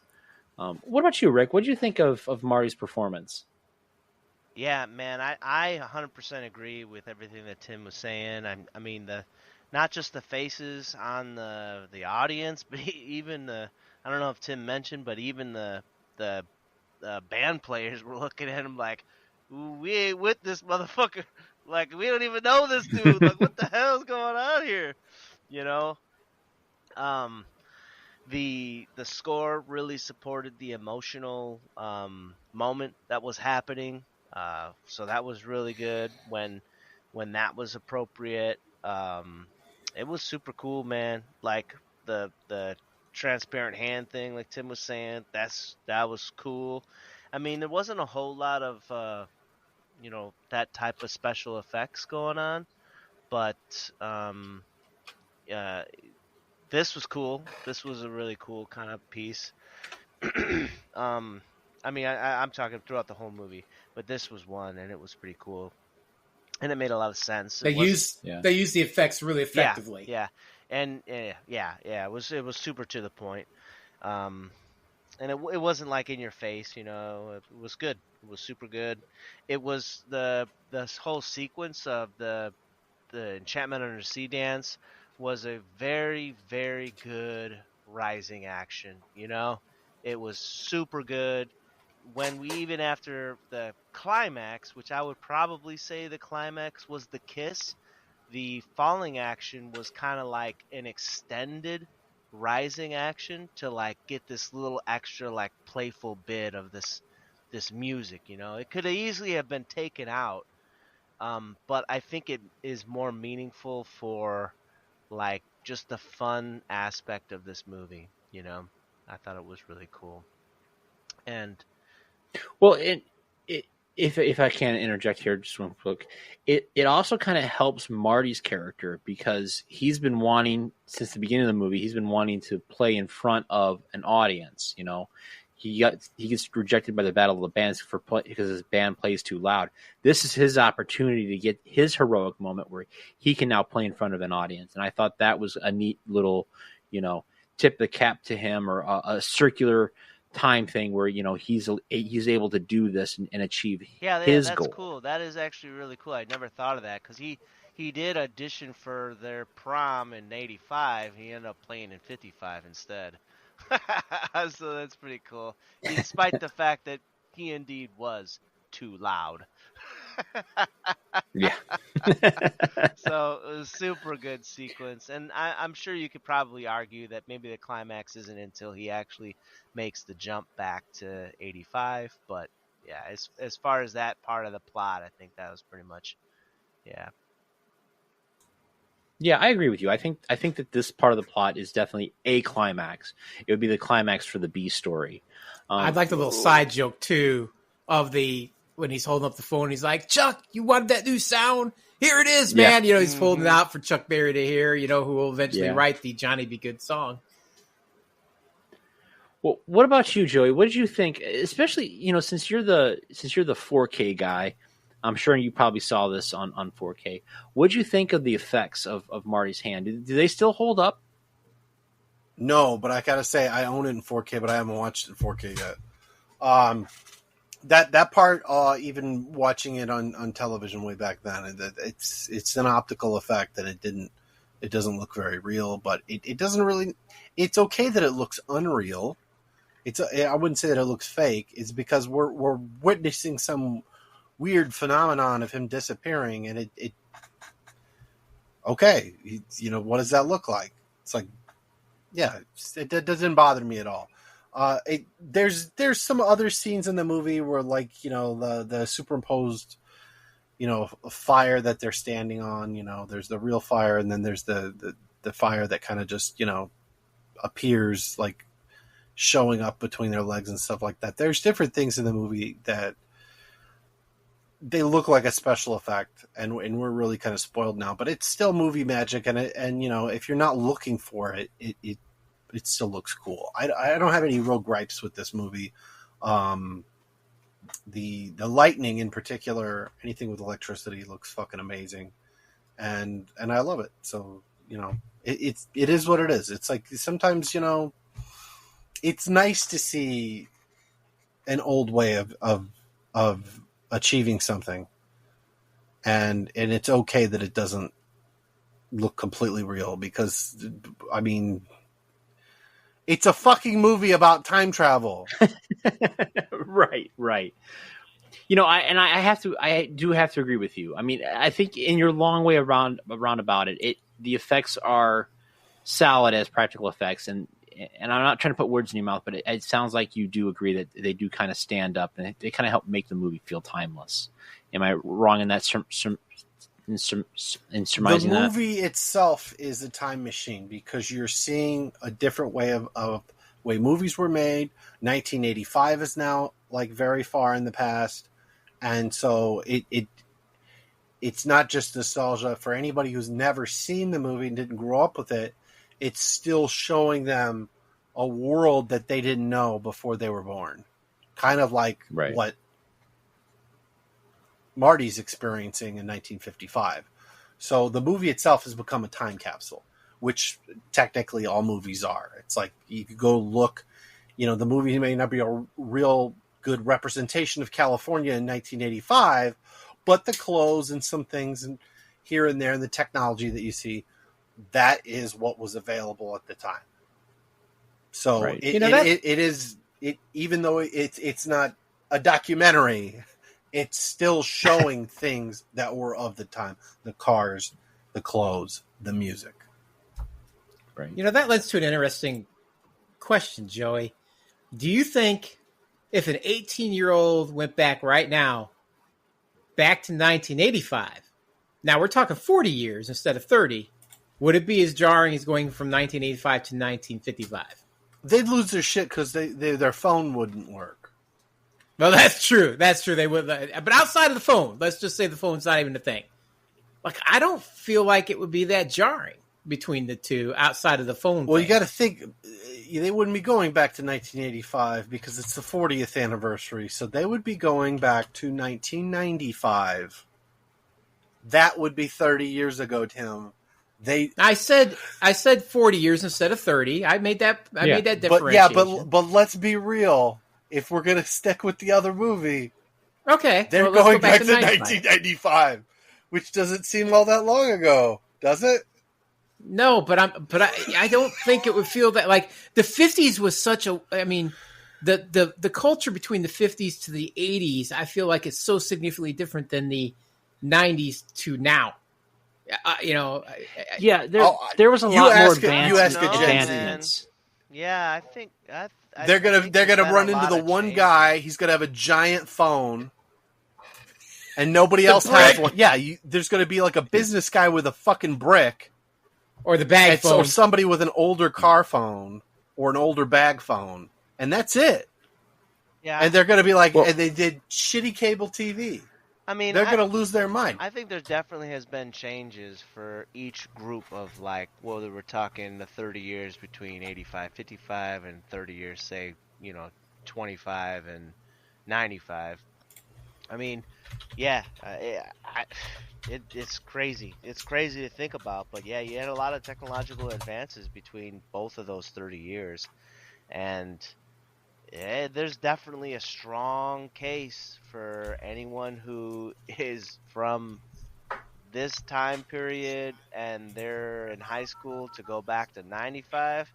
What about you, Rick? What did you think of Marty's performance? Yeah, man, I 100% agree with everything that Tim was saying. I mean, not just the faces on the audience, but even I don't know if Tim mentioned, but even the band players were looking at him like, we ain't with this motherfucker. Like, we don't even know this dude. Like, what the hell's going on here? You know? Um, the score really supported the emotional moment that was happening. So that was really good when that was appropriate. It was super cool, man. Like the transparent hand thing, like Tim was saying, that was cool. I mean, there wasn't a whole lot of that type of special effects going on, but uh, this was cool. This was a really cool kind of piece. um, I mean, I'm talking throughout the whole movie, but this was one, and it was pretty cool, and it made a lot of sense. They used the effects really effectively. Yeah, and yeah. It was super to the point. And it wasn't like in your face, It was good. It was super good. It was the whole sequence of the Enchantment Under the Sea dance was a very, very good rising action. It was super good. When we even after the climax, which I would probably say the climax was the kiss, the falling action was kind of like an extended rising action to like get this little extra like playful bit of this music. It could easily have been taken out, but I think it is more meaningful for like just the fun aspect of this movie. I thought it was really cool. And well, if I can interject here just one quick, it also kind of helps Marty's character because he's been wanting since the beginning of the movie. He's been wanting to play in front of an audience. He gets rejected by the Battle of the Bands because his band plays too loud. This is his opportunity to get his heroic moment where he can now play in front of an audience, and I thought that was a neat little, tip the cap to him or a circular time thing where he's able to do this and achieve his goal. That's cool. That is actually really cool. I never thought of that because he did audition for their prom in '85. He ended up playing in '55 instead. So that's pretty cool, despite the fact that he indeed was too loud. Yeah. So it was a super good sequence, and I'm sure you could probably argue that maybe the climax isn't until he actually makes the jump back to '85. But yeah, as far as that part of the plot, I think that was pretty much, yeah. Yeah, I agree with you. I think that this part of the plot is definitely a climax. It would be the climax for the B story. I'd like the little side joke too of when he's holding up the phone. He's like, "Chuck, you wanted that new sound? Here it is, man." Yeah. He's holding it out for Chuck Berry to hear. Who will eventually write the Johnny B. Good song. Well, what about you, Joey? What did you think? Especially, since you're the 4K guy. I'm sure you probably saw this on 4K. What did you think of the effects of Marty's hand? Do they still hold up? No, but I gotta say I own it in 4K, but I haven't watched it in 4K yet. That part, even watching it on television way back then, it's an optical effect that it doesn't look very real, but it doesn't really. It's okay that it looks unreal. I wouldn't say that it looks fake. It's because we're witnessing some weird phenomenon of him disappearing, and it okay, what does that look like? It's like, yeah, it doesn't bother me at all. There's some other scenes in the movie where, like, the superimposed, fire that they're standing on, there's the real fire, and then there's the fire that kind of just, appears, like, showing up between their legs and stuff like that. There's different things in the movie that they look like a special effect, and we're really kind of spoiled now, but it's still movie magic, and if you're not looking for it, it still looks cool. I don't have any real gripes with this movie. The lightning in particular, anything with electricity looks fucking amazing, and I love it. So it is what it is. It's like sometimes it's nice to see an old way of achieving something, and it's okay that it doesn't look completely real, because I mean, it's a fucking movie about time travel. Right. I do have to agree with you. I mean, I think in your long way around about it, the effects are solid as practical effects, and I'm not trying to put words in your mouth, but it sounds like you do agree that they do kind of stand up and they kind of help make the movie feel timeless. Am I wrong in that? In surmising the that? movie itself is a time machine because you're seeing a different way of way movies were made. 1985 is now like very far in the past, and so it's not just nostalgia for anybody who's never seen the movie and didn't grow up with it. It's still showing them a world that they didn't know before they were born, kind of like what Marty's experiencing in 1955. So the movie itself has become a time capsule, which technically all movies are. It's like you could go look, the movie may not be a real good representation of California in 1985, but the clothes and some things and here and there and the technology that you see, that is what was available at the time. So even though it's not a documentary, it's still showing things that were of the time. The cars, the clothes, the music. Right. That leads to an interesting question, Joey. Do you think if an 18-year-old went back right now, back to 1985, now we're talking 40 years instead of 30, would it be as jarring as going from 1985 to 1955? They'd lose their shit because their phone wouldn't work. Well, that's true. That's true. They would, but outside of the phone, let's just say the phone's not even a thing. Like, I don't feel like it would be that jarring between the two outside of the phone. Well, thing. You got to think they wouldn't be going back to 1985 because it's the 40th anniversary. So they would be going back to 1995. That would be 30 years ago, Tim. I said 40 years instead of 30. I made that differentiation. But let's be real. If we're gonna stick with the other movie, okay, they're going back to 1995, which doesn't seem all that long ago, does it? No, but I don't think it would feel that like the 50s was such a. I mean, the culture between the 50s to the 80s, I feel like it's so significantly different than the 90s to now. There was a lot more advancements. Yeah, I think they're gonna run into the one guy. He's gonna have a giant phone, and nobody else has one. Yeah, there's gonna be like a business guy with a fucking brick, or the bag phone, or somebody with an older car phone or an older bag phone, and that's it. Yeah, and they're gonna be like, and they did shitty cable TV. I mean, they're going to lose their mind. I think there definitely has been changes for each group of whether we're talking the 30 years between 85, 55 and 30 years, say, 25 and 95. I mean, yeah, it's crazy. It's crazy to think about, but yeah, you had a lot of technological advances between both of those 30 years. And yeah, there's definitely a strong case for anyone who is from this time period and they're in high school to go back to 95.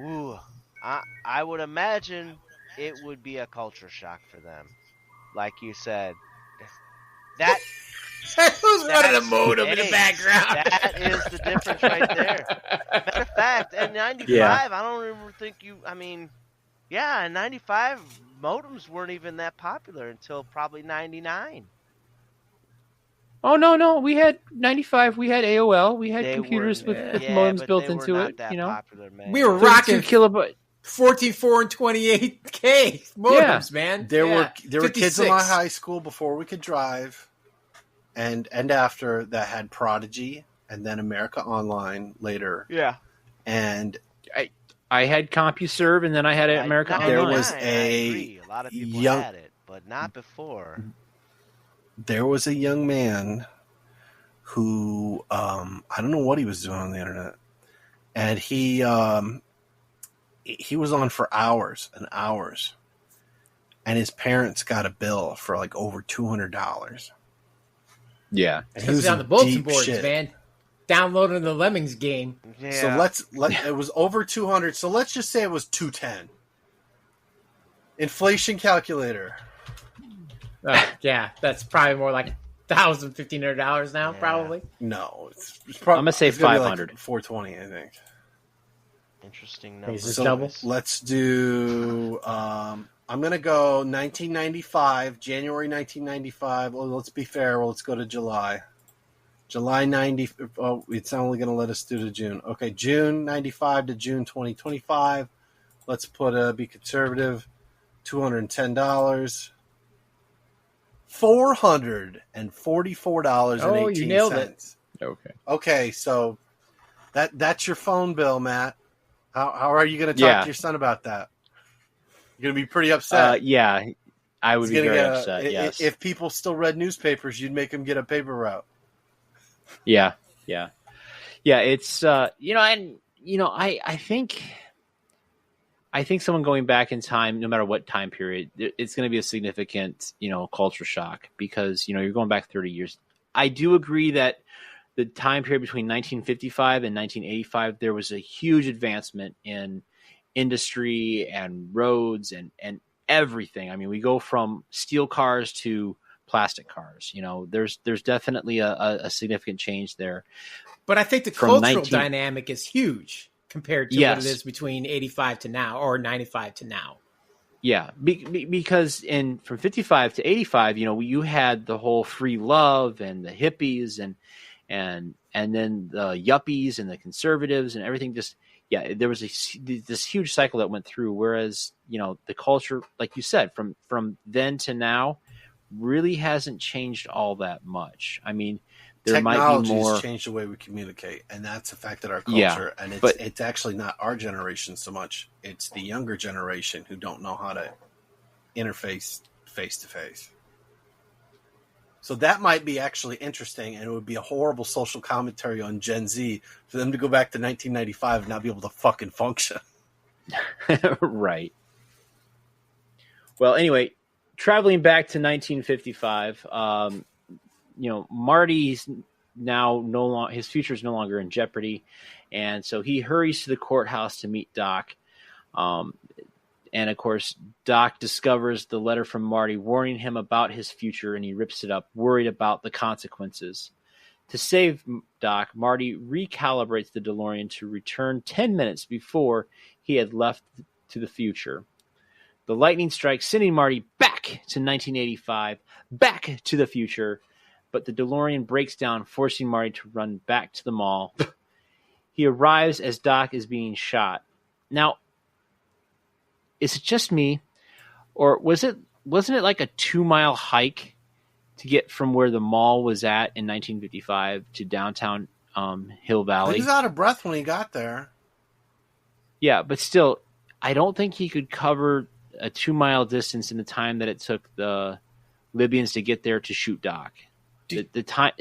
Ooh, I would imagine it would be a culture shock for them. Like you said, who's running a modem in the background? That is the difference right there. Matter of fact, in 95, I don't even think yeah, in 95, modems weren't even that popular until probably 99. Oh, no. We had 95. We had AOL. We had computers with modems built into it. Popular, man. We were rocking 2 14, 4, and 28K modems, man. There were kids in my high school before we could drive, and after that had Prodigy, and then America Online later. Yeah. And I had CompuServe, and then I had America Online. There was a lot of people had it, but not before. There was a young man who I don't know what he was doing on the internet, and he was on for hours and hours, and his parents got a bill for like over $200. Yeah, and he was on the bulletin boards, man. Downloading the Lemmings game. Yeah. So it was over 200. So let's just say it was 210. Inflation calculator. Yeah, that's probably more like $1,000, $1,500 now, Yeah. probably. No, it's probably. I'm gonna say it's gonna be 500. like 420, I think. Interesting Is numbers. this So double? let's do. I'm gonna go 1995, January 1995. Well, let's be fair. Well, let's go to July. July 90. Oh, it's only gonna let us do to June. Okay, June 95 to June 2025. Let's be conservative. $210. $444.18. Oh, you nailed it. Okay. Okay, so that's your phone bill, Matt. How are you going to talk to your son about that? You're going to be pretty upset. Yeah, I would He's be gonna very get upset. Yes. If people still read newspapers, you'd make them get a paper route. Yeah. It's I think someone going back in time, no matter what time period, it's going to be a significant culture shock because you're going back 30 years. I do agree that the time period between 1955 and 1985, there was a huge advancement in industry and roads and everything. I mean, we go from steel cars to plastic cars. There's definitely a significant change there. But I think the cultural dynamic is huge compared to what it is between 85 to now or 95 to now. Yeah, because from 55 to 85, you had the whole free love and the hippies and then the yuppies and the conservatives and everything. There was this huge cycle that went through. Whereas the culture, like you said, from then to now, really hasn't changed all that much. I mean, there might be more. Has changed the way we communicate, and that's affected our culture. And it's actually not our generation so much; it's the younger generation who don't know how to interface face to face. So that might be actually interesting, and it would be a horrible social commentary on Gen Z for them to go back to 1995 and not be able to fucking function. Right. Well, anyway, traveling back to 1955, Marty's now no longer, his future is no longer in jeopardy, and so he hurries to the courthouse to meet Doc. And of course, Doc discovers the letter from Marty warning him about his future, and he rips it up, worried about the consequences. To save Doc, Marty recalibrates the DeLorean to return 10 minutes before he had left to the future. The lightning strikes, sending Marty back to 1985, back to the future, but the DeLorean breaks down, forcing Marty to run back to the mall. He arrives as Doc is being shot. Now, is it just me, or wasn't it like a 2-mile hike to get from where the mall was at in 1955 to downtown Hill Valley? He was out of breath when he got there. Yeah, but still, I don't think he could cover a 2-mile distance in the time that it took the Libyans to get there to shoot Doc. The time.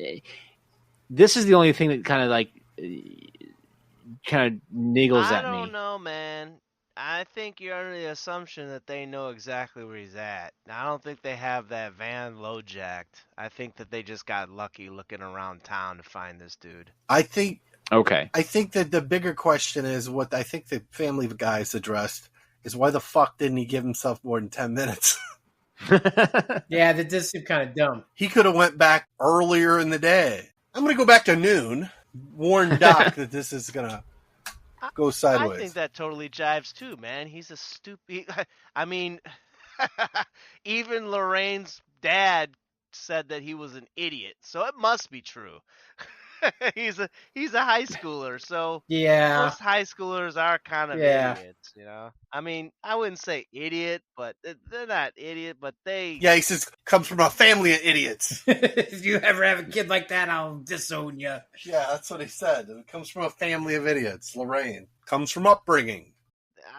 This is the only thing that kind of niggles at me. I don't know, man. I think you're under the assumption that they know exactly where he's at. I don't think they have that van low-jacked. I think that they just got lucky looking around town to find this dude. I think that the bigger question is what I think the Family Guys addressed is why the fuck didn't he give himself more than 10 minutes? Yeah, that does seem kind of dumb. He could have went back earlier in the day. I'm going to go back to noon, warn Doc that this is going to go sideways. I think that totally jives too, man. He's a stupid. I mean, even Lorraine's dad said that he was an idiot, so it must be true. He's a high schooler, so yeah, most high schoolers are kind of idiots, I mean, I wouldn't say idiot, but they're not idiot, but they. Yeah, he says comes from a family of idiots. If you ever have a kid like that, I'll disown you. Yeah, that's what he said. It comes from a family of idiots. Lorraine comes from upbringing.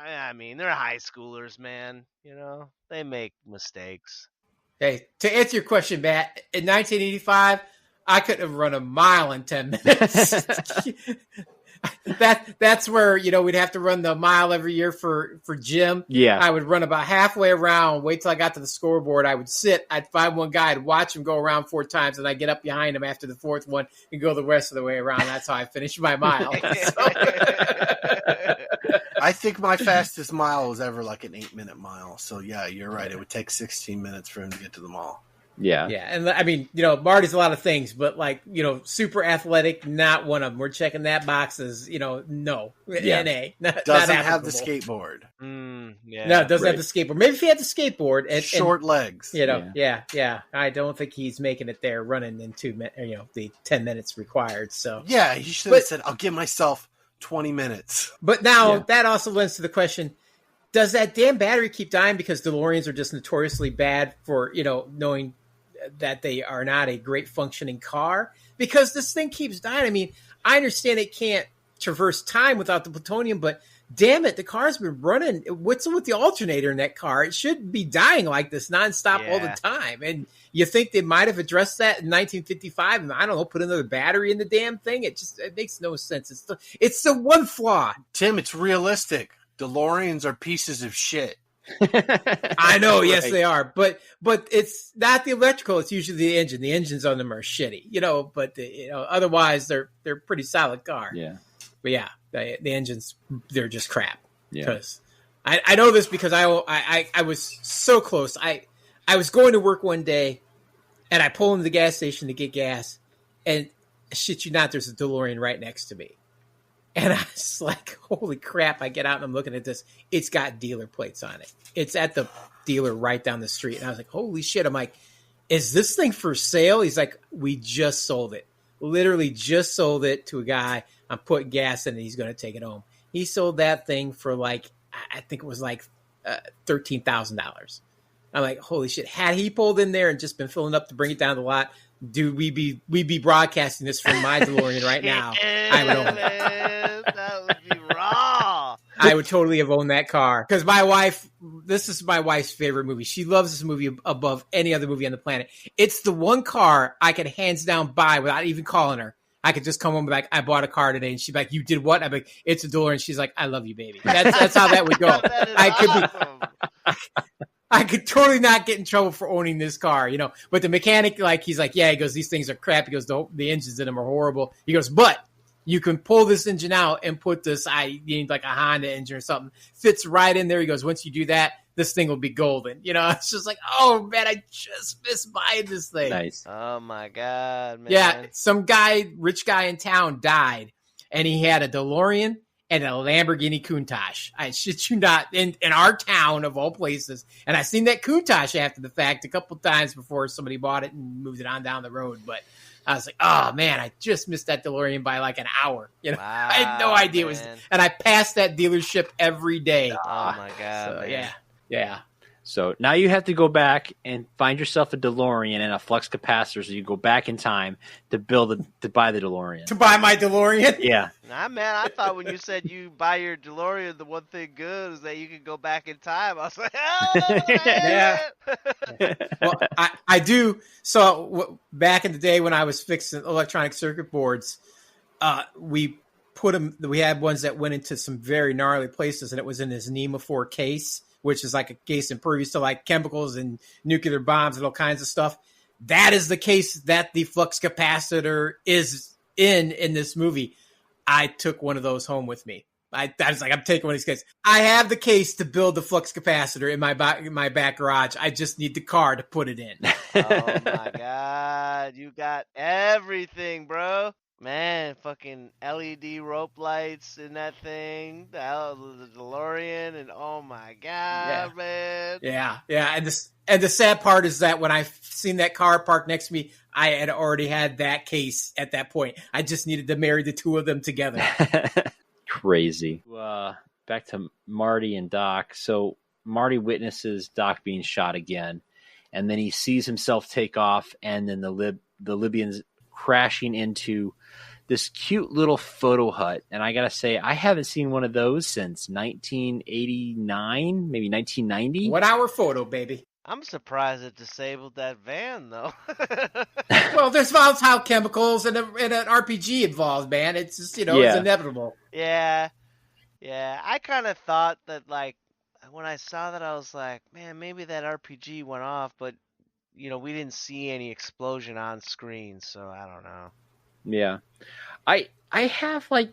I mean, they're high schoolers, man. They make mistakes. Hey, to answer your question, Matt, in 1985. I couldn't have run a mile in 10 minutes. That's where, we'd have to run the mile every year for gym. Yeah. I would run about halfway around, wait till I got to the scoreboard. I would sit, I'd find one guy, I'd watch him go around 4 times, and I'd get up behind him after the 4th one and go the rest of the way around. That's how I finished my mile. I think my fastest mile was ever like an 8-minute mile. So, yeah, you're right. It would take 16 minutes for him to get to the mall. Yeah. Yeah, and I mean, Marty's a lot of things, but like, super athletic, not one of them. We're checking that box as, no, NA. Doesn't have the skateboard. Yeah. No, doesn't have the skateboard. Maybe if he had the skateboard and short legs. Yeah. I don't think he's making it there running in the 10 minutes required. So yeah, he should have said, "I'll give myself 20 minutes." But now that also lends to the question: does that damn battery keep dying because DeLoreans are just notoriously bad for knowing that they are not a great functioning car? Because this thing keeps dying. I mean, I understand it can't traverse time without the plutonium, but damn it, the car's been running. What's with the alternator in that car? It should be dying like this nonstop all the time. And you think they might have addressed that in 1955? And I don't know, put another battery in the damn thing. It makes no sense. It's the one flaw. Tim, it's realistic. DeLoreans are pieces of shit. I know, yes, they are, but it's not the electrical. It's usually the engine. The engines on them are shitty, but otherwise they're pretty solid car. Yeah, but yeah, the engines, they're just crap. Yeah, because I know this because I was so close. I was going to work one day, and I pull into the gas station to get gas, and shit you not, there's a DeLorean right next to me. And I was like, holy crap. I get out and I'm looking at this. It's got dealer plates on it. It's at the dealer right down the street. And I was like, holy shit. I'm like, is this thing for sale? He's like, we just sold it. Literally just sold it to a guy. I'm putting gas in it. He's going to take it home. He sold that thing for like, I think it was like $13,000. I'm like, holy shit. Had he pulled in there and just been filling up to bring it down the lot, dude, we'd be broadcasting this from my DeLorean right now. I would own it. That would be raw. I would totally have owned that car. Because this is my wife's favorite movie. She loves this movie above any other movie on the planet. It's the one car I could hands down buy without even calling her. I could just come home and be like, I bought a car today. And she'd be like, you did what? I'm like, it's a DeLorean. She's like, I love you, baby. That's how that would go. I could totally not get in trouble for owning this car, But the mechanic, he's like, yeah, he goes, these things are crap. He goes, the engines in them are horrible. He goes, but you can pull this engine out and put this, you need like a Honda engine or something. Fits right in there. He goes, once you do that, this thing will be golden. It's just like, oh, man, I just missed buying this thing. Nice. Oh, my God, man. Yeah, some rich guy in town died, and he had a DeLorean and a Lamborghini Countach. I shit you not, in our town of all places. And I seen that Countach after the fact a couple times before somebody bought it and moved it on down the road. But I was like, oh man, I just missed that DeLorean by like an hour. Wow, I had no idea it was, and I passed that dealership every day. Oh my God. So, man. Yeah. So now you have to go back and find yourself a DeLorean and a flux capacitor so you go back in time to buy the DeLorean. To buy my DeLorean? Yeah. Nah, man, I thought when you said you buy your DeLorean, the one thing good is that you can go back in time. I was like, oh, yeah. Well, I do. So back in the day when I was fixing electronic circuit boards, we had ones that went into some very gnarly places, and it was in this NEMA 4 case, which is like a case impervious to like chemicals and nuclear bombs and all kinds of stuff. That is the case that the flux capacitor is in this movie. I took one of those home with me. I was like, I'm taking one of these cases. I have the case to build the flux capacitor in my back garage. I just need the car to put it in. Oh my God. You got everything, bro. Man, fucking LED rope lights in that thing, the DeLorean, and oh my God, man. Yeah. And the sad part is that when I seen that car parked next to me, I had already had that case at that point. I just needed to marry the two of them together. Crazy. Back to Marty and Doc. So Marty witnesses Doc being shot again, and then he sees himself take off, and then the Libyans crashing into this cute little photo hut. And I gotta say, I haven't seen one of those since 1989, maybe 1990. 1 hour photo, baby. I'm surprised it disabled that van, though. Well, there's volatile chemicals and an RPG involved, man. It's just, it's inevitable. Yeah. I kind of thought that, like, when I saw that, I was like, man, maybe that RPG went off, but, we didn't see any explosion on screen, so I don't know. Yeah. I have, like,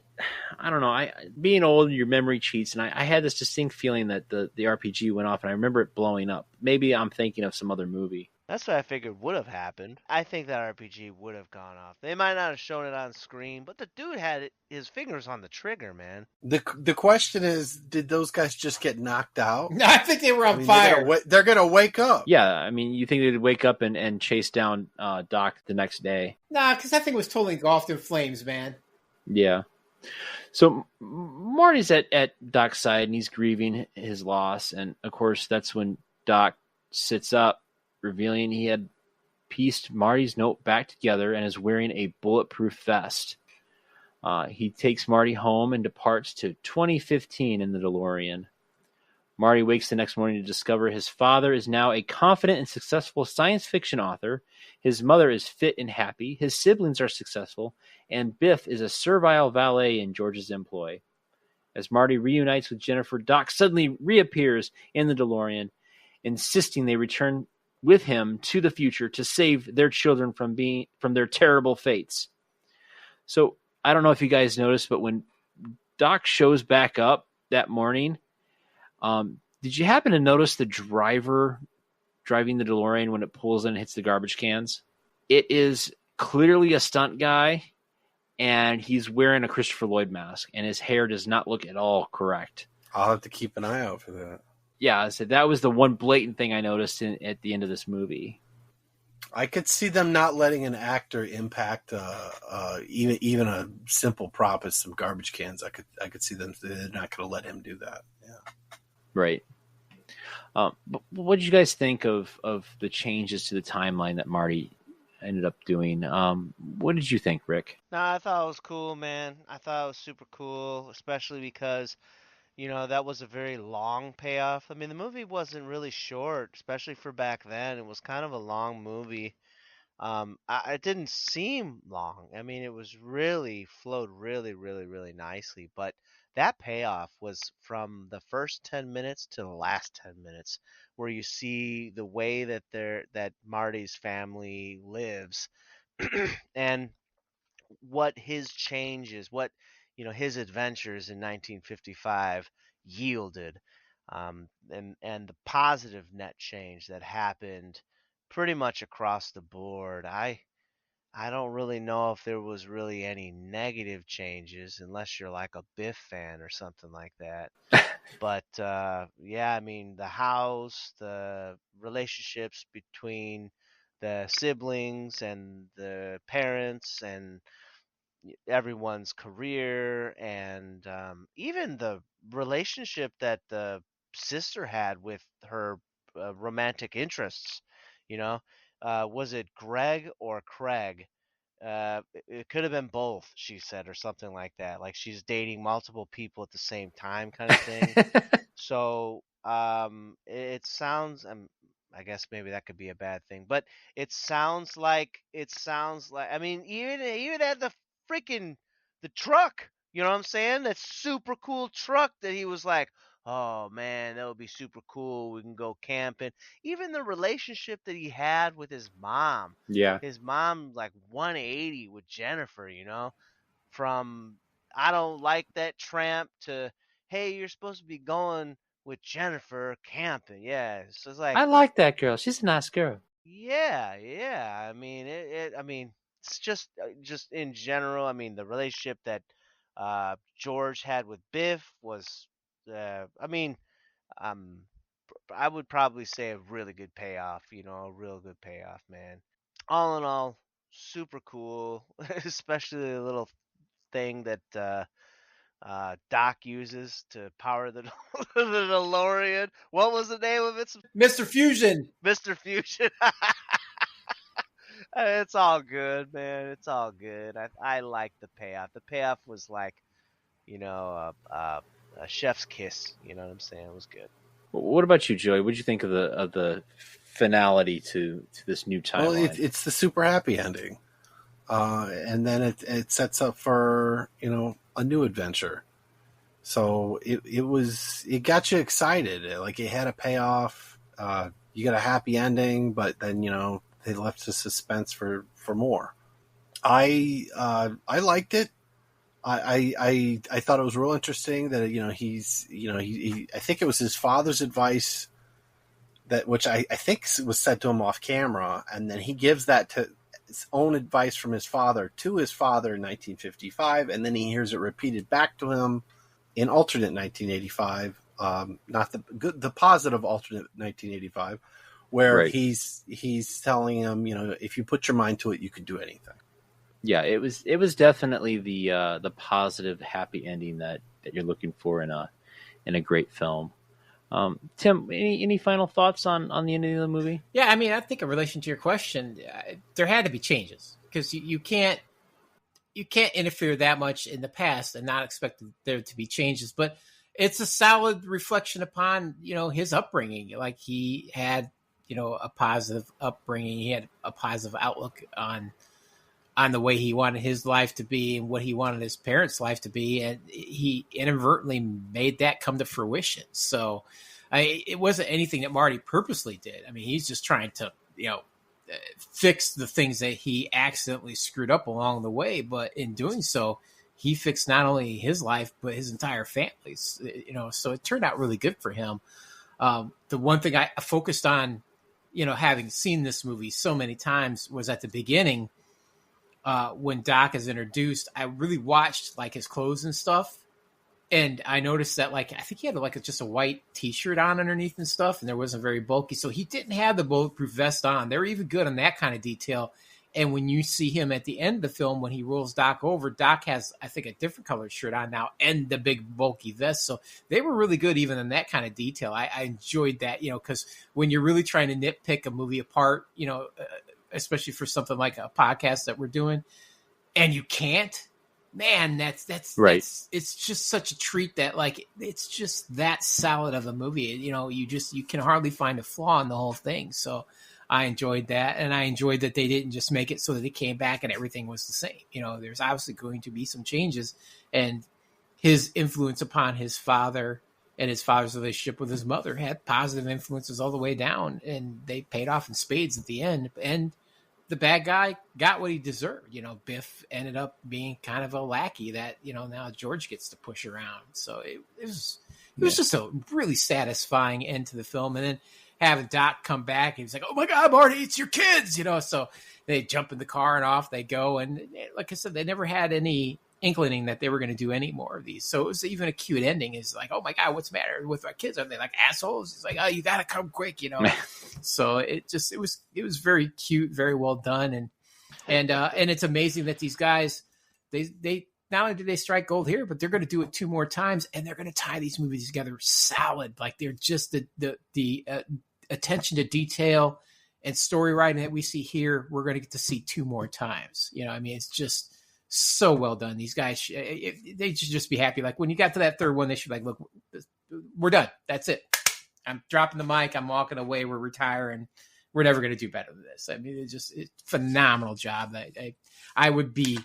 I don't know, being old, your memory cheats, and I had this distinct feeling that the RPG went off, and I remember it blowing up. Maybe I'm thinking of some other movie. That's what I figured would have happened. I think that RPG would have gone off. They might not have shown it on screen, but the dude had his fingers on the trigger, man. The question is, did those guys just get knocked out? I think they were on fire. They're gonna wake up. Yeah, I mean, you think they'd wake up and chase down Doc the next day? Nah, because that thing was totally engulfed in flames, man. Yeah. So Marty's at Doc's side, and he's grieving his loss. And, of course, that's when Doc sits up, revealing he had pieced Marty's note back together and is wearing a bulletproof vest. He takes Marty home and departs to 2015 in the DeLorean. Marty wakes the next morning to discover his father is now a confident and successful science fiction author. His mother is fit and happy. His siblings are successful. And Biff is a servile valet in George's employ. As Marty reunites with Jennifer, Doc suddenly reappears in the DeLorean, insisting they return with him to the future to save their children from their terrible fates. So I don't know if you guys noticed, but when Doc shows back up that morning, did you happen to notice the driver driving the DeLorean when it pulls in and hits the garbage cans? It is clearly a stunt guy, and he's wearing a Christopher Lloyd mask, and his hair does not look at all correct. I'll have to keep an eye out for that. Yeah, so that was the one blatant thing I noticed at the end of this movie. I could see them not letting an actor impact even a simple prop as some garbage cans. I could see them. They're not going to let him do that. Yeah. Right. But what did you guys think of the changes to the timeline that Marty ended up doing? What did you think, Rick? Nah, I thought it was cool, man. I thought it was super cool, especially because, that was a very long payoff. I mean, the movie wasn't really short, especially for back then. It was kind of a long movie. It didn't seem long. I mean, it was really flowed really, really, really nicely. But that payoff was from the first 10 minutes to the last 10 minutes, where you see the way that Marty's family lives, and what his changes, his adventures in 1955 yielded, and the positive net change that happened pretty much across the board. I don't really know if there was really any negative changes, unless you're like a Biff fan or something like that. But yeah, I mean, the house, the relationships between the siblings and the parents, and everyone's career, and even the relationship that the sister had with her romantic interests. Was it Greg or Craig? It could have been both, she said, or something like that. Like she's dating multiple people at the same time, kind of thing. So it sounds. I guess maybe that could be a bad thing, but it sounds like. I mean, even at the truck. You know what I'm saying? That super cool truck that he was like, oh man, that would be super cool. We can go camping. Even the relationship that he had with his mom. Yeah. His mom, like 180 with Jennifer, from I don't like that tramp to, hey, you're supposed to be going with Jennifer camping. Yeah. So it's like, I like that girl. She's a nice girl. yeah. I mean, it's just in general. I mean, the relationship that George had with Biff was, I would probably say a really good payoff. A real good payoff, man. All in all, super cool, especially the little thing that Doc uses to power the the DeLorean. What was the name of it? Mr. Fusion. Mr. Fusion. It's all good, man. It's all good. I like the payoff. The payoff was like, a chef's kiss. You know what I'm saying? It was good. What about you, Joey? What did you think of the finality to this new timeline? Well, it's the super happy ending, and then it sets up for a new adventure. So it got you excited. Like it had a payoff. You got a happy ending, but then they left the suspense for more. I liked it. I thought it was real interesting that he I think it was his father's advice that which I think was said to him off camera, and then he gives that to his own advice from his father to his father in 1955, and then he hears it repeated back to him in alternate 1985, not the positive alternate 1985, where Right. he's telling him, if you put your mind to it, you can do anything. Yeah, it was definitely the positive, happy ending that you're looking for in a great film. Tim, any final thoughts on the ending of the movie? Yeah, I mean, I think in relation to your question, there had to be changes because you can't interfere that much in the past and not expect there to be changes. But it's a solid reflection upon his upbringing. Like he had a positive upbringing. He had a positive outlook on the way he wanted his life to be and what he wanted his parents' life to be, and he inadvertently made that come to fruition. So it wasn't anything that Marty purposely did. I mean, he's just trying to, fix the things that he accidentally screwed up along the way. But in doing so, he fixed not only his life, but his entire family's, so it turned out really good for him. The one thing I focused on, having seen this movie so many times, was at the beginning, when Doc is introduced, I really watched like his clothes and stuff. And I noticed that, like, I think he had just a white T-shirt on underneath and stuff, and there wasn't very bulky. So he didn't have the bulletproof vest on. They were even good on that kind of detail. And when you see him at the end of the film, when he rolls Doc over, Doc has, I think, a different colored shirt on now and the big bulky vest. So they were really good even in that kind of detail. I enjoyed that, because when you're really trying to nitpick a movie apart, especially for something like a podcast that we're doing, and you can't, man, that's right. It's just such a treat that, like, it's just that solid of a movie. You can hardly find a flaw in the whole thing. So I enjoyed that, and I enjoyed that they didn't just make it so that it came back and everything was the same. There's obviously going to be some changes, and his influence upon his father and his father's relationship with his mother had positive influences all the way down, and they paid off in spades at the end. And the bad guy got what he deserved. Biff ended up being kind of a lackey that, now George gets to push around. So it was just a really satisfying end to the film. And then having Doc come back, and he's like, "Oh my God, Marty, it's your kids," so they jump in the car and off they go. And like I said, they never had any inkling that they were going to do any more of these. So it was even a cute ending. It's like, "Oh my God, what's the matter with my kids? Are they like assholes?" It's like, "Oh, you got to come quick," So it was very cute, very well done. And it's amazing that these guys, they not only did they strike gold here, but they're going to do it 2 more times, and they're going to tie these movies together solid. Like, they're just the attention to detail and story writing that we see here, we're going to get to see 2 more times. It's just so well done. These guys, they should just be happy. Like, when you got to that third one, they should be like, "Look, we're done. That's it. I'm dropping the mic. I'm walking away. We're retiring. We're never going to do better than this." I mean, it's phenomenal job. I would be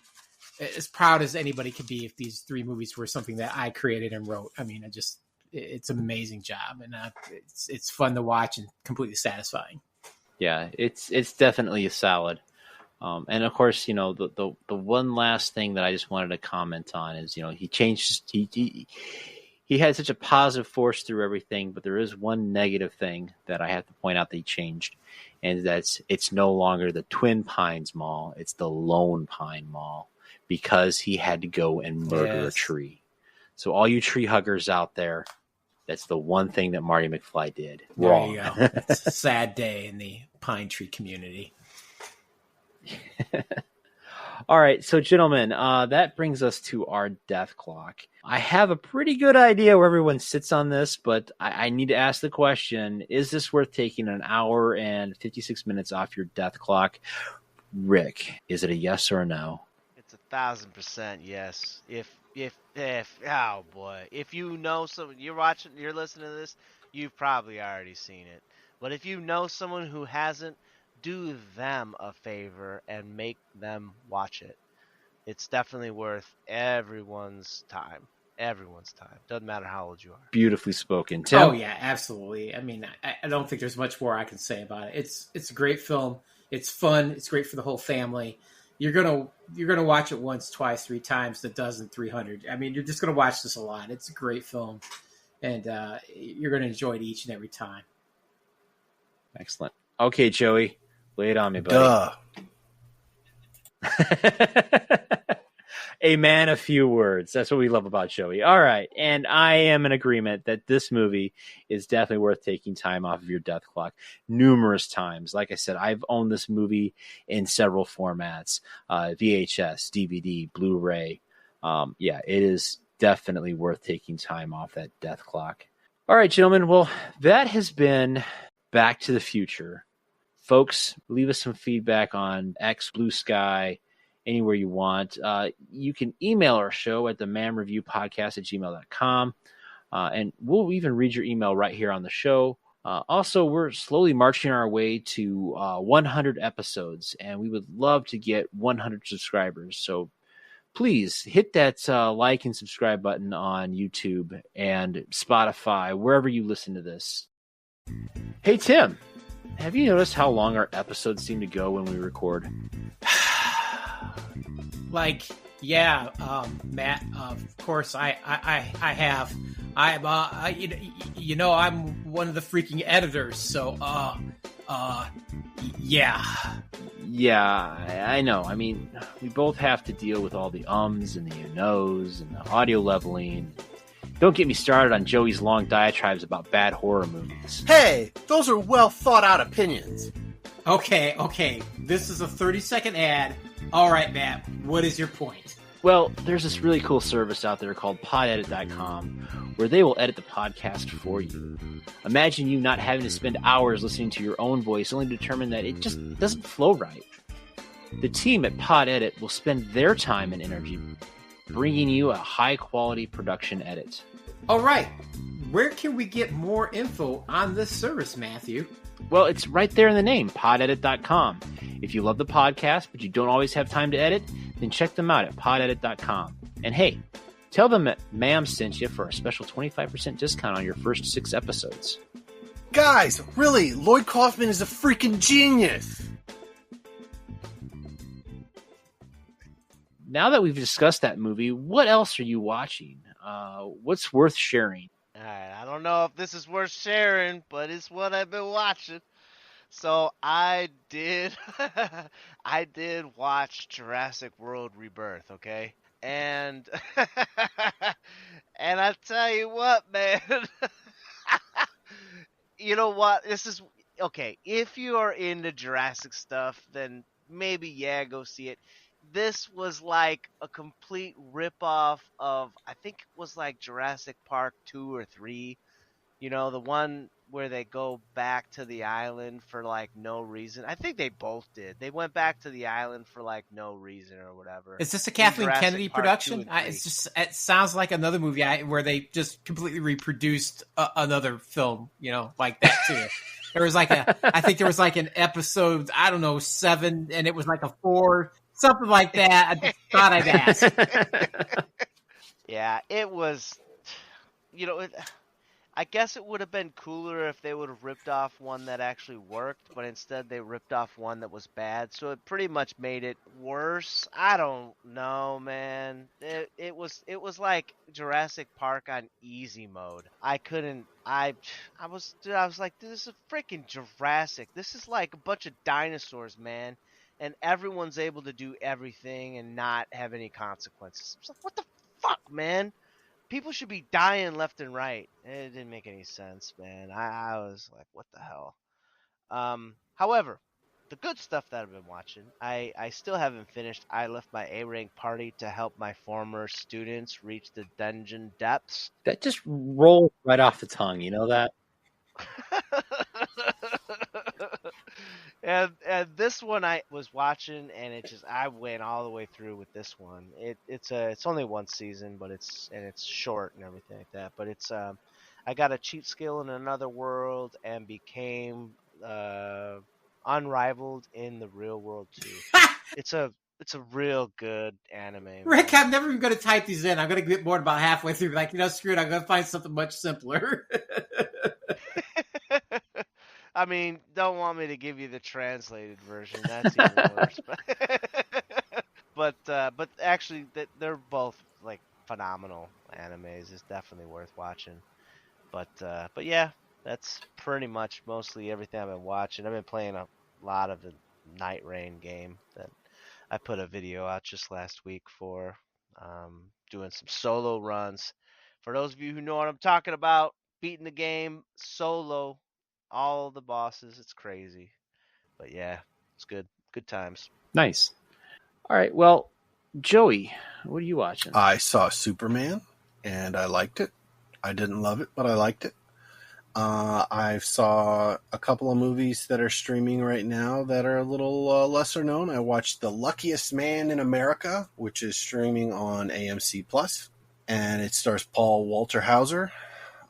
as proud as anybody could be if these 3 movies were something that I created and wrote. I mean, it's an amazing job, and it's fun to watch and completely satisfying. Yeah, it's definitely a solid. And of course, the one last thing that I just wanted to comment on is, he changed. He had such a positive force through everything, but there is one negative thing that I have to point out that he changed, and it's no longer the Twin Pines Mall; it's the Lone Pine Mall, because he had to go and murder a tree. So all you tree huggers out there, that's the one thing that Marty McFly did wrong. There you go. It's a sad day in the pine tree community. All right, so gentlemen, that brings us to our death clock. I have a pretty good idea where everyone sits on this, but I need to ask the question, is this worth taking an hour and 56 minutes off your death clock? Rick, is it a yes or a no? It's 1,000% yes. If oh boy, if you know someone, you're listening to this, you've probably already seen it. But if you know someone who hasn't, do them a favor and make them watch it. It's definitely worth everyone's time. Doesn't matter how old you are. Beautifully spoken, Tim. Oh yeah, absolutely. I mean, I don't think there's much more I can say about it. It's a great film. It's fun. It's great for the whole family. You're gonna watch it once, twice, 3 times, a dozen, 300. I mean, you're just gonna watch this a lot. It's a great film, and you're gonna enjoy it each and every time. Excellent. Okay, Joey, lay it on me, buddy. Duh. A man, a few words. That's what we love about Joey. All right. And I am in agreement that this movie is definitely worth taking time off of your death clock numerous times. Like I said, I've owned this movie in several formats, VHS, DVD, Blu-ray. Yeah, it is definitely worth taking time off that death clock. All right, gentlemen. Well, that has been Back to the Future. Folks, leave us some feedback on X, Blue Sky, anywhere you want. You can email our show at the mamreviewpodcast@gmail.com. And we'll even read your email right here on the show. Also, we're slowly marching our way to 100 episodes, and we would love to get 100 subscribers. So please hit that like and subscribe button on YouTube and Spotify, wherever you listen to this. Hey, Tim, have you noticed how long our episodes seem to go when we record? Like, yeah, Matt. Of course, I have. I'm, I'm one of the freaking editors. So, yeah. Yeah, I know. I mean, we both have to deal with all the ums and the you-knows and the audio leveling. Don't get me started on Joey's long diatribes about bad horror movies. Hey, those are well thought out opinions. Okay. This is a 30-second ad. All right, Matt, what is your point? Well, there's this really cool service out there called podedit.com where they will edit the podcast for you. Imagine you not having to spend hours listening to your own voice only to determine that it just doesn't flow right. The team at PodEdit will spend their time and energy bringing you a high-quality production edit. All right. Where can we get more info on this service, Matthew? Well, it's right there in the name, podedit.com. If you love the podcast, but you don't always have time to edit, then check them out at podedit.com. And hey, tell them that Ma'am sent you for a special 25% discount on your first 6 episodes. Guys, really, Lloyd Kaufman is a freaking genius. Now that we've discussed that movie, what else are you watching? What's worth sharing? All right, I don't know if this is worth sharing, but it's what I've been watching. So I did watch Jurassic World Rebirth, okay? And and I tell you what, man. You know what? This is okay. If you are into Jurassic stuff, then maybe go see it. This was like a complete ripoff of, I think it was like Jurassic Park 2 or 3. You know, the one where they go back to the island for like no reason. I think they both did. They went back to the island for like no reason or whatever. Is this a Kathleen Jurassic Kennedy Park production? 2 and 3. It sounds like another movie where they just completely reproduced another film, like that too. There was I think there was like an episode, I don't know, 7, and it was like a 4, something like that. I just thought I'd ask. Yeah, it was, I guess it would have been cooler if they would have ripped off one that actually worked, but instead they ripped off one that was bad, so it pretty much made it worse. I don't know, man. It was like Jurassic Park on easy mode. I was like, this is freaking Jurassic. This is like a bunch of dinosaurs, man, and everyone's able to do everything and not have any consequences. It's like, what the fuck, man? People should be dying left and right. It didn't make any sense, man. I was like, what the hell? However, the good stuff that I've been watching, I still haven't finished. I left my A-rank party to help my former students reach the dungeon depths. That just rolls right off the tongue, you know that? And this one I was watching, and I went all the way through with this one. It's only one season, but it's short and everything like that. But I got a cheat skill in another world and became unrivaled in the real world too. It's a real good anime. Rick, I'm never even going to type these in. I'm going to get bored about halfway through. Like, screw it. I'm going to find something much simpler. I mean, don't want me to give you the translated version. That's even worse. But actually, they're both like phenomenal animes. It's definitely worth watching. But yeah, That's pretty much mostly everything I've been watching. I've been playing a lot of the Night Rain game that I put a video out just last week for, doing some solo runs. For those of you who know what I'm talking about, beating the game solo, all the bosses. It's crazy. But yeah, it's good. Good times. Nice. All right. Well, Joey, what are you watching? I saw Superman, and I liked it. I didn't love it, but I liked it. I saw a couple of movies that are streaming right now that are a little lesser known. I watched The Luckiest Man in America, which is streaming on AMC Plus, and it stars Paul Walter Hauser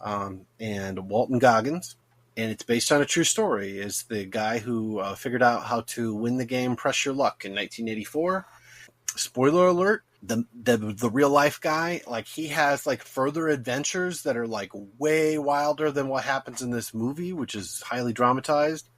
and Walton Goggins, and it's based on a true story. It's the guy who figured out how to win the game Press Your Luck in 1984. Spoiler alert. The real life guy, like, he has like further adventures that are like way wilder than what happens in this movie, which is highly dramatized.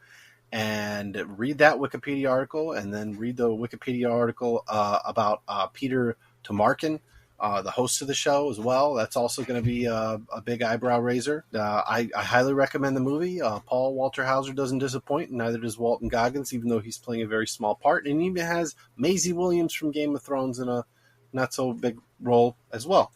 And read that Wikipedia article, and then read the Wikipedia article about Peter Tomarken, the host of the show as well. That's also going to be a big eyebrow raiser. I highly recommend the movie. Paul Walter Hauser doesn't disappoint, and neither does Walton Goggins, even though he's playing a very small part. And he even has Maisie Williams from Game of Thrones in a not so big role as well.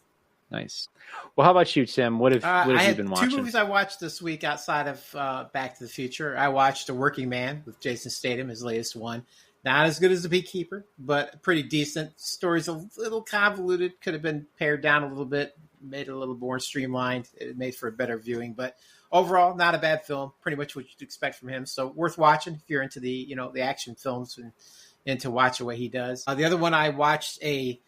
Nice. Well, how about you, Tim? What have you been watching? 2 movies I watched this week outside of Back to the Future. I watched A Working Man with Jason Statham, his latest one. Not as good as The Beekeeper, but pretty decent. Story's a little convoluted. Could have been pared down a little bit, made it a little more streamlined. It made for a better viewing, but overall, not a bad film. Pretty much what you'd expect from him. So worth watching if you're into the the action films and into watching what he does. The other one, I watched a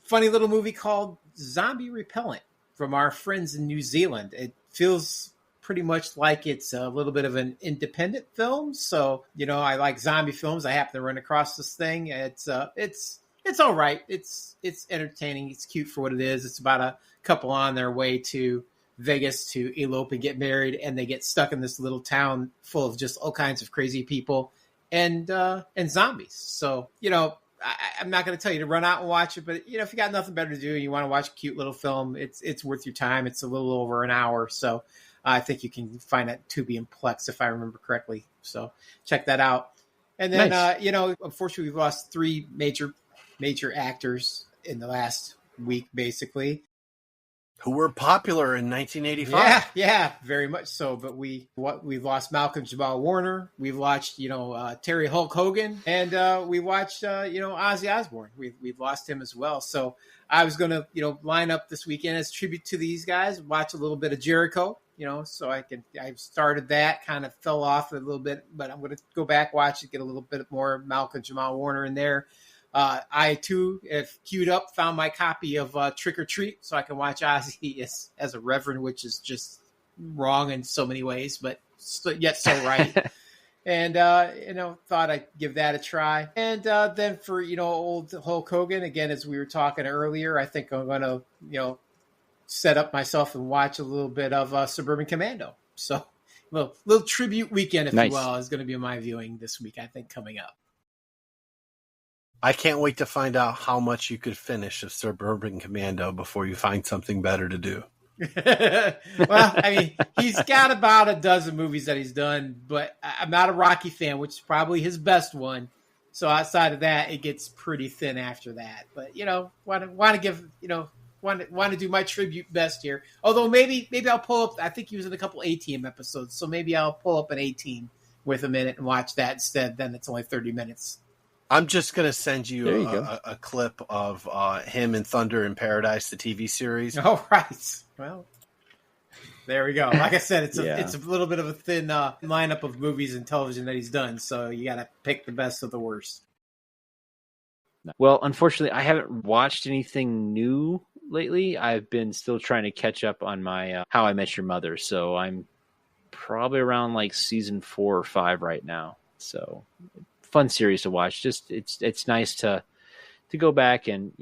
funny little movie called Zombie Repellent from our friends in New Zealand. It feels pretty much like it's a little bit of an independent film. So, I like zombie films. I happen to run across this thing. It's all right. It's entertaining. It's cute for what it is. It's about a couple on their way to Vegas to elope and get married, and they get stuck in this little town full of just all kinds of crazy people and zombies. So, I'm not going to tell you to run out and watch it, but if you got nothing better to do and you want to watch a cute little film, it's worth your time. It's a little over an hour, so I think you can find it Tubi and Plex if I remember correctly. So check that out. And then Nice. Unfortunately, we've lost 3 major actors in the last week, basically. Who were popular in 1985. Yeah, very much so. But we've lost Malcolm Jamal Warner. We've watched, Terry Hulk Hogan, and we watched, Ozzy Osbourne. We've lost him as well. So I was going to, line up this weekend as tribute to these guys, watch a little bit of Jericho, so I started that, kind of fell off a little bit, but I'm going to go back, watch it, get a little bit more Malcolm Jamal Warner in there. I too have queued up, found my copy of Trick or Treat, so I can watch Ozzy as a reverend, which is just wrong in so many ways, but yet so right. And thought I'd give that a try. And then for old Hulk Hogan, again, as we were talking earlier, I think I'm going to set up myself and watch a little bit of Suburban Commando. So little tribute weekend, if Nice. you will, is going to be my viewing this week, I think, coming up. I can't wait to find out how much you could finish of Suburban Commando before you find something better to do. Well, I mean, he's got about a dozen movies that he's done, but I'm not a Rocky fan, which is probably his best one. So outside of that, it gets pretty thin after that. But want to give want to do my tribute best here. Although maybe I'll pull up. I think he was in a couple A-Team episodes, so maybe I'll pull up an A-Team with a minute and watch that instead. Then it's only 30 minutes. I'm just going to send There you you go. a clip of him in Thunder in Paradise, the TV series. All right. Well, there we go. Like I said, it's Yeah. a little bit of a thin lineup of movies and television that he's done. So you got to pick the best of the worst. Well, unfortunately, I haven't watched anything new lately. I've been still trying to catch up on my How I Met Your Mother, so I'm probably around like season 4 or 5 right now. So fun series to watch. Just it's nice to go back and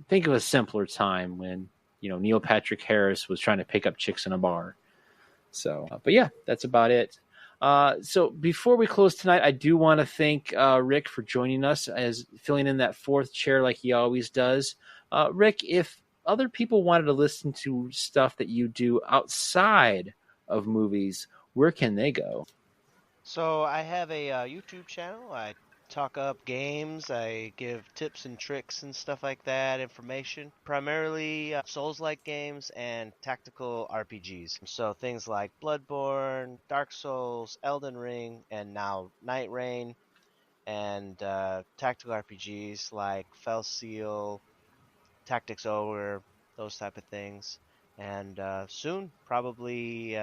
think of a simpler time when Neil Patrick Harris was trying to pick up chicks in a bar. So, but yeah, that's about it. So before we close tonight, I do want to thank Rick for joining us as filling in that 4th chair like he always does. Rick, if other people wanted to listen to stuff that you do outside of movies, where can they go? So I have a YouTube channel. I talk up games. I give tips and tricks and stuff like that, information. Primarily Souls-like games and tactical RPGs. So things like Bloodborne, Dark Souls, Elden Ring, and now Night Rain. And tactical RPGs like Fell Seal, Tactics Ogre, those type of things. And soon, probably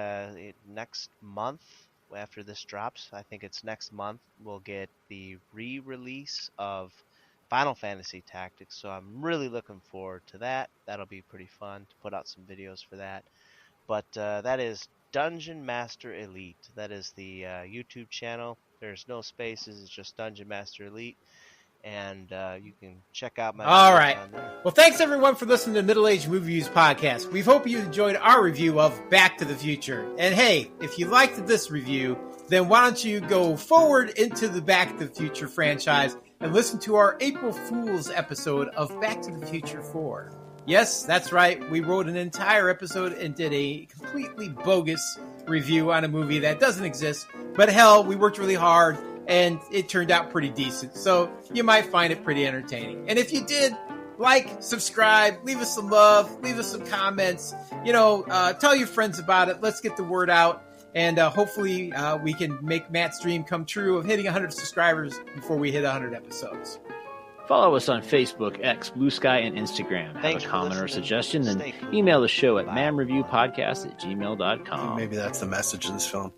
next month, after this drops, I think it's next month, we'll get the re-release of Final Fantasy Tactics. So I'm really looking forward to that. That'll be pretty fun to put out some videos for that. But that is Dungeon Master Elite. That is the YouTube channel. There's no spaces. It's just Dungeon Master Elite. And you can check out my All videos right. on there. Well, thanks everyone for listening to Middle Age Movie Views podcast. We hope you enjoyed our review of Back to the Future. And hey, if you liked this review, then why don't you go forward into the Back to the Future franchise and listen to our April Fool's episode of Back to the Future 4. Yes, that's right. We wrote an entire episode and did a completely bogus review on a movie that doesn't exist. But hell, we worked really hard and it turned out pretty decent. So you might find it pretty entertaining. And if you did, like, subscribe, leave us some love, leave us some comments, tell your friends about it. Let's get the word out. And hopefully we can make Matt's dream come true of hitting 100 subscribers before we hit 100 episodes. Follow us on Facebook, X, Blue Sky, and Instagram. Thanks Have a for comment or listening. suggestion, then Stay cool. email the show at Bye. mamreviewpodcast@gmail.com. Maybe that's the message of this film.